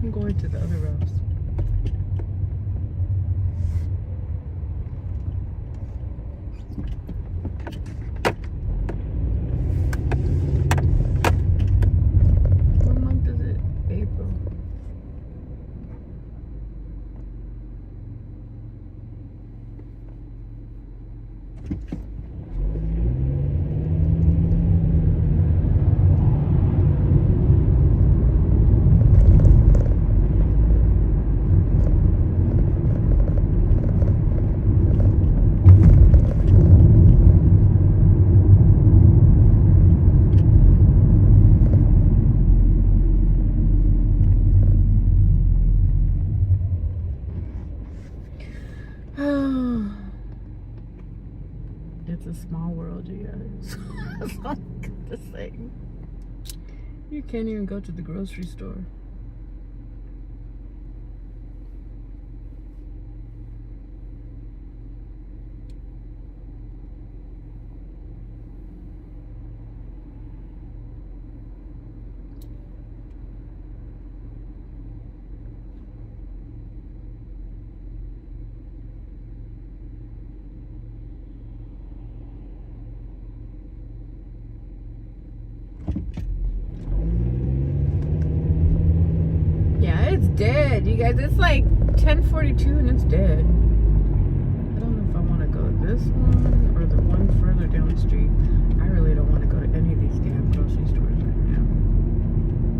I'm going to the other house. It's a small world, you guys. That's all I'm gonna say. You can't even go to the grocery store. It's dead, you guys. It's like 10:42 and it's dead. I don't know if I want to go to this one or the one further down the street. I really don't want to go to any of these damn grocery stores right now.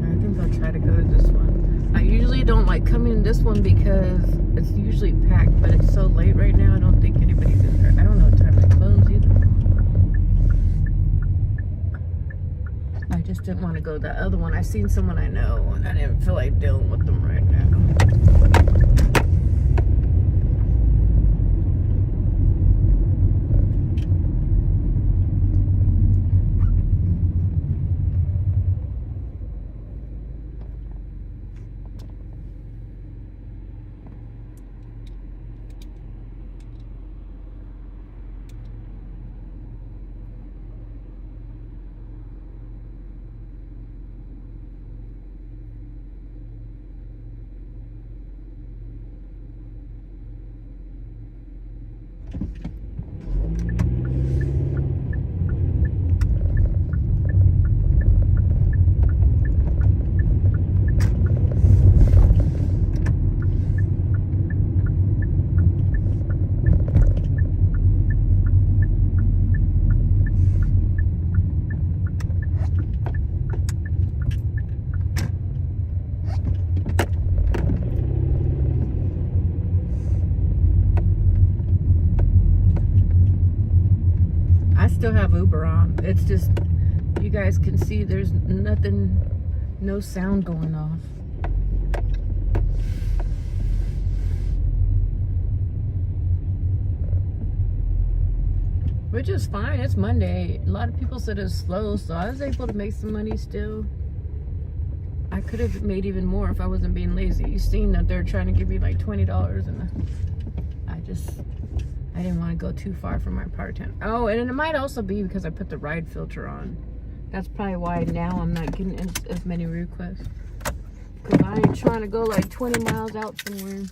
I think I'll try to go to this one. I usually don't like coming in this one because it's usually packed, but it's so late right now, I don't think anybody's in there. I don't know what time they close either. I just didn't want to go to that other one. I seen someone I know, and I didn't feel like dealing with them right now. still have Uber on. It's just, you guys can see there's nothing, no sound going off. Which is fine. It's Monday. A lot of people said it's slow, so I was able to make some money still. I could have made even more if I wasn't being lazy. You've seen that they're trying to give me like $20, and I didn't want to go too far from my part-time. Oh, and it might also be because I put the ride filter on. That's probably why now I'm not getting as many requests. Because I ain't trying to go like 20 miles out somewhere.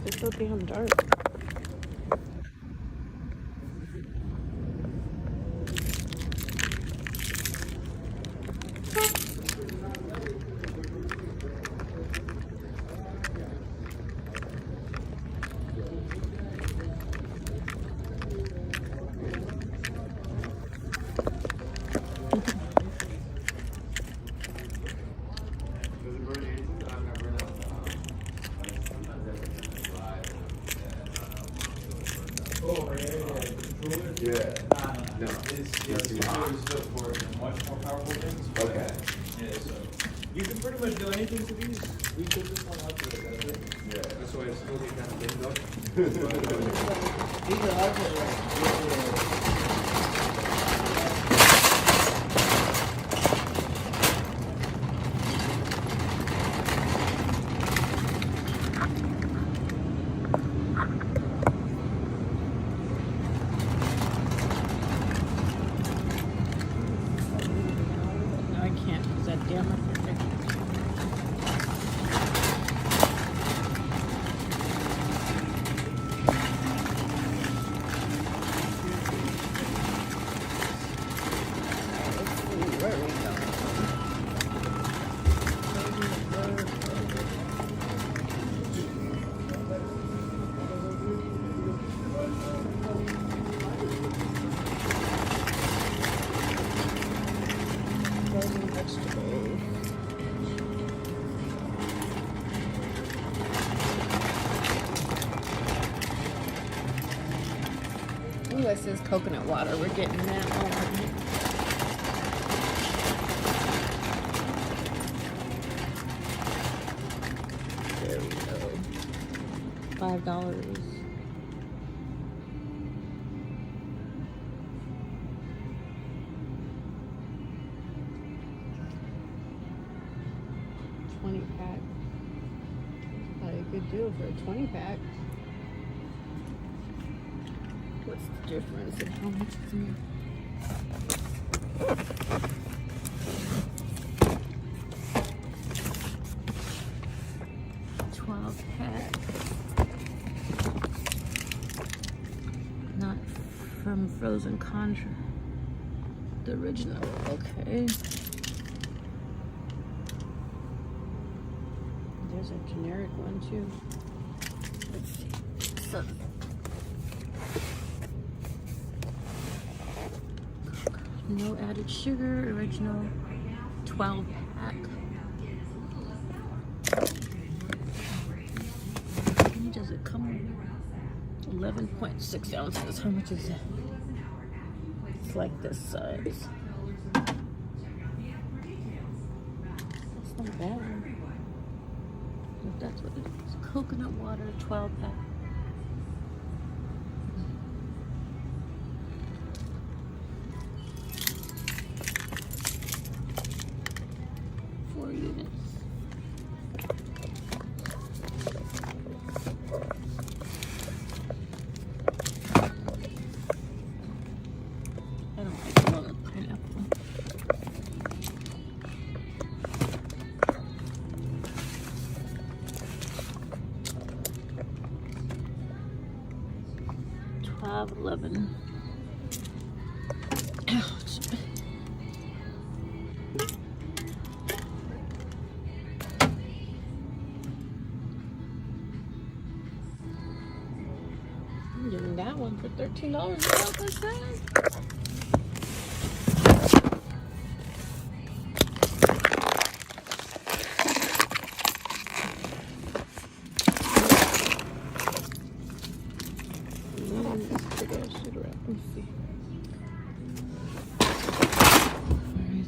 It's so damn dark. Yeah. No. It's still for much more powerful things. Okay. Yeah, so you can pretty much do anything to these. We took this one out to it. Yeah. That's why it's still kind of big up. These are also like Ooh, this is coconut water. We're getting that one. There we go. $5. $20-pack. Probably a good deal for a 20-pack. What's the difference in how much is in here? 12-pack. Not from Frozen Contra. The original. Okay. There's a generic one too. Let's see. So, no added sugar, original 12-pack. How many does it come with? 11.6 ounces. How much is that? It's like this size. That's not bad. If that's what it is. Coconut water, 12-pack. $5.11. Ouch. I'm getting that one for $13.12.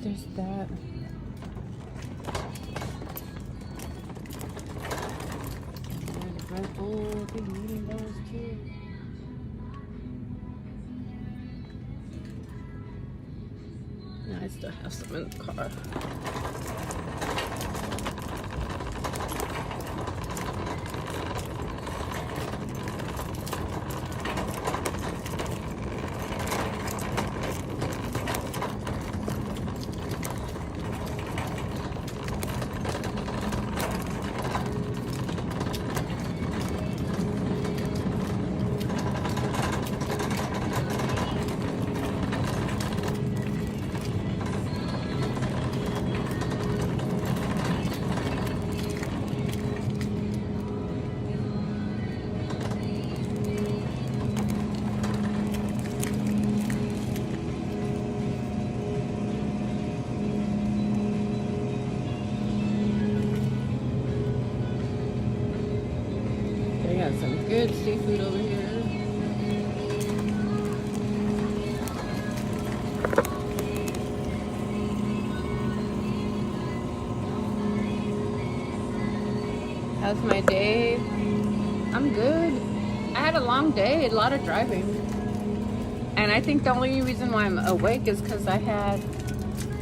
There's that. There's Red Bull. I've been eating those too. No, I still have some in the car. They got some good seafood over here. How's my day? I'm good. I had a long day, a lot of driving. And I think the only reason why I'm awake is because I had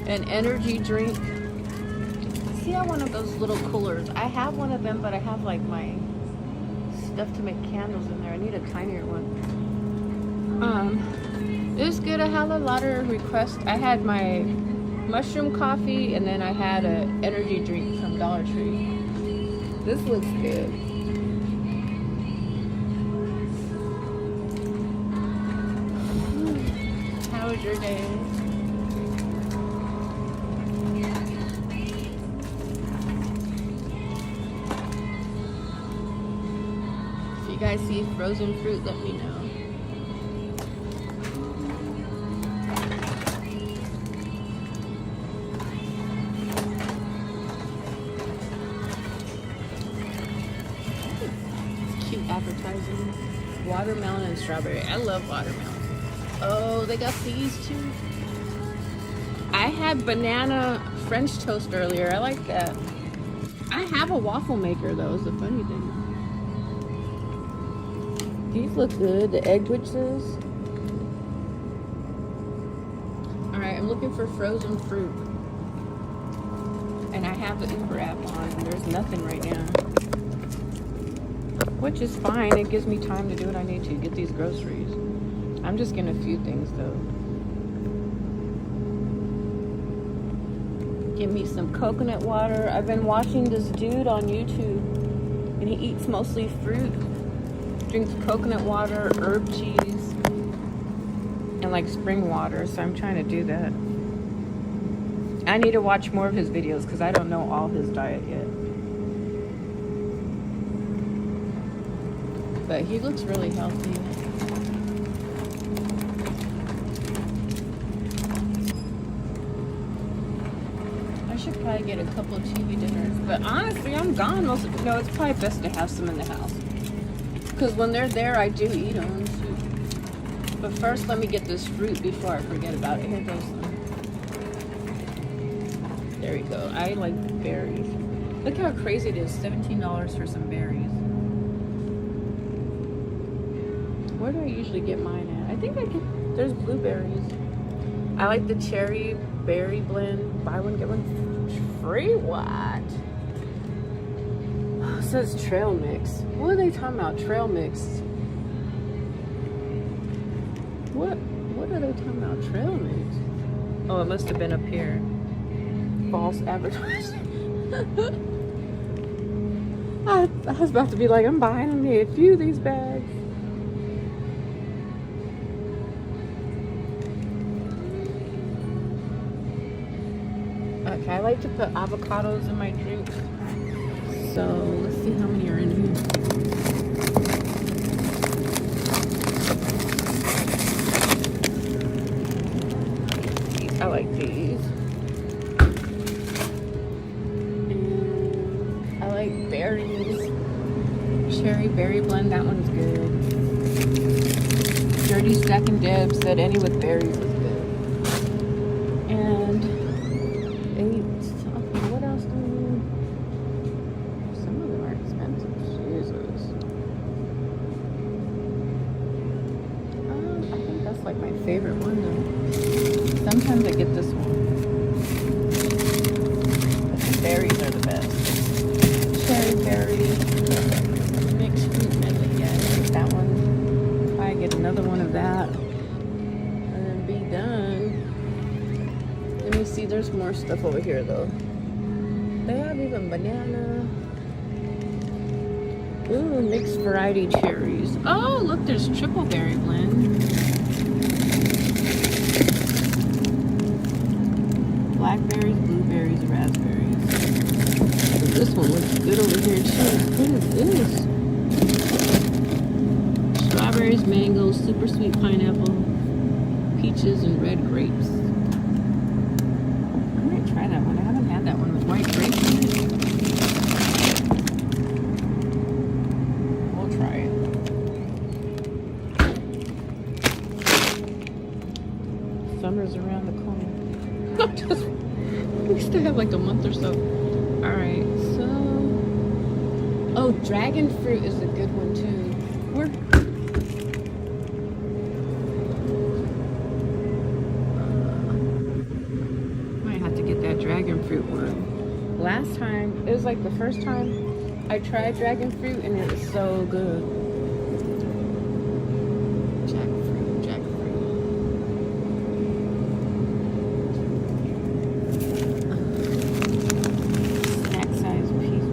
an energy drink. See, I have one of those little coolers. I have one of them, but I have like my stuff to make candles in there. I need a tinier one. It was good. I had a lot of requests. I had my mushroom coffee, and then I had an energy drink from Dollar Tree. This looks good. How was your day? If you guys see frozen fruit, let me know. Cute advertising. Watermelon and strawberry. I love watermelon. Oh, they got these too. I had banana French toast earlier. I like that. I have a waffle maker though, is the funny thing. These look good. The egg witches. Alright, I'm looking for frozen fruit. And I have the Uber app on and there's nothing right now. Which is fine. It gives me time to do what I need to. Get these groceries. I'm just getting a few things though. Give me some coconut water. I've been watching this dude on YouTube and he eats mostly fruit. Drinks coconut water, herb cheese, and like spring water. So I'm trying to do that. I need to watch more of his videos because I don't know all his diet yet. But he looks really healthy. I should probably get a couple of TV dinners. But honestly, I'm gone most of it. No, it's probably best to have some in the house. Because when they're there, I do eat them. But first, let me get this fruit before I forget about it. Here goes some. There we go. I like berries. Look how crazy it is. $17 for some berries. Where do I usually get mine at? I think I get, there's blueberries. I like the cherry berry blend. Buy one, get one free. What? Oh, it says trail mix. What are they talking about? Trail mix. What are they talking about? Trail mix. Oh, it must have been up here. False advertising. I was about to be like, I'm buying me a few of these bags. Okay, I like to put avocados in my drinks. So let's see how many are in here. I like these. And I like berries. Cherry berry blend, that one's good. Dirty Stacking Dibs said any with berries was good. And 8 something. What else do we need? Some of them are expensive. Jesus. I think that's like my favorite one though. Sometimes I get this one. But the berries are the best. Cherry berry. Mixed fruit medley. Yeah, I like that one. I get another one of that. And then be done. Let me see, there's more stuff over here though. They have even banana. Ooh, mixed variety cherries. Oh, look, there's triple berry blend. Blackberries, blueberries, raspberries. This one looks good over here too. What is this? Strawberries, mangoes, super sweet pineapple, peaches, and red grapes. I might try that one. I haven't had that one with white grapes in it. We'll try it. Summer's around the corner. We still have like a month or so. Alright, so... Oh, dragon fruit is a good one too. Might have to get that dragon fruit one. Last time, it was like the first time I tried dragon fruit and it was so good. Jackfruit, jackfruit. Snack size piece.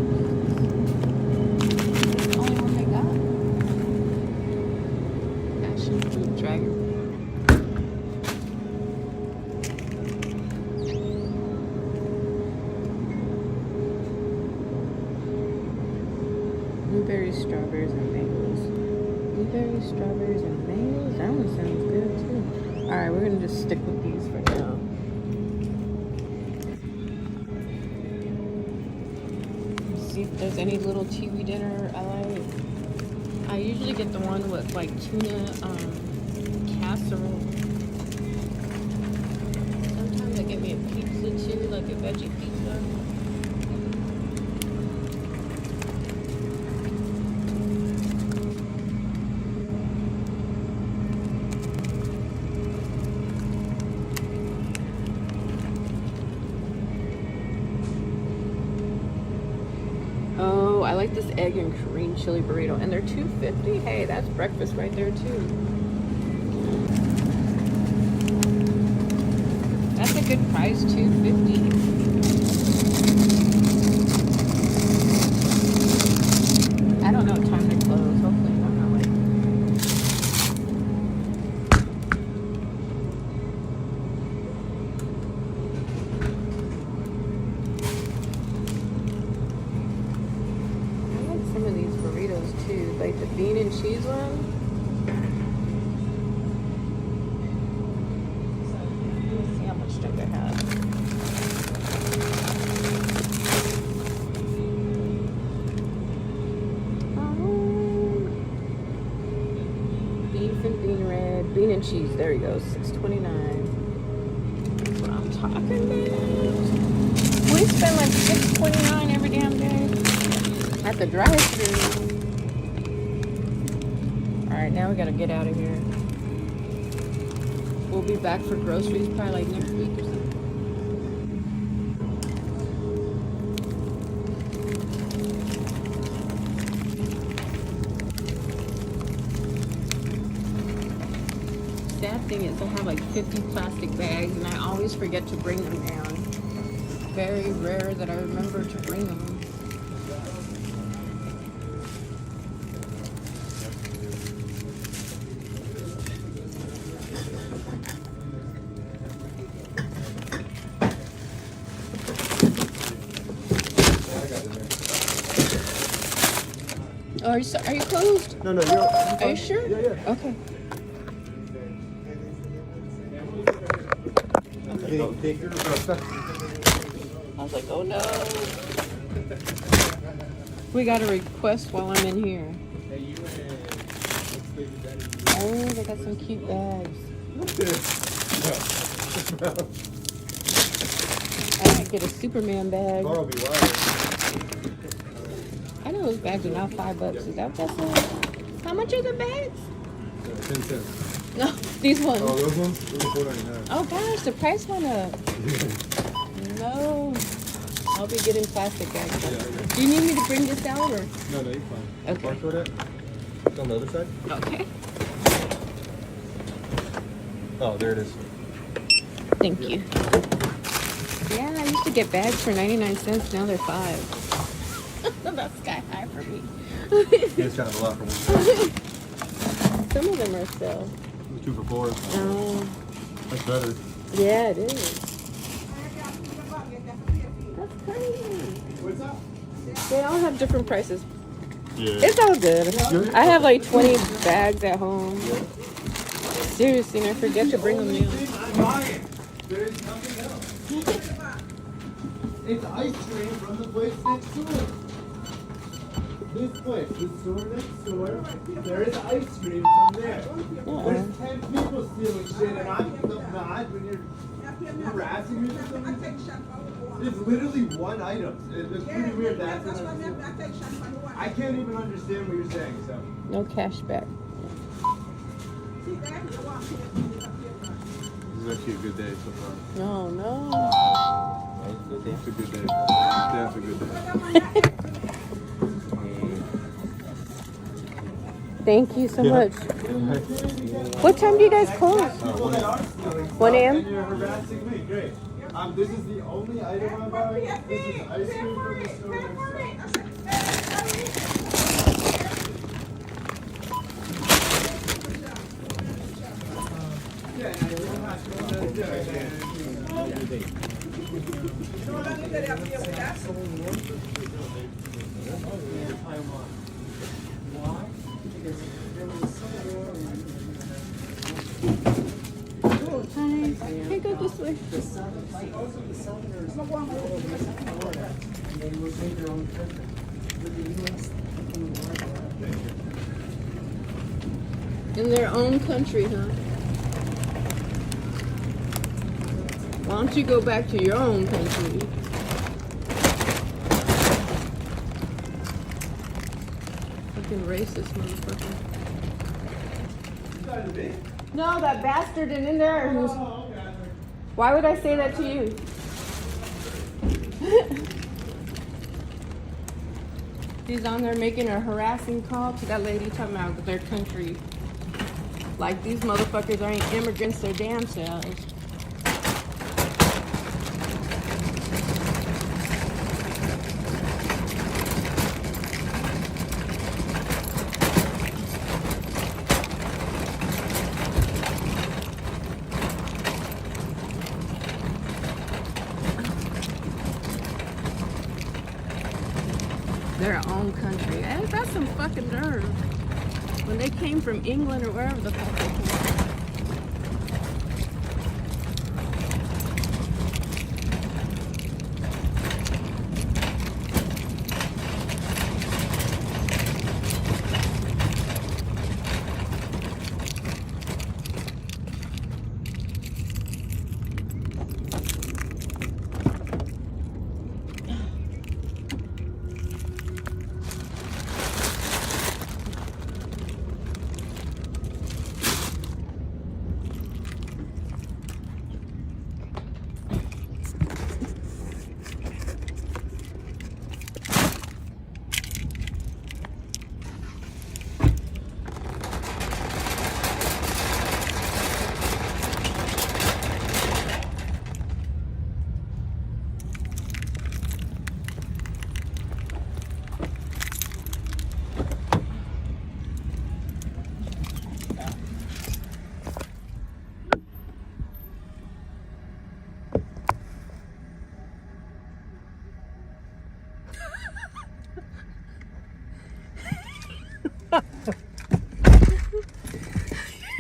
That's the only one they got. Passion fruit, dragon fruit. Blueberries, strawberries, and mangoes. Blueberries, strawberries, and mangoes? That one sounds good too. Alright, we're gonna just stick with these for now. Let's see if there's any little TV dinner I like. I usually get the one with like tuna casserole. Sometimes they give me a pizza too, like a veggie pizza. Oh, I like this egg and green chili burrito, and they're $2.50. Hey, that's breakfast right there too. That's a good price, $2.50. I don't know what time they close. Hopefully I'm not late. Some of these burritos too, like the bean and cheese one. Let me see how much stuff I have. Beef and bean red, bean and cheese. There you go, $6.29. That's what I'm talking about. We spend like $6.29 every damn day at the drive-thru. Alright, now we gotta get out of here. We'll be back for groceries probably like next week or something. Sad thing is I have like 50 plastic bags and I always forget to bring them down. Very rare that I remember to bring them. Are you closed? No, you're. Are you sure? Yeah. Okay. I was like, oh no. We got a request while I'm in here. Oh, they got some cute bags. I might get a Superman bag. Tomorrow will be wild. I know those bags are not $5. Is that what that says? How much are the bags? 10 cents. No, these ones. Oh, those ones? Those are $4.99. Oh gosh, the price went up. No. I'll be getting plastic bags. Do you need me to bring this out or? No, you're fine. Okay. Barcode it? It's on the other side? Okay. Oh, there it is. Thank you. Yeah, I used to get bags for 99 cents. Now they're 5. That's sky high for me. It's kind of a lot for one. Some of them are still. 2 for $4. Oh. That's better. Yeah, it is. That's crazy. What's up? They all have different prices. Yeah. It's all good. I have like 20 bags at home. Seriously, and I forget to bring them in. I'm buying. There's nothing else. It's ice cream from the place next door. This place, the store next door, there is ice cream from there. There's 10 people stealing shit, and I'm not when you're harassing me or something. It's literally one item. It's pretty weird. That's I can't even understand what you're saying. So No cash back. this is actually a good day so far. No, no. It's a good day. That's a good day. Thank you so much. What time do you guys close? 1 a.m.? And you're harassing me. Great. This is the only item I'm buying. This is ice cream from the store next door. Hey, go this way. In their own country, huh? Why don't you go back to your own country? Fucking racist motherfucker. No, that bastard in there who's... Why would I say that to you? He's on there making a harassing call to that lady talking about their country. Like these motherfuckers ain't immigrants their damn selves. Their own country. Hey, that's some fucking nerve. When they came from England or wherever the fuck they came from.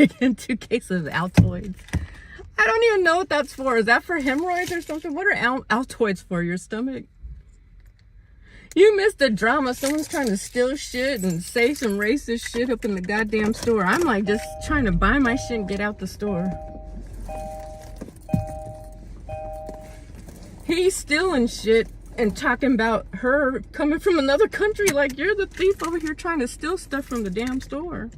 taking 2 cases of Altoids. I don't even know what that's for. Is that for hemorrhoids or something? What are Altoids for? Your stomach? You missed the drama. Someone's trying to steal shit and say some racist shit up in the goddamn store. I'm like just trying to buy my shit and get out the store. He's stealing shit and talking about her coming from another country. Like, you're the thief over here trying to steal stuff from the damn store.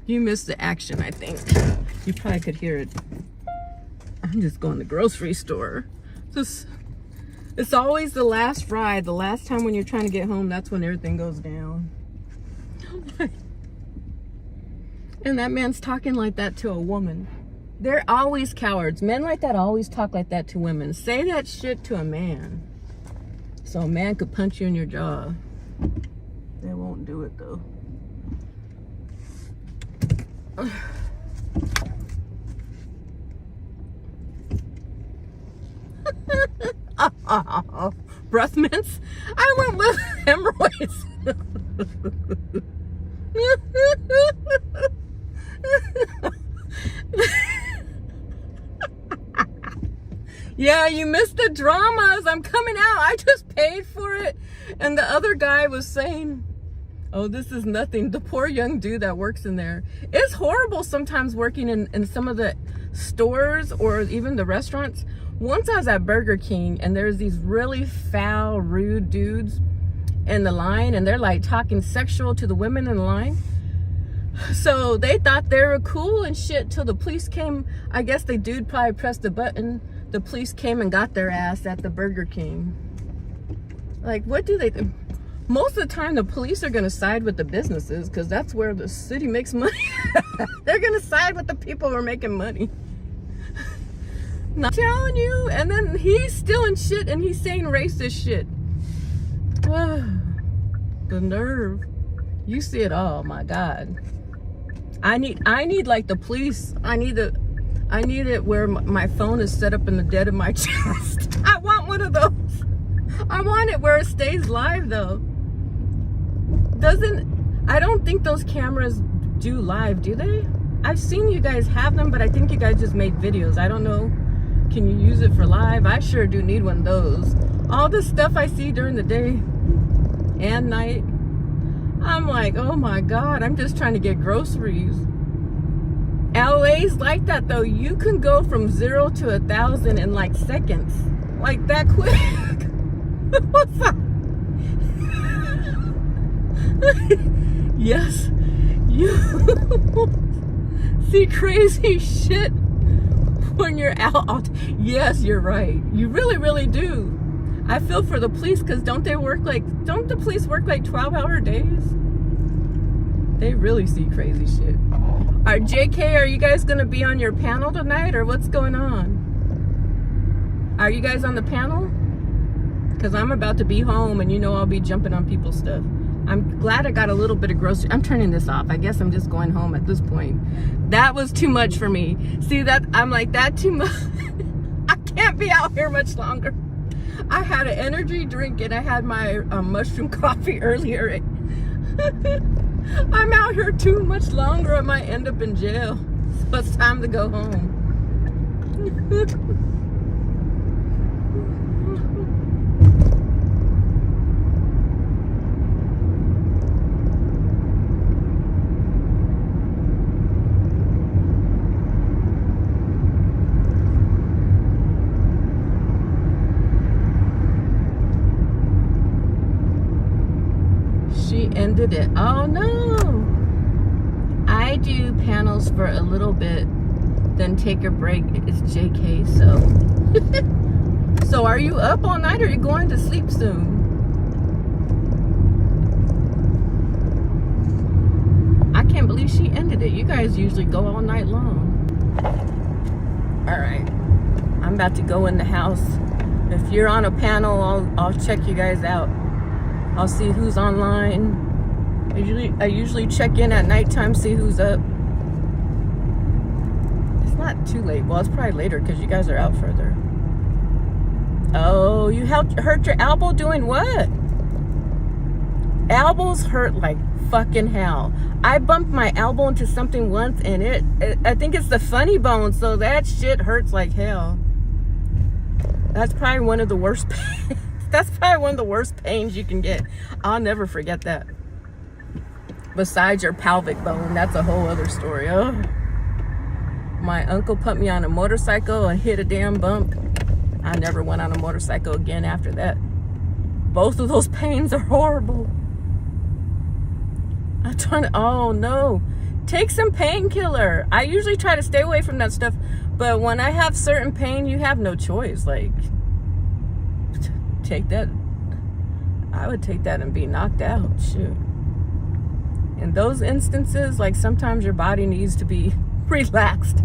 You missed the action, I think. You probably could hear it. I'm just going to the grocery store. It's always the last ride, the last time when you're trying to get home, that's when everything goes down. And that man's talking like that to a woman. They're always cowards. Men like that always talk like that to women. Say that shit to a man, so a man could punch you in your jaw. They won't do it though. Breath mints? I went with hemorrhoids. Yeah, you missed the dramas. I'm coming out. I just paid for it. And the other guy was saying, oh, this is nothing. The poor young dude that works in there. It's horrible sometimes working in some of the stores or even the restaurants. Once I was at Burger King and there's these really foul, rude dudes in the line and they're like talking sexual to the women in the line. So they thought they were cool and shit till the police came. I guess the dude probably pressed the button. The police came and got their ass at the Burger King. Like, what do they do? Most of the time, the police are going to side with the businesses because that's where the city makes money. They're going to side with the people who are making money. Not telling you. And then he's stealing shit and he's saying racist shit. The nerve. You see it all, my God. I need like the police. I need it where my phone is set up in the dead of my chest. I want one of those. I want it where it stays live though. I don't think those cameras do live, do they? I've seen you guys have them, but I think you guys just made videos. I don't know. Can you use it for live? I sure do need one of those. All the stuff I see during the day and night, I'm like, oh my God, I'm just trying to get groceries. LA's like that though. You can go from 0 to 1,000 in like seconds. Like that quick. What's up? Yes, you see crazy shit when you're out. Yes, you're right. You really, really do. I feel for the police because don't the police work like 12-hour days? They really see crazy shit. JK, are you guys going to be on your panel tonight or what's going on? Are you guys on the panel? Because I'm about to be home and you know I'll be jumping on people's stuff. I'm glad I got a little bit of grocery. I'm turning this off. I guess I'm just going home at this point. That was too much for me. See that? I'm like, that too much. I can't be out here much longer. I had an energy drink and I had my mushroom coffee earlier. I'm out here too much longer. I might end up in jail. So it's time to go home. Ended it. Oh no, I do panels for a little bit then take a break. It's JK. So are you up all night or are you going to sleep soon? I can't believe she ended it. You guys usually go all night long. All right, I'm about to go in the house. If you're on a panel, I'll check you guys out. I'll see who's online. I usually check in at nighttime, see who's up. It's not too late. Well, it's probably later because you guys are out further. Oh, you hurt your elbow doing what? Elbows hurt like fucking hell. I bumped my elbow into something once, and I think it's the funny bone, so that shit hurts like hell. That's probably one of the worst pains. That's probably one of the worst pains you can get. I'll never forget that. Besides your pelvic bone, that's a whole other story. Oh. My uncle put me on a motorcycle and hit a damn bump. I never went on a motorcycle again after that. Both of those pains are horrible. I'm trying to, oh no. Take some painkiller. I usually try to stay away from that stuff, but when I have certain pain, you have no choice. Like, take that. I would take that and be knocked out. Shoot. In those instances, like sometimes your body needs to be relaxed.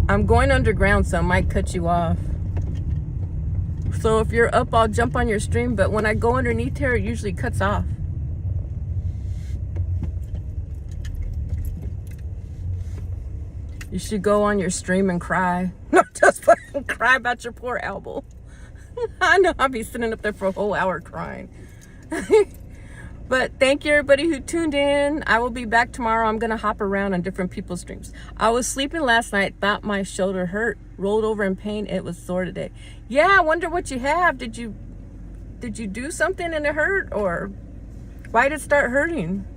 I'm going underground, so I might cut you off. So if you're up, I'll jump on your stream, but when I go underneath here, it usually cuts off. You should go on your stream and cry. Not just fucking cry about your poor elbow. I know I'll be sitting up there for a whole hour crying. But thank you everybody who tuned in. I will be back tomorrow. I'm gonna hop around on different people's streams. I was sleeping last night, thought my shoulder hurt, rolled over in pain. It was sore today. Yeah, I wonder what you have. Did you do something and it hurt, or why did it start hurting?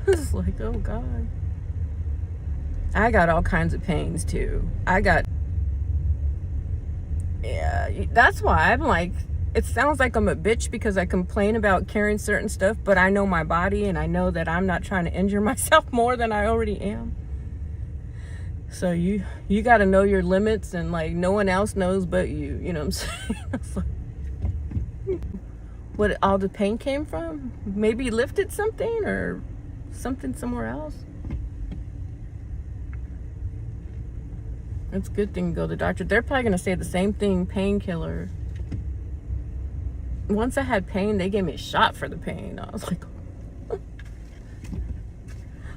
It's like, oh God. I got all kinds of pains too. Yeah, that's why I'm like, it sounds like I'm a bitch because I complain about carrying certain stuff, but I know my body and I know that I'm not trying to injure myself more than I already am. So you got to know your limits, and like no one else knows but you know what I'm saying? It's like, what all the pain came from? Maybe you lifted something or something somewhere else. It's a good thing to go to the doctor. They're probably going to say the same thing, painkiller. Once I had pain, they gave me a shot for the pain. I was like,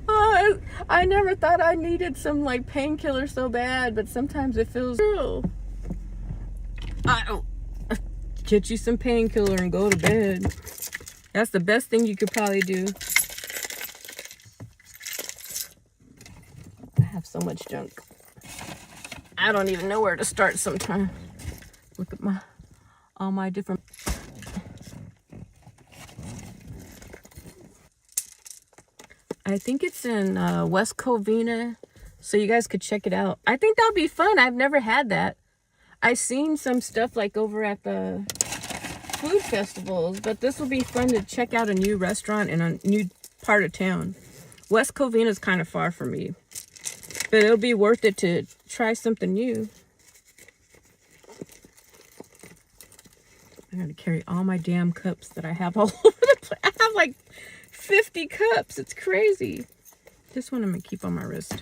oh, I never thought I needed some like painkiller so bad, but sometimes it feels true. Get you some painkiller and go to bed. That's the best thing you could probably do. I have so much junk. I don't even know where to start sometimes. Look at all my different. I think it's in West Covina, so you guys could check it out. I think that'll be fun. I've never had that. I've seen some stuff like over at the food festivals, but this will be fun to check out a new restaurant in a new part of town. West Covina is kind of far from me, but it'll be worth it to try something new. I gotta carry all my damn cups that I have all over the place. I have like 50 cups. It's crazy. This one I'm gonna keep on my wrist.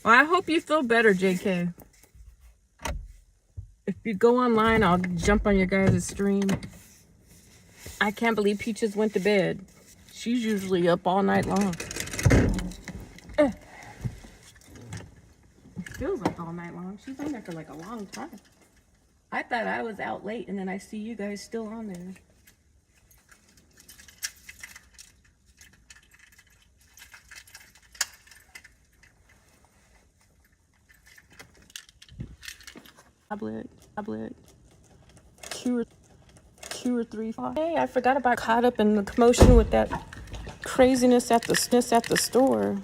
Well, I hope you feel better, JK. If you go online, I'll jump on your guys' stream. I can't believe Peaches went to bed. She's usually up all night long. It feels like all night long. She's on there for like a long time. I thought I was out late, and then I see you guys still on there. Tablet. Two or three. Hey, I forgot about caught up in the commotion with that craziness at the store.